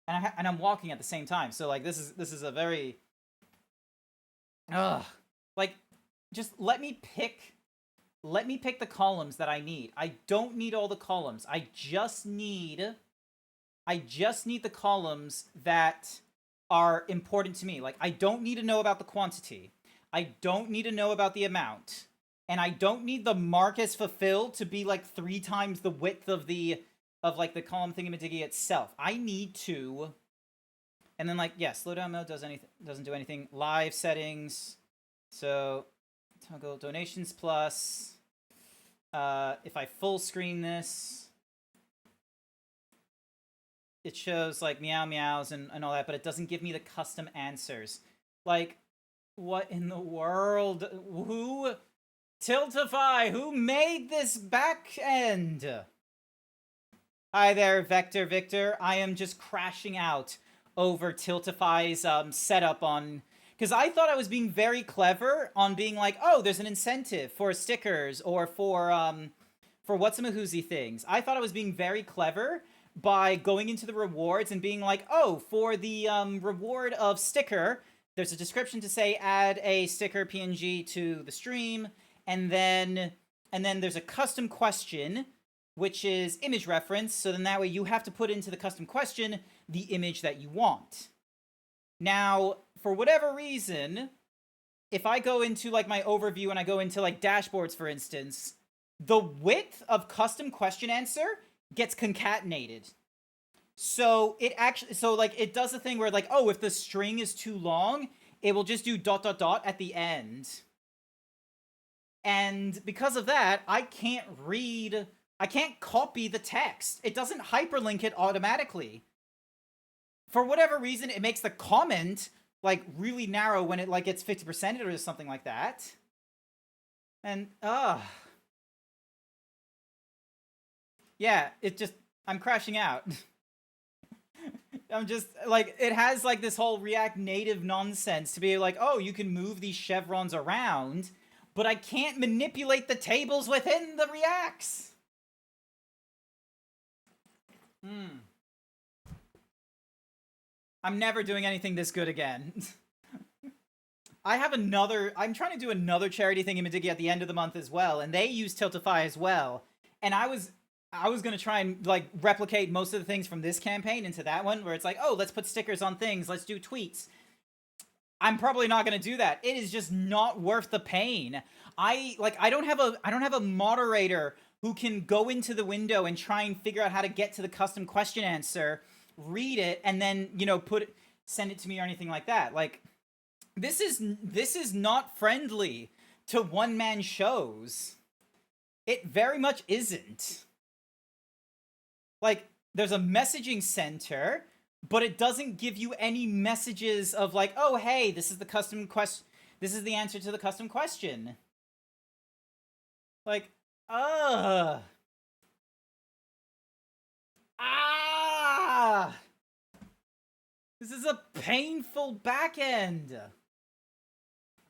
and I'm walking at the same time. So like this is a very like just let me pick the columns that I need. I don't need all the columns. I just need the columns that are important to me. Like I don't need to know about the quantity. I don't need to know about the amount. And I don't need the mark as fulfilled to be like 3 times the width of the column thingamadiggy itself. I need to. And then like, yeah, slowdown mode doesn't do anything. Live settings. So toggle donations plus. If I full screen this, it shows like meow meows and all that, but it doesn't give me the custom answers. Like, what in the world? Who? Tiltify, who made this back end? Hi there, Vector Victor. I am just crashing out over Tiltify's setup on... Because I thought I was being very clever on being like, oh, there's an incentive for stickers or for for whatsamahoozy things. I thought I was being very clever by going into the rewards and being like, oh, for the reward of sticker, there's a description to say add a sticker PNG to the stream, and then there's a custom question, which is image reference, so then that way you have to put into the custom question the image that you want. Now, for whatever reason, if I go into, like, my overview and I go into, like, dashboards, for instance, the width of custom question answer gets concatenated. So it actually, so, like, it does a thing where, like, oh, if the string is too long, it will just do ... at the end. And because of that, I can't copy the text. It doesn't hyperlink it automatically. For whatever reason, it makes the comment, like, really narrow when it, like, gets 50%ed or something like that. And, yeah, it just, I'm crashing out. I'm just, like, it has, like, this whole React Native nonsense to be like, oh, you can move these chevrons around, but I can't manipulate the tables within the Reacts. I'm never doing anything this good again. I'm trying to do another charity thingy-majiggy at the end of the month as well, and they use Tiltify as well. And I was gonna try and, like, replicate most of the things from this campaign into that one, where it's like, oh, let's put stickers on things, let's do tweets. I'm probably not gonna do that. It is just not worth the pain. I don't have a moderator who can go into the window and try and figure out how to get to the custom question answer, read it, and then, you know, send it to me or anything like that. Like, this is not friendly to one-man shows. It very much isn't. Like, there's a messaging center, but it doesn't give you any messages of, like, oh, hey, this is the custom question. This is the answer to the custom question. Like, this is a painful back end.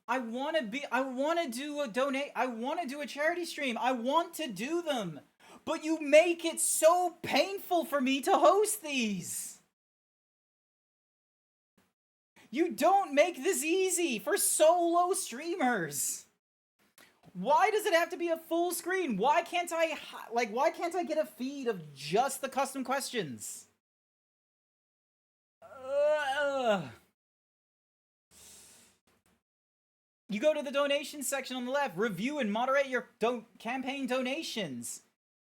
I want to do a charity stream. I want to do them. But you make it so painful for me to host these. You don't make this easy for solo streamers. Why does it have to be a full screen? Why can't I get a feed of just the custom questions? You go to the donations section on the left, review and moderate your campaign donations.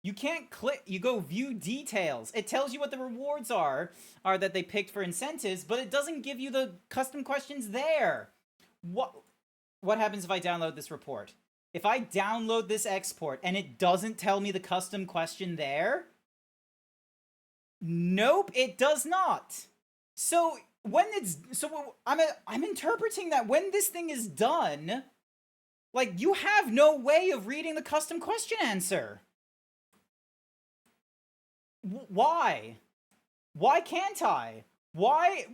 You can't click, you go view details. It tells you what the rewards are that they picked for incentives, but it doesn't give you the custom questions there. What happens if I download this report? If I download this export and it doesn't tell me the custom question there? Nope, it does not. So I'm interpreting that when this thing is done, like, you have no way of reading the custom question answer. Why? Why can't I? Why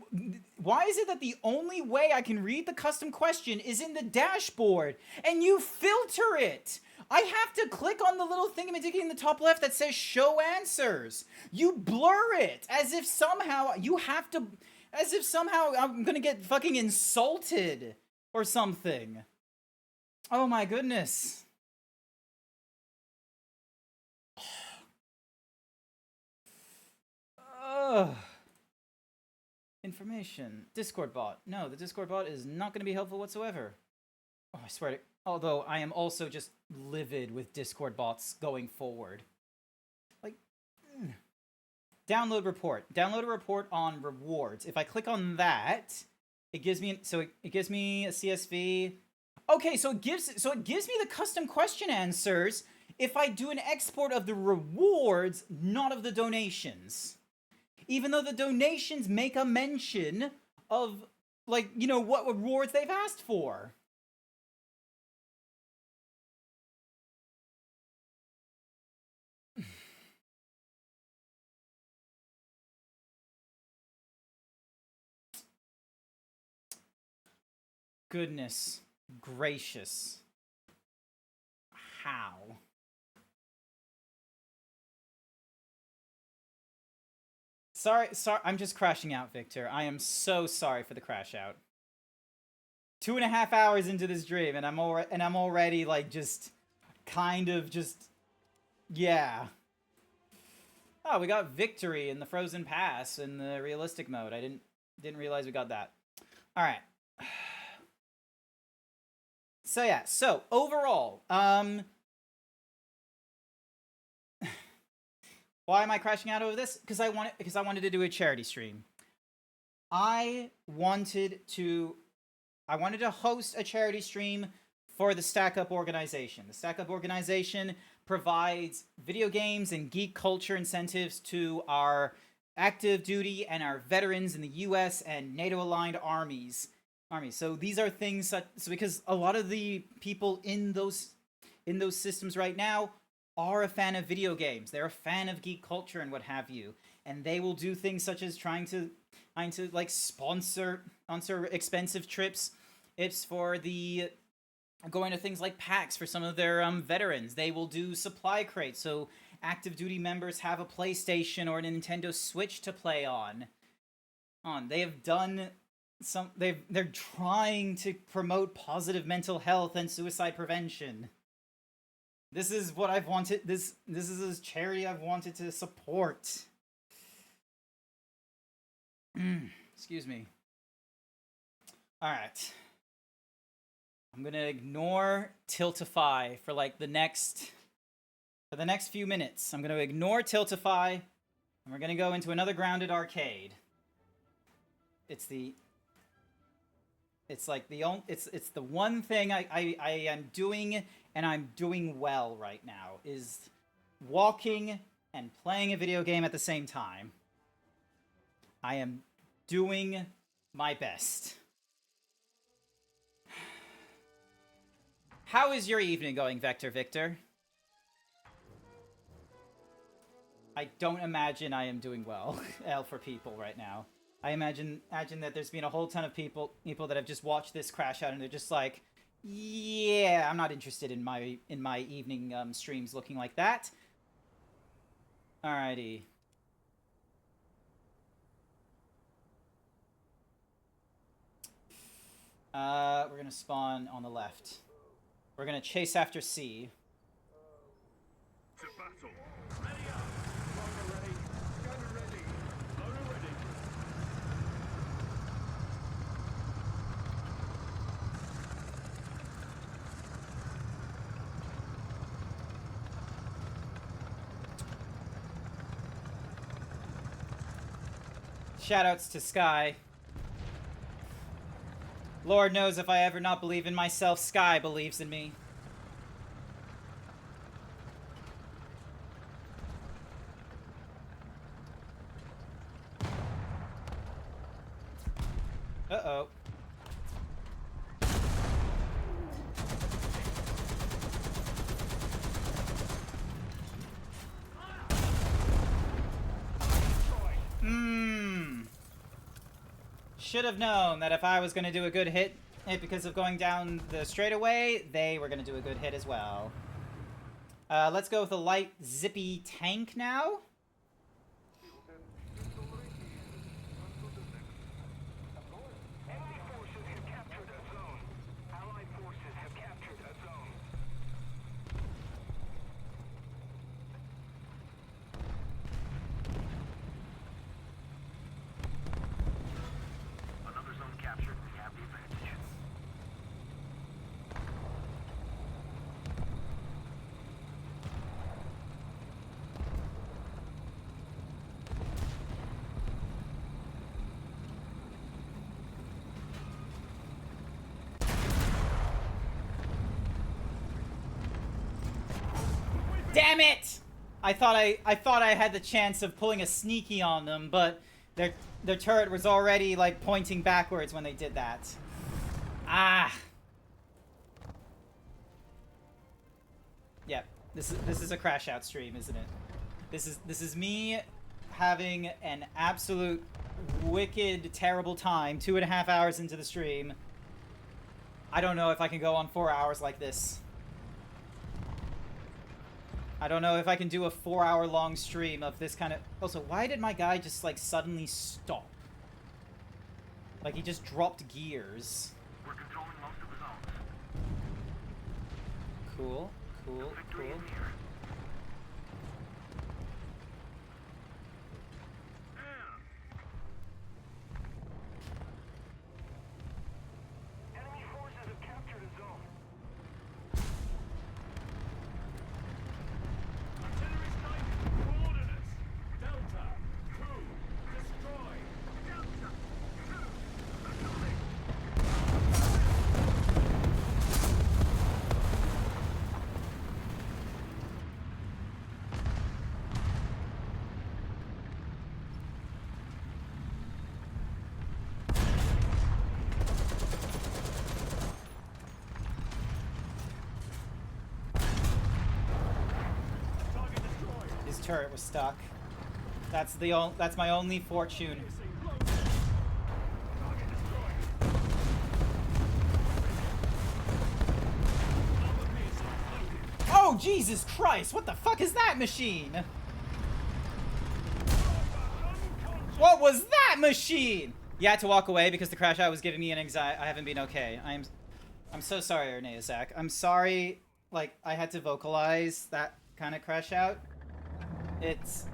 is it that the only way I can read the custom question is in the dashboard, and you filter it? I have to click on the little thingamajiggy in the top left that says show answers. You blur it as if somehow I'm gonna get fucking insulted or something. Oh my goodness. Information. Discord bot. No, the Discord bot is not going to be helpful whatsoever. Oh, I swear to... Although, I am also just livid with Discord bots going forward. Like... Download report. Download a report on rewards. If I click on that, it gives me... So it gives me a CSV. Okay, so it gives me the custom question answers if I do an export of the rewards, not of the donations. Even though the donations make a mention of, like, you know, what rewards they've asked for. Goodness gracious. How? Sorry, I'm just crashing out, Victor. I am so sorry for the crash out. 2.5 hours into this dream, and I'm already like just kind of just yeah. Oh, we got victory in the Frozen Pass in the realistic mode. I didn't realize we got that. All right. So yeah. So overall, why am I crashing out over this? Because I wanted to do a charity stream. I wanted to host a charity stream for the Stack Up organization. The Stack Up organization provides video games and geek culture incentives to our active duty and our veterans in the US and NATO-aligned armies. So these are things so because a lot of the people in those systems right now are a fan of video games. They're a fan of geek culture and what have you. And they will do things such as trying to like sponsor expensive trips. It's for the going to things like PAX for some of their veterans. They will do supply crates so active duty members have a PlayStation or a Nintendo Switch to play on. They have done they're trying to promote positive mental health and suicide prevention. This is what I've wanted. This is a charity I've wanted to support. Excuse me. All right. I'm gonna ignore Tiltify for like the next few minutes. I'm gonna ignore Tiltify, and we're gonna go into another grounded arcade. It's the one thing I am doing, and I'm doing well right now, is walking and playing a video game at the same time. I am doing my best. How is your evening going, Victor? I don't imagine I am doing well for people right now. I imagine that there's been a whole ton of people that have just watched this crash out and they're just like, yeah, I'm not interested in my evening streams looking like that. Alrighty. We're gonna spawn on the left. We're gonna chase after C. To battle. Ready up. Loader ready. Gunner ready. Loader ready. Shoutouts to Sky. Lord knows if I ever not believe in myself, Sky believes in me. Uh-oh. Should have known that if I was going to do a good hit because of going down the straightaway, they were going to do a good hit as well. Let's go with a light zippy tank now. Enemy forces have captured a zone. Allied forces have captured a zone. Another zone captured. We have the advantage. Damn it! I thought I had the chance of pulling a sneaky on them, but their turret was already like pointing backwards when they did that. Ah. Yep. This is a crash out stream, isn't it? This is me having an absolute wicked terrible time 2.5 hours into the stream. I don't know if I can go on 4 hours like this. I don't know if I can do a 4-hour-long stream of this kind of... Also, why did my guy just, like, suddenly stop? Like, he just dropped gears. We're controlling most of the zones. Cool, cool, Victory cool. is here. Enemy forces have captured a zone. Artillery strike. Coordinates. Delta. Coup. Destroy. Delta. Coup. Acknowledge. Target destroyed. His turret was stuck. That's my only fortune. Missing loaded. Target destroyed. Armor piercing loaded. Oh, Jesus Christ! What the fuck is that machine? Unconscious. What was that machine? You had to walk away because the crash out was giving me an anxiety. I haven't been okay. I'm so sorry, Renee Zach. I'm sorry. Like, I had to vocalize that kind of crash out. It's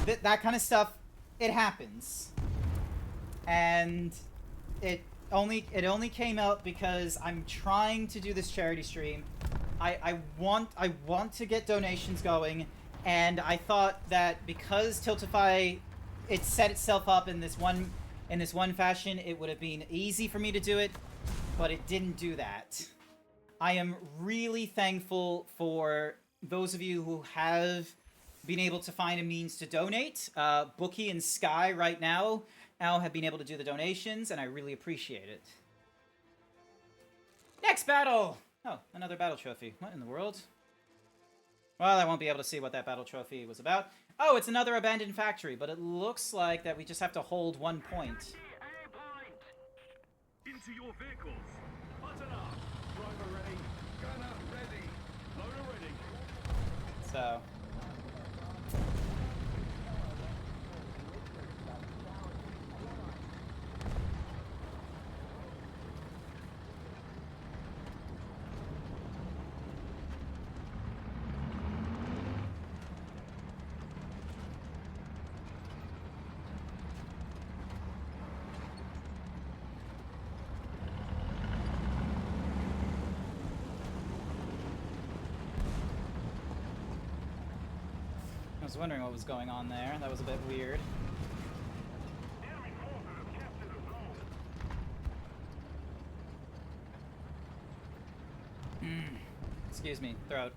that kind of stuff. It happens, and it only came out because I'm trying to do this charity stream. I want to get donations going, and I thought that because Tiltify, it set itself up in this one fashion, it would have been easy for me to do it, but it didn't do that. I am really thankful for those of you who have been able to find a means to donate. Bookie and Sky right now have been able to do the donations, and I really appreciate it. Next battle! Oh, another battle trophy. What in the world? Well, I won't be able to see what that battle trophy was about. Oh, it's another abandoned factory, but it looks like that we just have to hold 1 point. Into your vehicles. Button up. Driver ready. Gunner ready. Loader ready. So... I was wondering what was going on there. That was a bit weird. Enemy forces have captured a zone. Excuse me, throat.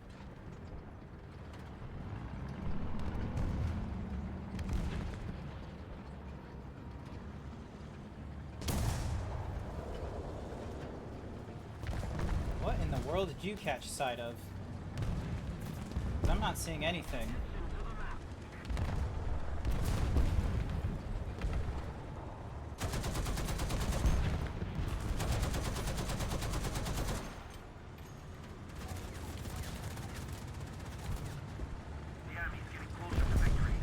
What in the world did you catch sight of? 'Cause I'm not seeing anything. The enemy's getting closer to victory.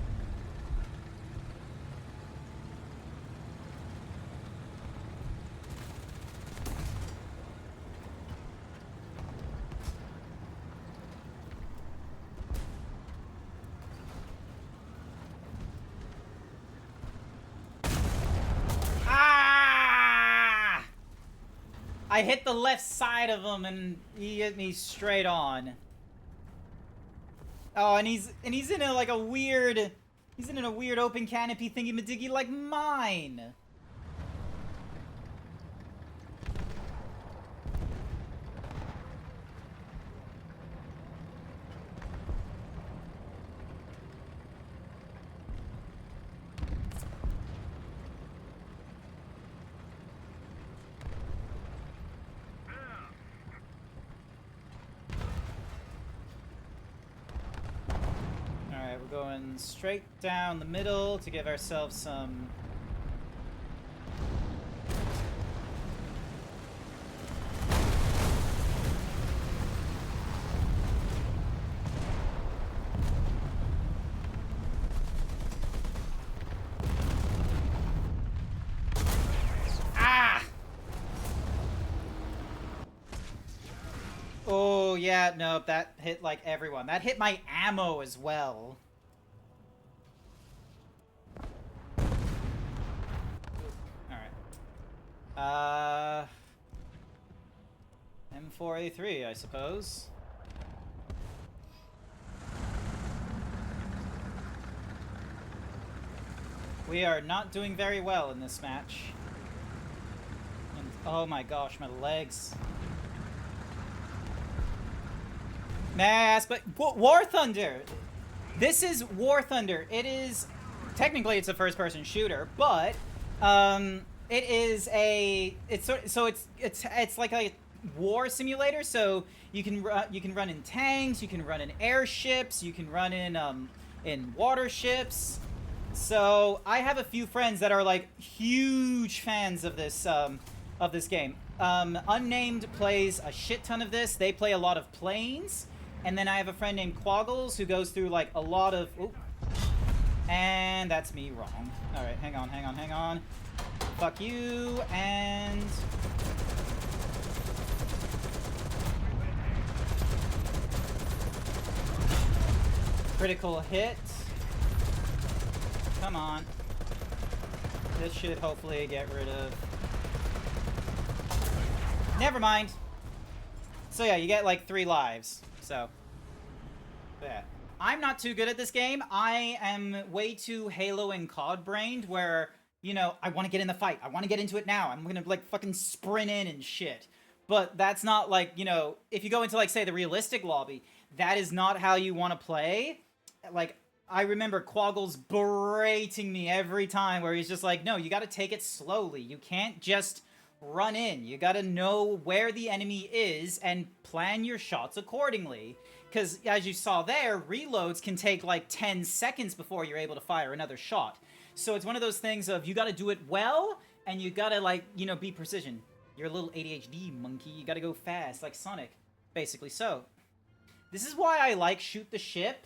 Ah! I hit the left side of him and he hit me straight on. Oh, and he's in a like a weird, he's in a weird open canopy thingy madiggy like mine. Alright, we're going straight down the middle to give ourselves some... yeah, nope, that hit, like, everyone. That hit my ammo as well. Alright. M4A3, I suppose. We are not doing very well in this match. And, oh my gosh, my legs. May I ask, but War Thunder! This is War Thunder. It is, technically it's a first-person shooter, but, it is a, it's like a war simulator, so you can run in tanks, you can run in airships, you can run in water ships. So I have a few friends that are like huge fans of this game. Unnamed plays a shit ton of this. They play a lot of planes, and then I have a friend named Quaggles who goes through like a lot of. Ooh, and that's me wrong. All right, hang on. Fuck you and. Critical hit. Come on. This should hopefully get rid of... Never mind. So yeah, you get like 3 lives. So, yeah. I'm not too good at this game. I am way too Halo and COD brained where, you know, I want to get in the fight. I want to get into it now. I'm gonna like fucking sprint in and shit. But that's not like, you know, if you go into like, say, the realistic lobby, that is not how you want to play. Like, I remember Quaggles berating me every time where he's just like, no, you gotta take it slowly. You can't just run in. You gotta know where the enemy is and plan your shots accordingly. Because, as you saw there, reloads can take like 10 seconds before you're able to fire another shot. So it's one of those things of you gotta do it well, and you gotta, like, you know, be precision. You're a little ADHD monkey. You gotta go fast, like Sonic. Basically so. This is why I like Shoot the Ship.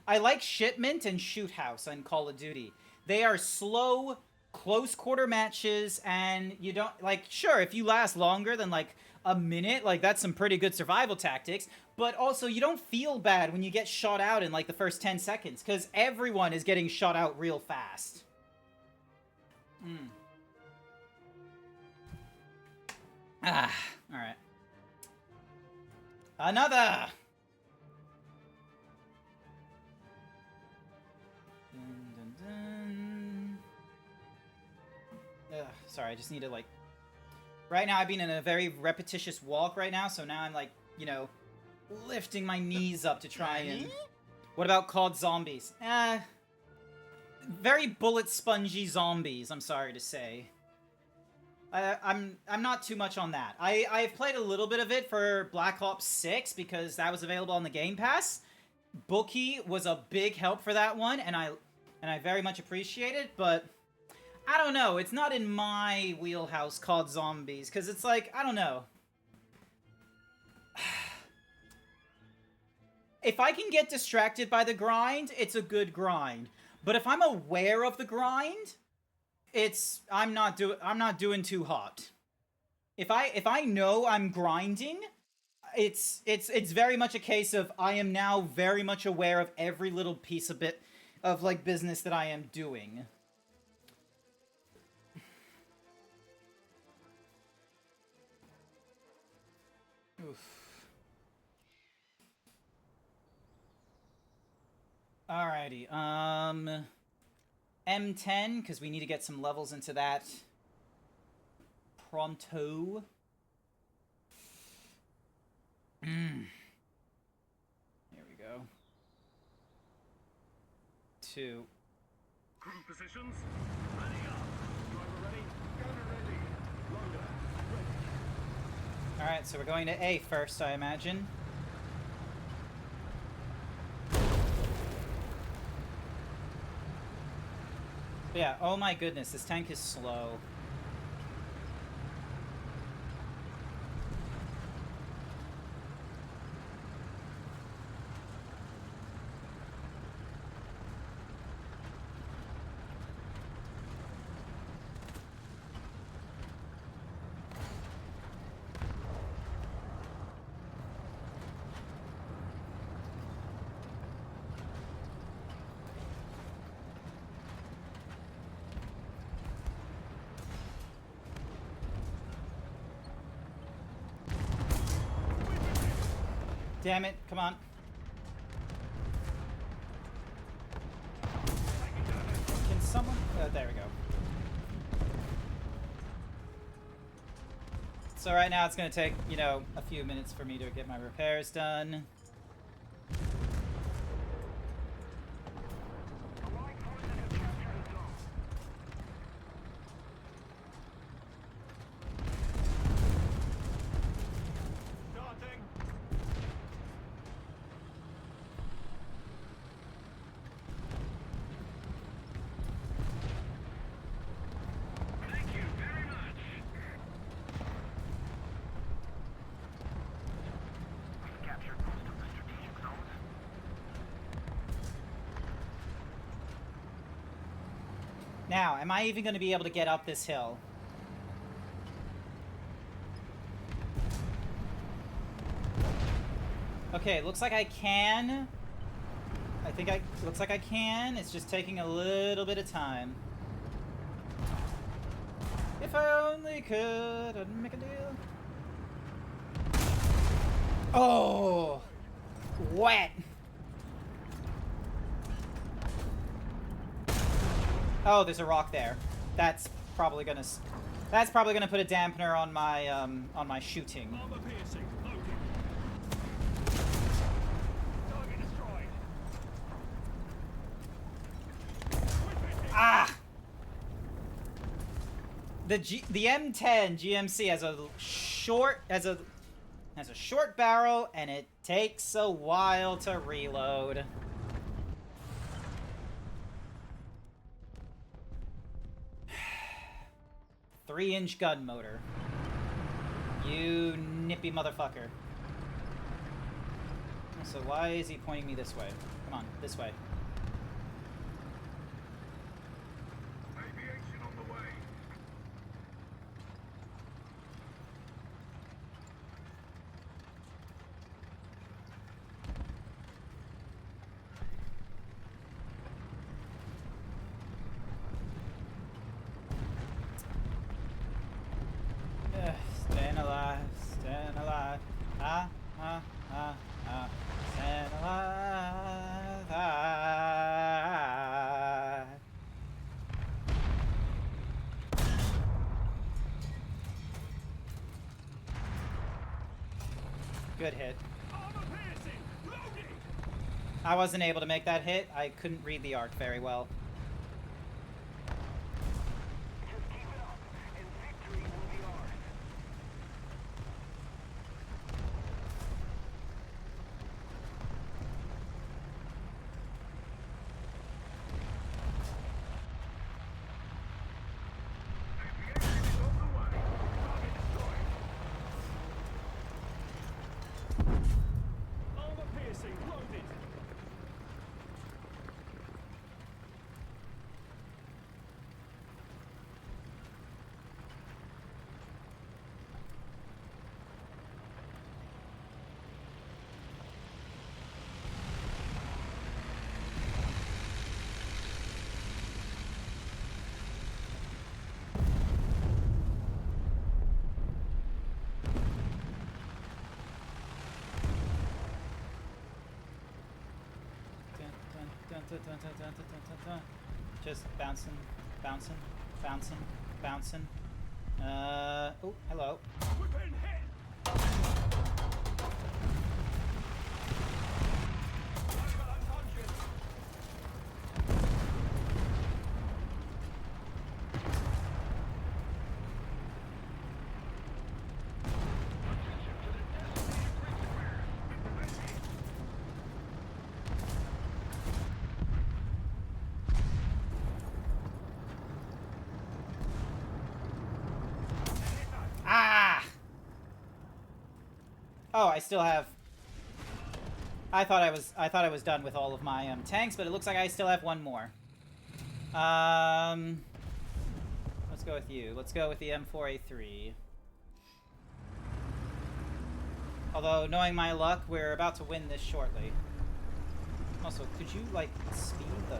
I like Shipment and Shoot House on Call of Duty. They are slow, close quarter matches, and you don't, like, sure, if you last longer than, like, a minute, like, that's some pretty good survival tactics, but also you don't feel bad when you get shot out in, like, the first 10 seconds, because everyone is getting shot out real fast. Alright. Another! Sorry, I just need to, like... Right now, I've been in a very repetitious walk right now, so now I'm, like, you know, lifting my knees up to try and... What about called zombies? Very bullet spongy zombies, I'm sorry to say. I'm not too much on that. I've played a little bit of it for Black Ops 6 because that was available on the Game Pass. Bookie was a big help for that one, and I very much appreciate it, but I don't know. It's not in my wheelhouse called zombies, because it's like, I don't know. If I can get distracted by the grind, it's a good grind. But if I'm aware of the grind, I'm not doing too hot. If I know I'm grinding, it's very much a case of I am now very much aware of every little piece of bit of like business that I am doing. Oof. Alrighty, M10, because we need to get some levels into that pronto. Here we go. 2. Crew positions. Ready up. Driver ready. Gunner ready. Loader ready. Alright, so we're going to A first, I imagine. But yeah, oh my goodness, this tank is slow. Damn it, come on. Can someone... there we go. So right now it's going to take, you know, a few minutes for me to get my repairs done. Allied forces have captured a zone. Starting. Thank you very much. We've captured most of the strategic zones. Now, am I even going to be able to get up this hill? Okay, looks like I can. Looks like I can. It's just taking a little bit of time. If I only could, I'd make a deal. Oh! Wet! Oh, there's a rock there. That's probably gonna put a dampener on my shooting. Armor piercing. Loading. Target destroyed. Ah! The M10 GMC has a short barrel and it takes a while to reload. Three-inch gun motor. You nippy motherfucker. So why is he pointing me this way? Come on, this way. Aviation on the way. Staying alive, staying alive. Ah, ah, ah, ah. Staying alive. Ah. Good hit. Armor piercing. Loading. I wasn't able to make that hit. I couldn't read the arc very well. Just keep it up, and victory will be ours. Aviation is on the way. Target destroyed. Armor piercing. Loaded. Just bouncing, bouncing, bouncing, bouncing. Oh, hello. We've been hit. I've got unconscious. Ah! Oh, I still have. I thought I was done with all of my tanks, but it looks like I still have one more. Let's go with you. Let's go with the M4A3. Although, knowing my luck, we're about to win this shortly. Also, could you, like, speed the...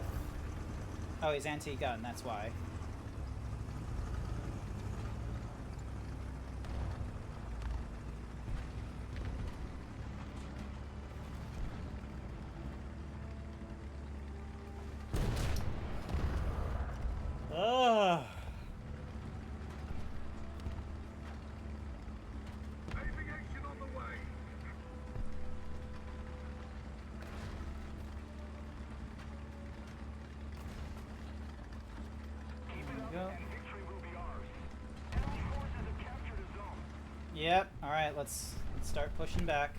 Oh, he's anti-gun, that's why. Yep. All right. Let's start pushing back.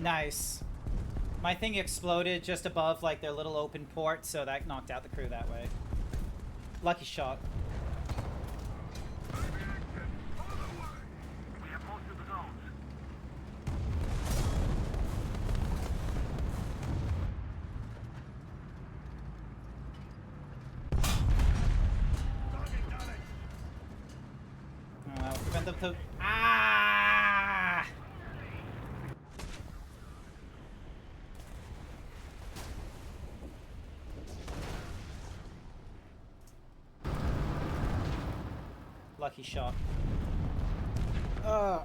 Nice. My thing exploded just above like their little open port, so that knocked out the crew that way. Lucky shot. We have most of the zones. Target damage. That'll prevent them to. Ah! Lucky shot. Oh,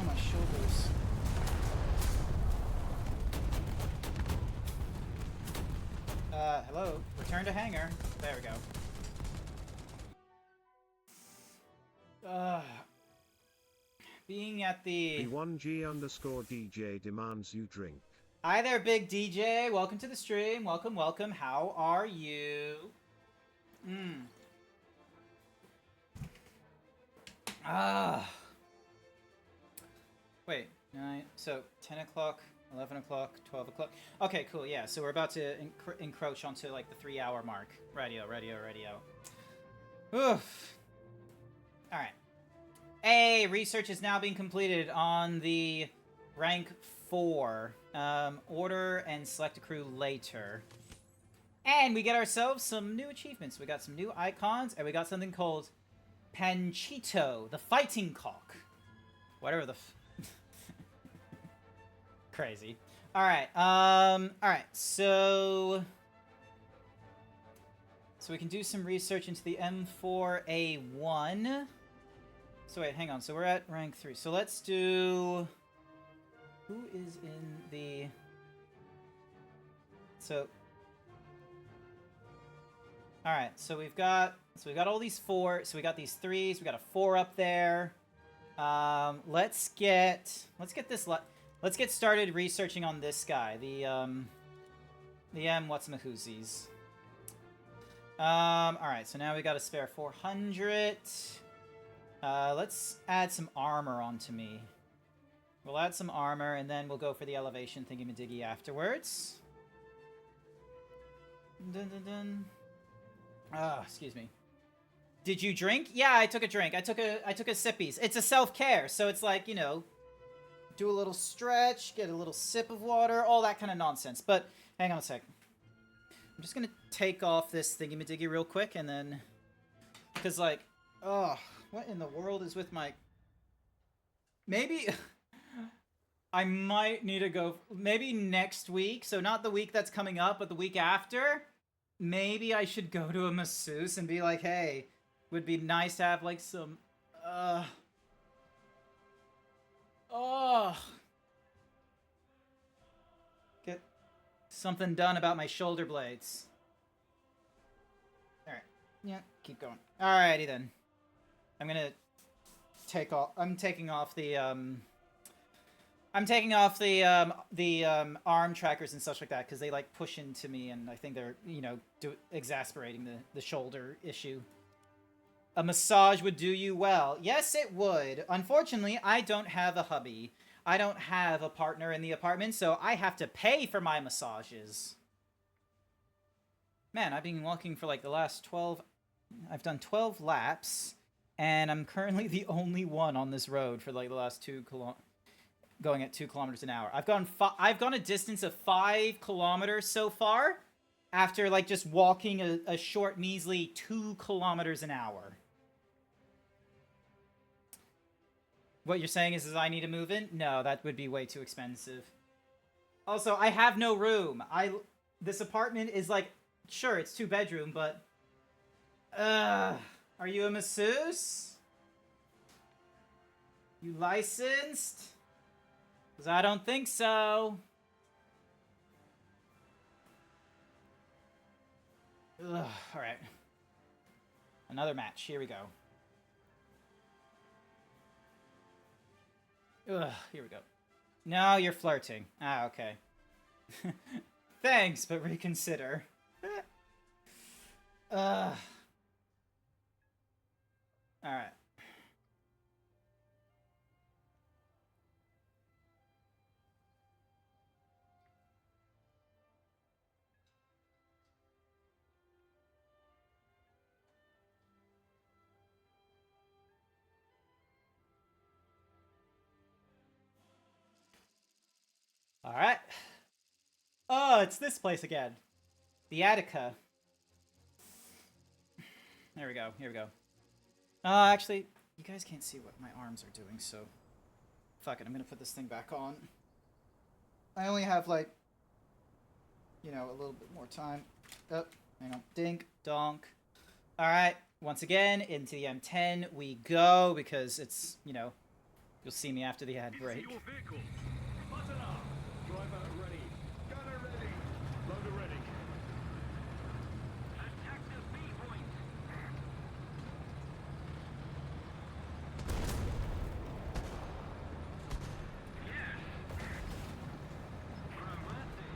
my shoulders. Hello. Return to hangar. There we go. Being at the... B1G_DJ demands you drink. Hi there, big DJ. Welcome to the stream. Welcome, welcome. How are you? Wait, 9, so 10 o'clock, 11 o'clock, 12 o'clock. Okay, cool, yeah, so we're about to encroach onto, like, the 3-hour mark. Radio. Oof. Alright. Hey, research is now being completed on the rank 4. Order and select a crew later. And we get ourselves some new achievements. We got some new icons, and we got something called Panchito, the fighting cock. Whatever the crazy. Alright, alright, so we can do some research into the M4A1. So wait, hang on, so we're at rank 3. So let's do... Who is in the... So... Alright, so we've got all these 4, so we got these 3s, we got a 4 up there. Let's get started researching on this guy, the what's-mahoozies. Alright, so now we got a spare 400. Let's add some armor onto me. We'll add some armor, and then we'll go for the elevation thingy-majiggy afterwards. Dun dun dun. Excuse me. Did you drink? Yeah, I took a drink. I took a sippies. It's a self-care, so it's like, you know, do a little stretch, get a little sip of water, all that kind of nonsense. But hang on a sec. I'm just gonna take off this thingy-majiggy real quick, and then... Because, like, what in the world is with my... Maybe... I might need to go... Maybe next week, so not the week that's coming up, but the week after... Maybe I should go to a masseuse and be like, hey, would be nice to have, like, some... Get something done about my shoulder blades. Alright. Yeah, keep going. Alrighty then. I'm gonna take off... I'm taking off the arm trackers and such like that, because they, like, push into me, and I think they're, you know, exasperating the shoulder issue. A massage would do you well. Yes, it would. Unfortunately, I don't have a hubby. I don't have a partner in the apartment, so I have to pay for my massages. Man, I've been walking for, like, the last 12... I've done 12 laps, and I'm currently the only one on this road for, like, the last 2 kilometers. Going at 2 kilometers an hour. I've gone a distance of 5 kilometers so far, after, like, just walking a short, measly 2 kilometers an hour. What you're saying is I need to move in? No, that would be way too expensive. Also, I have no room. This apartment is, like, sure, it's 2-bedroom, but... are you a masseuse? You licensed? 'Cause I don't think so. Ugh, alright. Another match. Here we go. Ugh, here we go. No, you're flirting. Ah, okay. Thanks, but reconsider. Alright. Alright. Oh, it's this place again. The Attica. There we go. Here we go. Actually, you guys can't see what my arms are doing, so... Fuck it, I'm gonna put this thing back on. I only have, like... You know, a little bit more time. Oh, hang on. Dink, donk. Alright, once again, into the M10 we go, because it's, you know... You'll see me after the ad break. Your vehicle. Button up. Driver ready. Gunner ready. Loader ready. Attack the B point. Yes. Gramercy. Somebody cover me.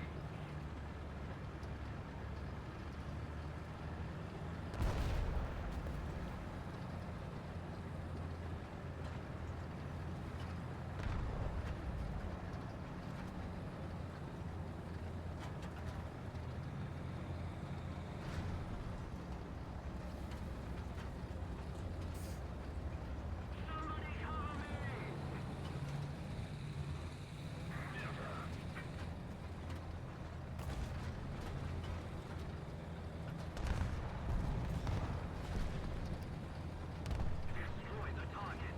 Destroy the target.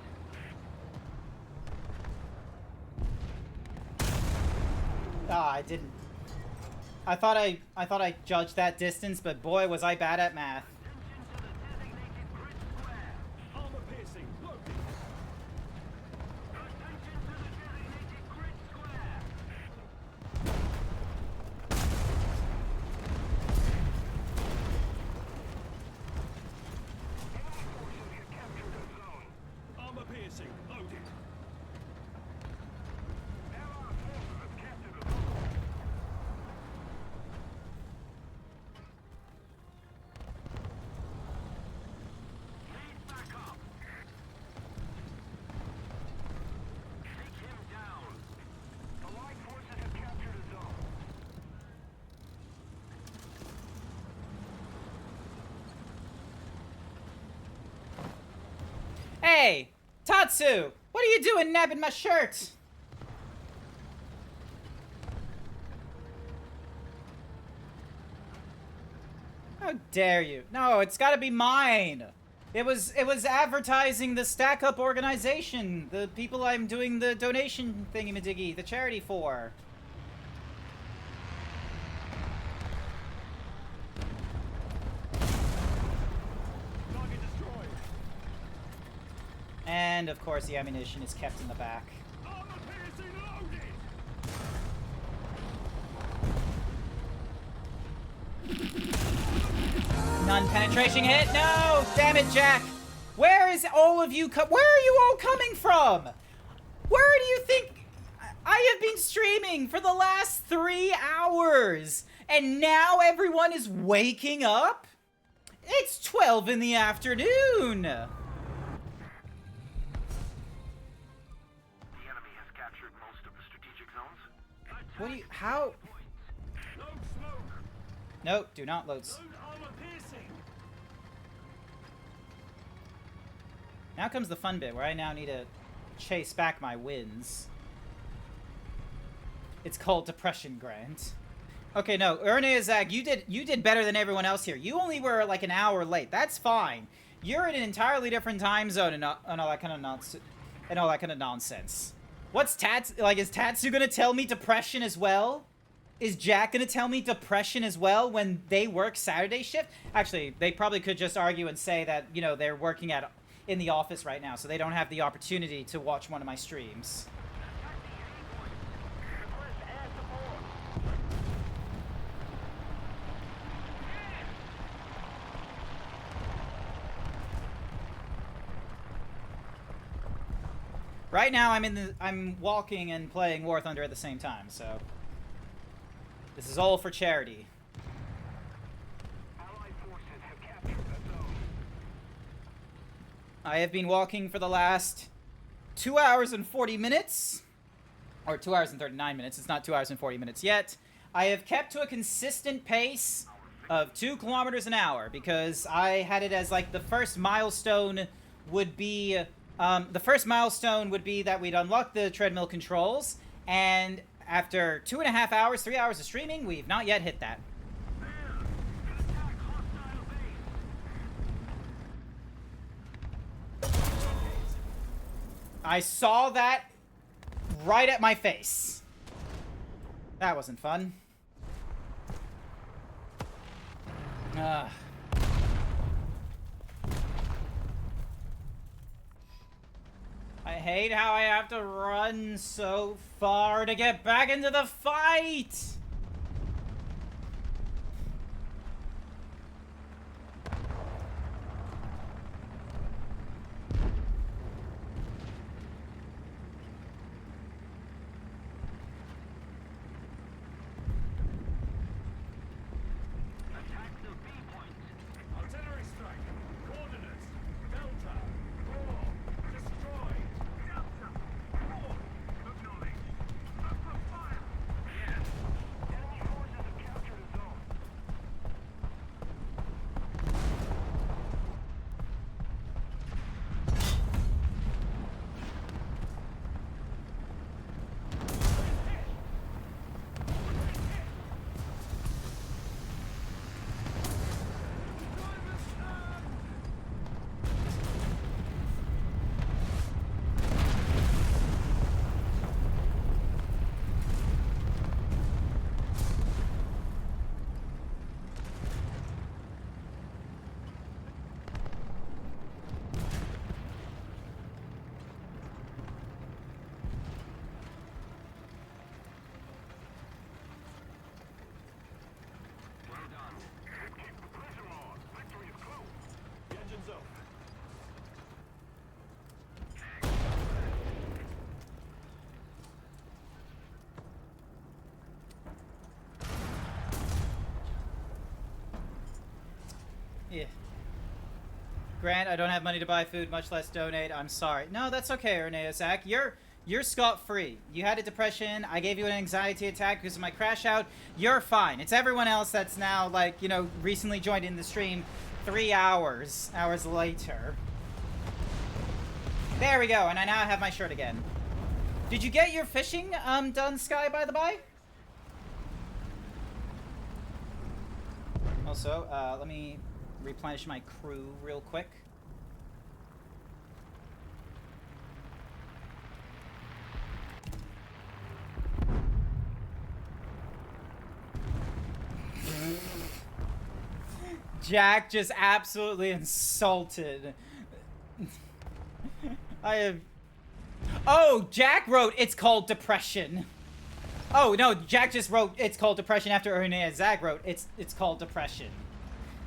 Ah, I didn't. I thought I judged that distance, but boy, was I bad at math. Attention to the designated grid square. Armor piercing. Loaded. Attention to the designated grid square. Enemy forces have captured a zone. Armor piercing. Loaded. Allied forces have captured a zone. Lead back up. Take him down. Allied forces have captured a zone. Hey, Tatsu, what are you doing nabbing my shirt? How dare you? No, it's gotta be mine. It was advertising the Stack Up organization, the people I'm doing the donation thingy-majiggy, the charity for. Target destroyed. And of course the ammunition is kept in the back. Armor piercing loaded. Non-penetration hit? No! Damn it, Jack! Where is all of you where are you all coming from? Where do you think... I have been streaming for the last 3 hours, and now everyone is waking up? It's 12 in the afternoon! The enemy has captured most of the strategic zones. What do you... how... Load smoke. No, do not load... Load armor piercing. Now comes the fun bit, where I now need to chase back my wins. It's called Depression, Grant. Okay, no, Zag, you did better than everyone else here. You only were like an hour late. That's fine. You're in an entirely different time zone and all that kind of nonsense. What's is Tatsu gonna tell me depression as well? Is Jack gonna tell me depression as well when they work Saturday shift? Actually, they probably could just argue and say that, you know, they're working in the office right now, so they don't have the opportunity to watch one of my streams. Right now, I'm walking and playing War Thunder at the same time, so this is all for charity. Allied forces have captured a zone. I have been walking for the last 2 hours and 40 minutes. Or 2 hours and 39 minutes. It's not 2 hours and 40 minutes yet. I have kept to a consistent pace of 2 kilometers an hour because I had it as like the first milestone would be that we'd unlock the treadmill controls, and after 2.5 hours, 3 hours of streaming, we've not yet hit that. Attack hostile base. I saw that right at my face. That wasn't fun. I hate how I have to run so far to get back into the fight! Attack the B point. Artillery strike. Coordinates. Delta. 4. Destroy. Delta. 4. Acknowledge. Upper fire. Yes. Enemy forces have captured a zone. Well done. Keep the pressure on. Victory is close. The engine's up. Yeah. Grant, I don't have money to buy food, much less donate. I'm sorry. No, that's okay, Renee Zach. You're scot-free. You had a depression. I gave you an anxiety attack because of my crash out. You're fine. It's everyone else that's now, like, you know, recently joined in the stream 3 hours later. There we go, and I now have my shirt again. Did you get your fishing done, Sky, by the by? Also, let me replenish my crew real quick. Jack just absolutely insulted. I have... Oh, Jack wrote it's called depression. Oh, no, Jack just wrote it's called depression after Renee Zach wrote it's called depression.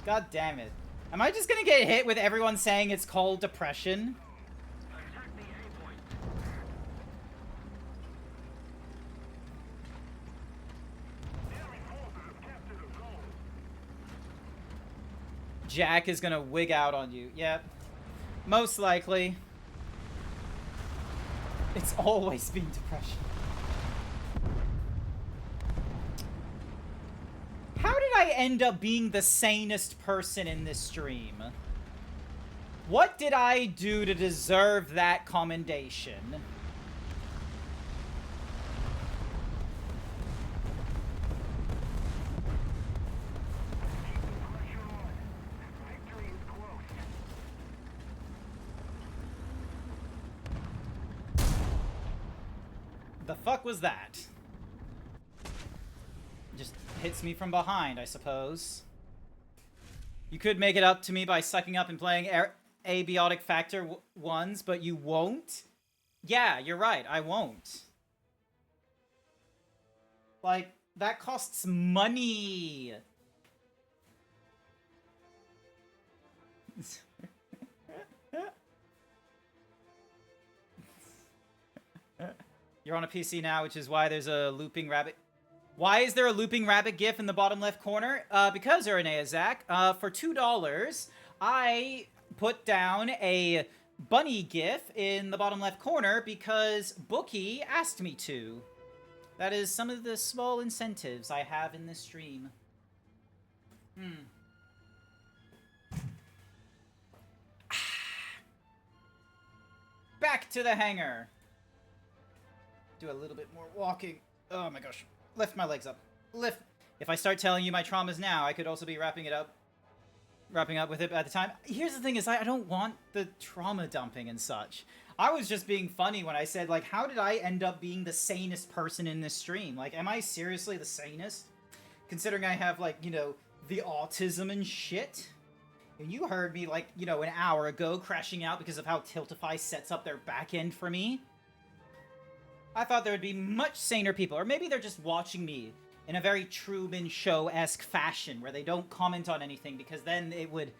God damn it. Am I just gonna get hit with everyone saying it's called depression? Attack the A point. Enemy forces have captured a zone. Jack is gonna wig out on you. Yep. Most likely. It's always been depression. How did I end up being the sanest person in this stream? What did I do to deserve that commendation? Pressure on. Victory is close. The fuck was that? Just hits me from behind, I suppose. You could make it up to me by sucking up and playing abiotic factor ones, but you won't? Yeah, you're right, I won't. Like, that costs money. You're on a PC now, which is why there's a looping rabbit. Why is there a looping rabbit gif in the bottom left corner? Because, Zach, for $2, I put down a bunny gif in the bottom left corner because Bookie asked me to. That is some of the small incentives I have in this stream. Back to the hangar. Do a little bit more walking. Oh my gosh. Lift my legs up. Lift. If I start telling you my traumas now, I could also be wrapping up with it at the time. Here's the thing is I don't want the trauma dumping and such. I was just being funny when I said, like, how did I end up being the sanest person in this stream? Like, am I seriously the sanest? Considering I have, like, you know, the autism and shit. And you heard me, like, you know, an hour ago crashing out because of how Tiltify sets up their back end for me. I thought there would be much saner people, or maybe they're just watching me in a very Truman Show-esque fashion, where they don't comment on anything, because then it would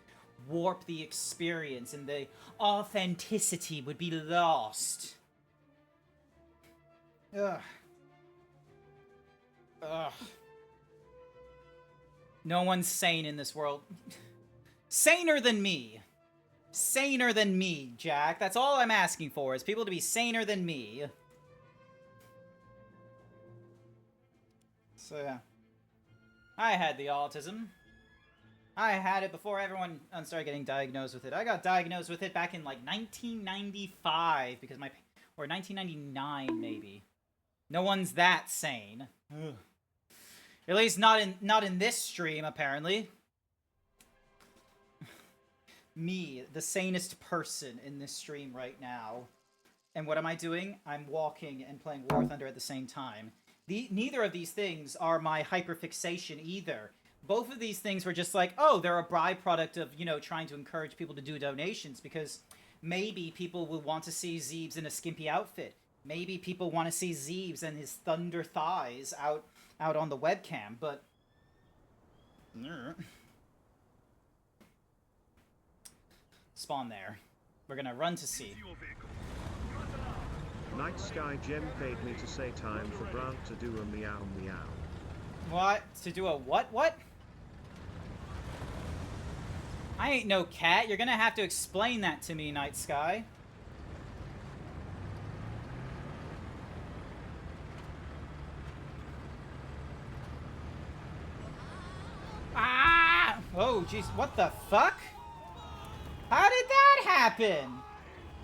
warp the experience, and the authenticity would be lost. Ugh. Ugh. No one's sane in this world. Saner than me. Saner than me, Jack. That's all I'm asking for, is people to be saner than me. So, yeah. I had the autism. I had it before everyone started getting diagnosed with it. I got diagnosed with it back in, like, 1995, because or 1999, maybe. No one's that sane. Ugh. At least not in this stream, apparently. Me, the sanest person in this stream right now. And what am I doing? I'm walking and playing War Thunder at the same time. Neither of these things are my hyperfixation either. Both of these things were just like, oh, they're a byproduct of, you know, trying to encourage people to do donations, because maybe people will want to see Zeebs in a skimpy outfit. Maybe people want to see Zeebs and his thunder thighs out on the webcam, but... Spawn there. We're gonna run to sea. Night Sky Gem paid me to say time for Grant to do a meow meow. What? To do a what? What? I ain't no cat. You're gonna have to explain that to me, Night Sky. Ah! Oh, jeez. What the fuck? How did that happen?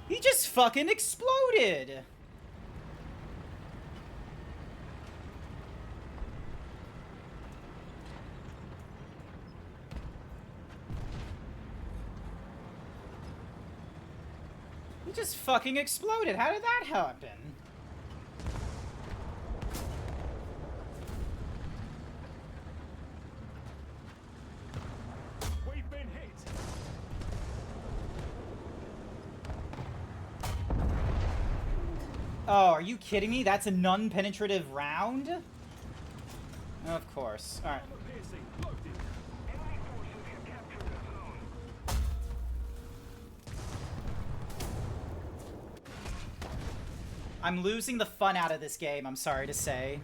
He just fucking exploded. He just fucking exploded. How did that happen? We've been hit. Oh, are you kidding me? That's a non-penetrative round? Of course. Alright. Armor piercing. Loaded. Enemy forces have captured a zone. I'm losing the fun out of this game, I'm sorry to say.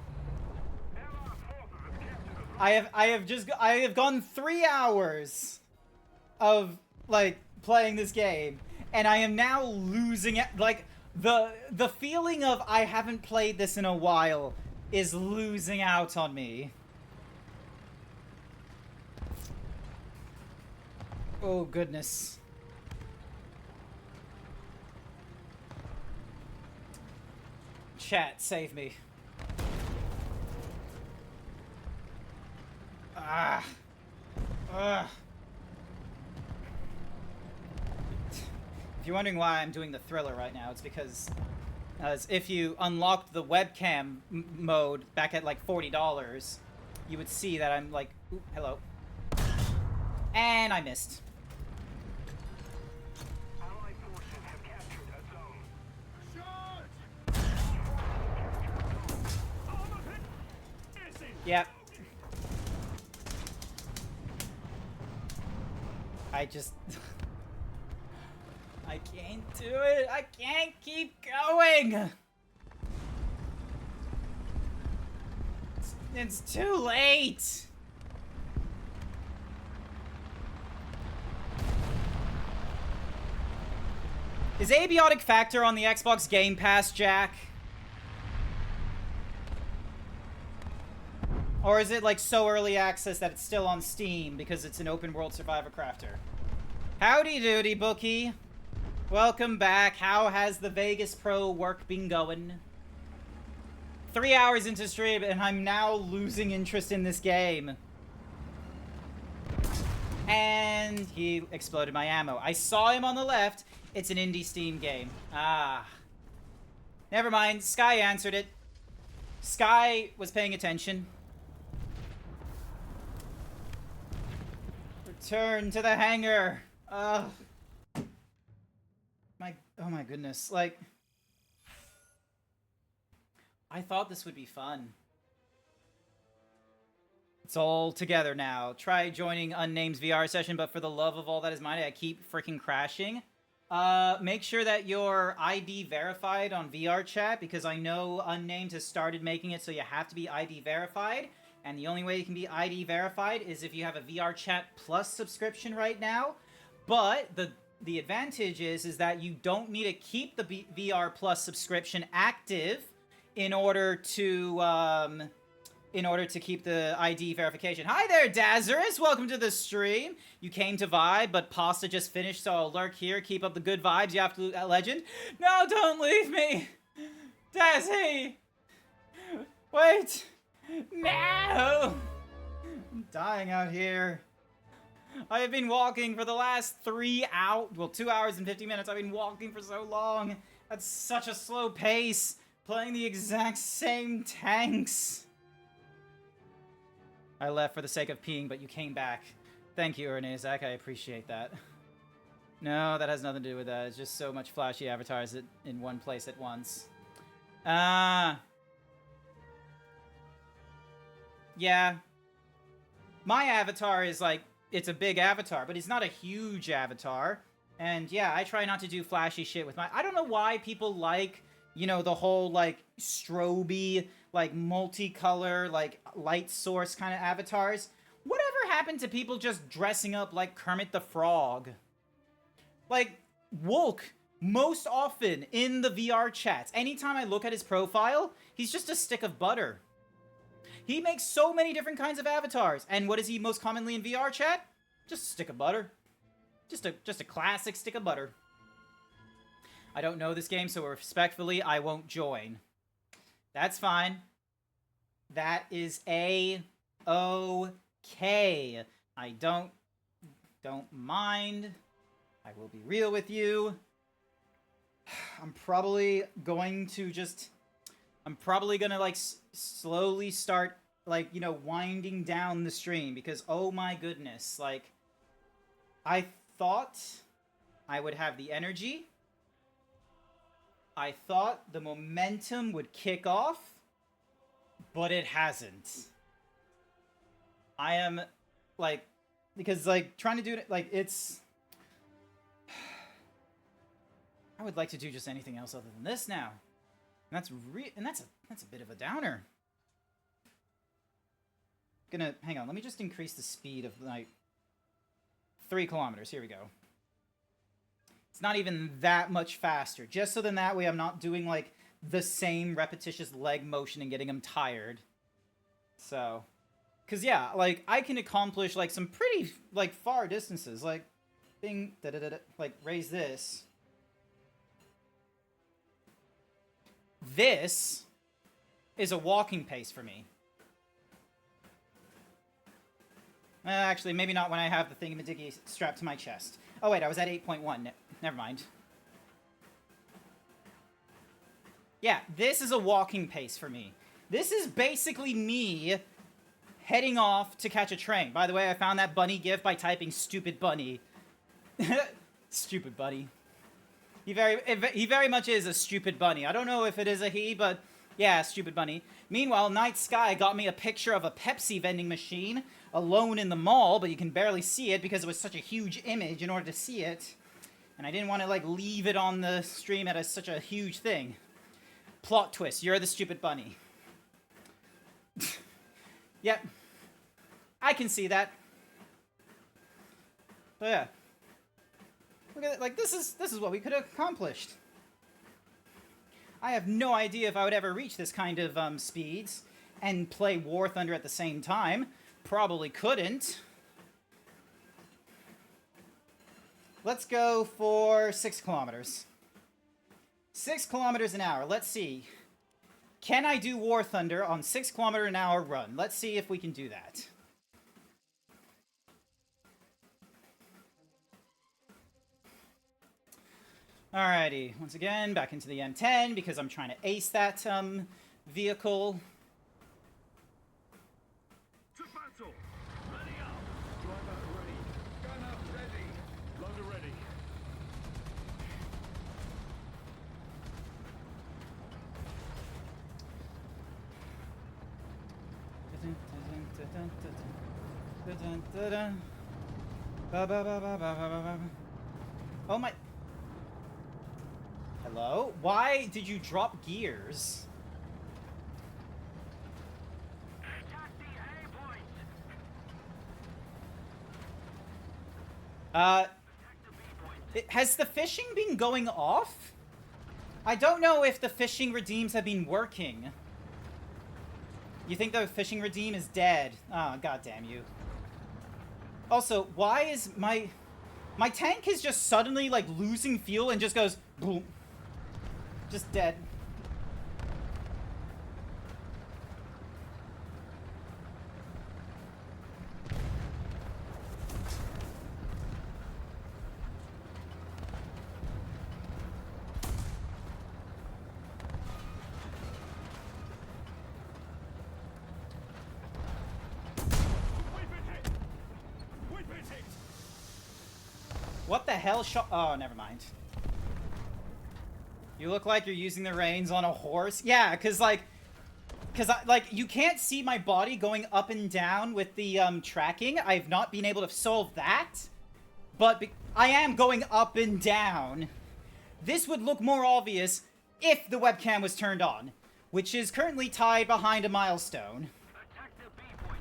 Allied forces have captured a zone. I have gone 3 hours of, like, playing this game, and I am now losing it. Like, the feeling of I haven't played this in a while is losing out on me. Oh, goodness. Chat, save me. Ah. Ugh. If you're wondering why I'm doing the thriller right now, it's because as if you unlocked the webcam mode back at like $40, you would see that I'm like, ooh, hello. And I missed. Allied forces have captured a zone. Shot! Armor piercing. Yep. I just... I can't do it. I can't keep going. It's too late! Is Abiotic Factor on the Xbox Game Pass, Jack? Or is it like so early access that it's still on Steam because it's an open world survivor crafter? Howdy doody, bookie. Welcome back. How has the Vegas Pro work been going? 3 hours into stream and I'm now losing interest in this game. And he exploded my ammo. I saw him on the left. It's an indie Steam game. Ah. Never mind. Sky answered it. Sky was paying attention. Return to the hangar. Ugh. Oh my goodness. Like, I thought this would be fun. It's all together now. Try joining Unname's VR session, but for the love of all that is mine, I keep freaking crashing. Make sure that you're ID verified on VR chat, because I know Unnamed has started making it so you have to be ID verified, and the only way you can be ID verified is if you have a VR chat plus subscription right now. But the advantage is that you don't need to keep the VR plus subscription active in order to keep the ID verification. Hi there, Dazarus! Welcome to the stream. You came to vibe, but pasta just finished, so I'll lurk here. Keep up the good vibes, you absolute legend. No, don't leave me! Dazzy! Wait! No! I'm dying out here. I have been walking for the last 2 hours and 50 minutes. I've been walking for so long. That's such a slow pace. Playing the exact same tanks. I left for the sake of peeing, but you came back. Thank you, Ernezak. I appreciate that. No, that has nothing to do with that. It's just so much flashy avatars in one place at once. Yeah. My avatar is like, it's a big avatar, but it's not a huge avatar. And yeah, I try not to do flashy shit with my... I don't know why people like, you know, the whole, like, stroby, like, multicolor, like, light source kind of avatars. Whatever happened to people just dressing up like Kermit the Frog? Like, Wolk, most often in the VR chats, anytime I look at his profile, he's just a stick of butter. He makes so many different kinds of avatars. And what is he most commonly in VR chat? Just a stick of butter. Just a classic stick of butter. I don't know this game, so respectfully, I won't join. That's fine. That is A-okay. I don't mind. I will be real with you. I'm probably going to like slowly start, like, you know, winding down the stream, because oh my goodness, like, I thought I would have the energy. I thought the momentum would kick off, but it hasn't. I am, like, because, like, trying to do it, like, it's... I would like to do just anything else other than this now. And that's a bit of a downer. Hang on, let me just increase the speed of, like, 3 kilometers. Here we go. It's not even that much faster. Just so then that way I'm not doing, like, the same repetitious leg motion and getting them tired. So, because, yeah, like, I can accomplish, like, some pretty, like, far distances. Like, bing, da-da-da-da, like, raise this. This is a walking pace for me. Actually, maybe not when I have the thingamadiggy strapped to my chest. Oh, wait, I was at 8.1. Never mind. Yeah, this is a walking pace for me. This is basically me heading off to catch a train. By the way, I found that bunny gif by typing stupid bunny. Stupid bunny. He very much is a stupid bunny. I don't know if it is a he, but yeah, stupid bunny. Meanwhile, Night Sky got me a picture of a Pepsi vending machine alone in the mall, but you can barely see it because it was such a huge image in order to see it. And I didn't want to, like, leave it on the stream at such a huge thing. Plot twist, you're the stupid bunny. Yep. I can see that. But yeah. Look at it, like this is what we could have accomplished. I have no idea if I would ever reach this kind of speeds and play War Thunder at the same time. Probably couldn't. Let's go for 6 kilometers. 6 kilometers an hour. Let's see. Can I do War Thunder on 6 kilometer an hour run? Let's see if we can do that. Alrighty, once again, back into the M10 because I'm trying to ace that vehicle. To battle! Ready up! Driver ready. Gunner ready. Loader ready. Oh my... Hello? Why did you drop gears? Attack the A point. Uh, Attack the B point. has the fishing been going off? I don't know if the fishing redeems have been working. You think the fishing redeem is dead? Ah, oh, goddamn you. Also, why is my tank is just suddenly like losing fuel and just goes boom. Just dead. We've been hit! What the hell shot? Oh, never mind. You look like you're using the reins on a horse. Yeah, cause you can't see my body going up and down with the tracking. I've not been able to solve that, but I am going up and down. This would look more obvious if the webcam was turned on, which is currently tied behind a milestone. Attack the B point.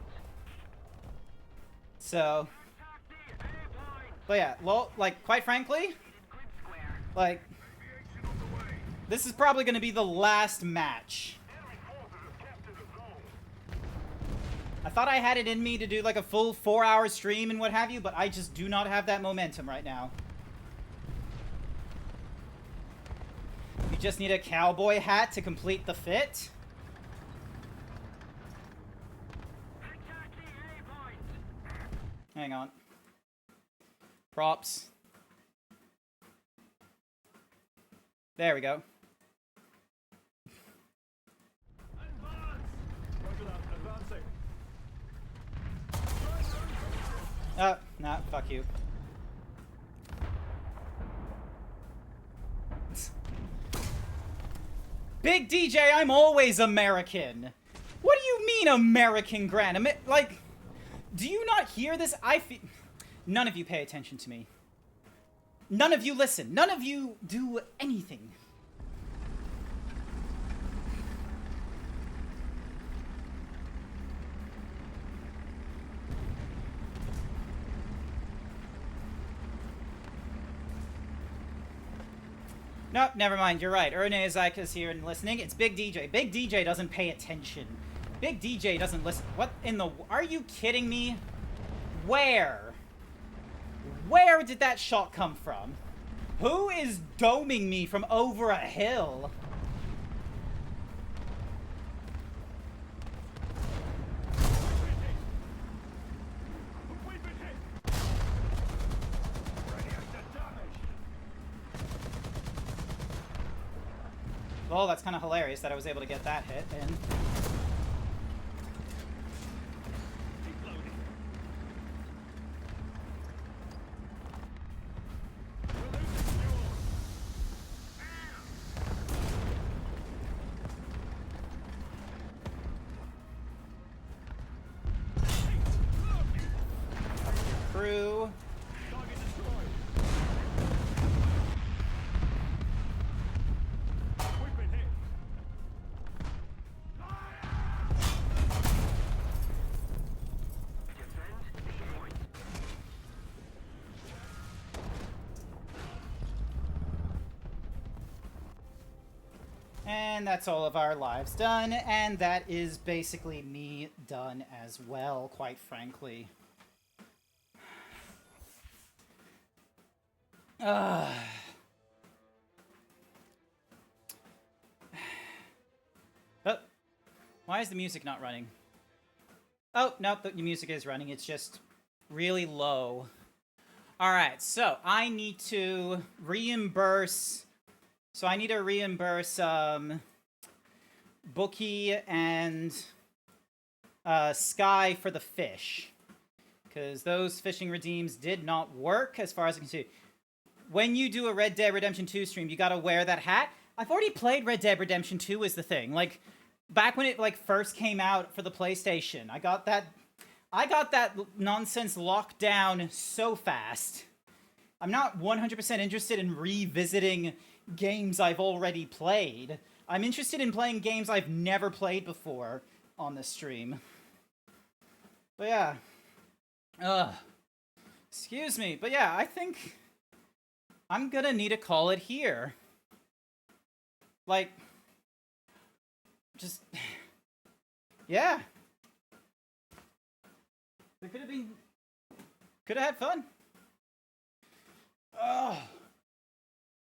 So, Attack the A point. but yeah, well, like quite frankly, Grid square. like Aviation on the way. this is probably going to be the last match. Enemy forces have captured a zone. I thought I had it in me to do like a full 4-hour stream and what have you, but I just do not have that momentum right now. You just need a cowboy hat to complete the fit. Attack the A point. Hang on. Props. There we go. Advance! Roger that. Advancing. Oh, nah, fuck you. Big DJ, I'm always American. What do you mean American, Grant? Like, do you not hear this? None of you pay attention to me. None of you listen. None of you do anything. Nope, never mind. You're right. Ernezak is here and listening. It's Big DJ. Big DJ doesn't pay attention. Big DJ doesn't listen. What in the... Are you kidding me? Where? Where did that shot come from? Who is doming me from over a hill? We've been hit! Radiator damage! Well, that's kind of hilarious that I was able to get that hit in. Keep loading. We're losing fuel! Crew. Target destroyed! We've been hit! Fire! And that's all of our lives done, and that is basically me done as well, quite frankly. Oh, why is the music not running? Oh, nope, the music is running. It's just really low. Alright, so I need to reimburse... So I need to reimburse, Bookie and, Sky for the fish. Because those fishing redeems did not work, as far as I can see. When you do a Red Dead Redemption 2 stream, you gotta wear that hat. I've already played Red Dead Redemption 2 is the thing. Like, back when it, like, first came out for the PlayStation, I got that nonsense locked down so fast. I'm not 100% interested in revisiting games I've already played. I'm interested in playing games I've never played before on the stream. But yeah. Excuse me. But yeah, I think I'm gonna need to call it here. Like, just... yeah. It could have been... could have had fun. Oh.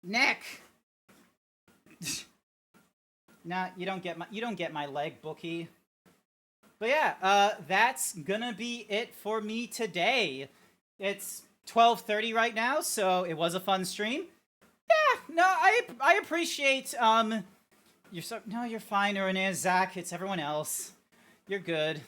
Neck. Nah, you don't get my leg, Bookie. But yeah, that's gonna be it for me today. It's 12:30 right now, so it was a fun stream. Yeah, no, I appreciate, you're fine, Renee, Zach, it's everyone else. You're good.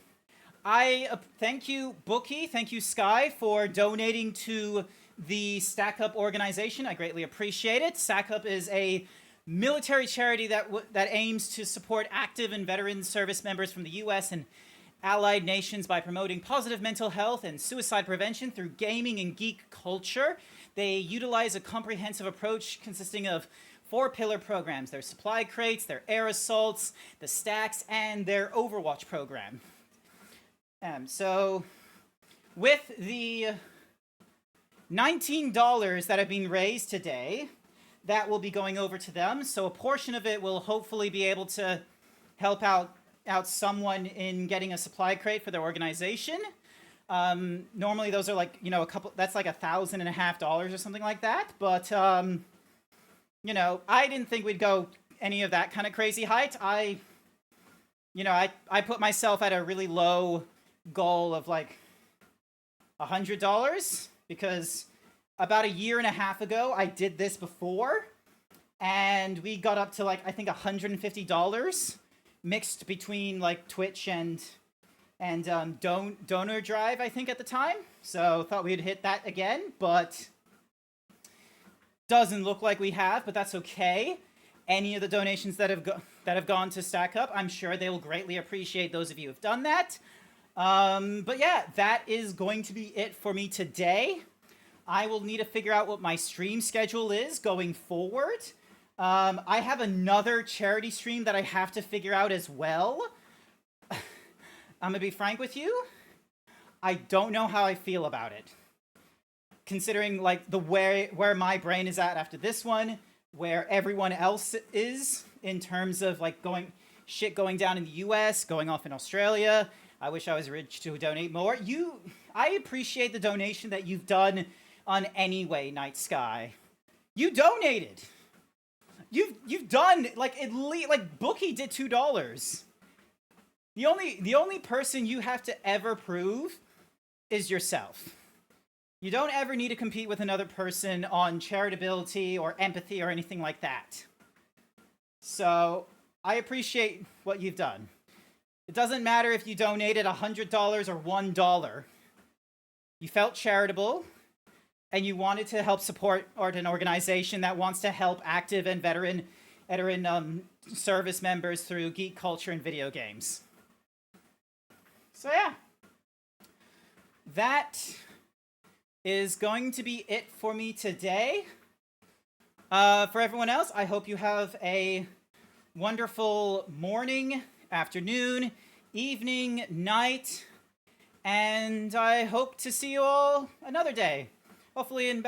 Thank you, Bookie, thank you, Sky, for donating to the Stack Up organization. I greatly appreciate it. Stack Up is a military charity that aims to support active and veteran service members from the U.S. and allied nations by promoting positive mental health and suicide prevention through gaming and geek culture. They utilize a comprehensive approach consisting of 4 pillar programs: their supply crates, their air assaults, the stacks, and their Overwatch program. So, with the $19 that have been raised today, that will be going over to them. So a portion of it will hopefully be able to help out someone in getting a supply crate for their organization. Normally those are like, that's like $1,500 or something like that. But, I didn't think we'd go any of that kind of crazy height. I put myself at a really low goal of like $100 because about a year and a half ago I did this before and we got up to like I think $150 mixed between like Twitch and donor drive I think at the time. So thought we'd hit that again, but doesn't look like we have, but that's okay. Any of the donations that have gone to Stack Up, I'm sure they will greatly appreciate those of you who have done that. But yeah, that is going to be it for me today. I will need to figure out what my stream schedule is going forward. I have another charity stream that I have to figure out as well. I'm gonna be frank with you. I don't know how I feel about it. Considering like where my brain is at after this one, where everyone else is in terms of like going down in the US, going off in Australia. I wish I was rich to donate more. I appreciate the donation that you've done on Anyway, Night Sky. You donated. You've done like at least like Bookie did $2. The only person you have to ever prove is yourself. You don't ever need to compete with another person on charitability or empathy or anything like that. So I appreciate what you've done. It doesn't matter if you donated $100 or $1. You felt charitable, and you wanted to help support an organization that wants to help active and veteran service members through geek culture and video games. So yeah, that is going to be it for me today. For everyone else, I hope you have a wonderful morning, afternoon, evening, night, and I hope to see you all another day. Hopefully in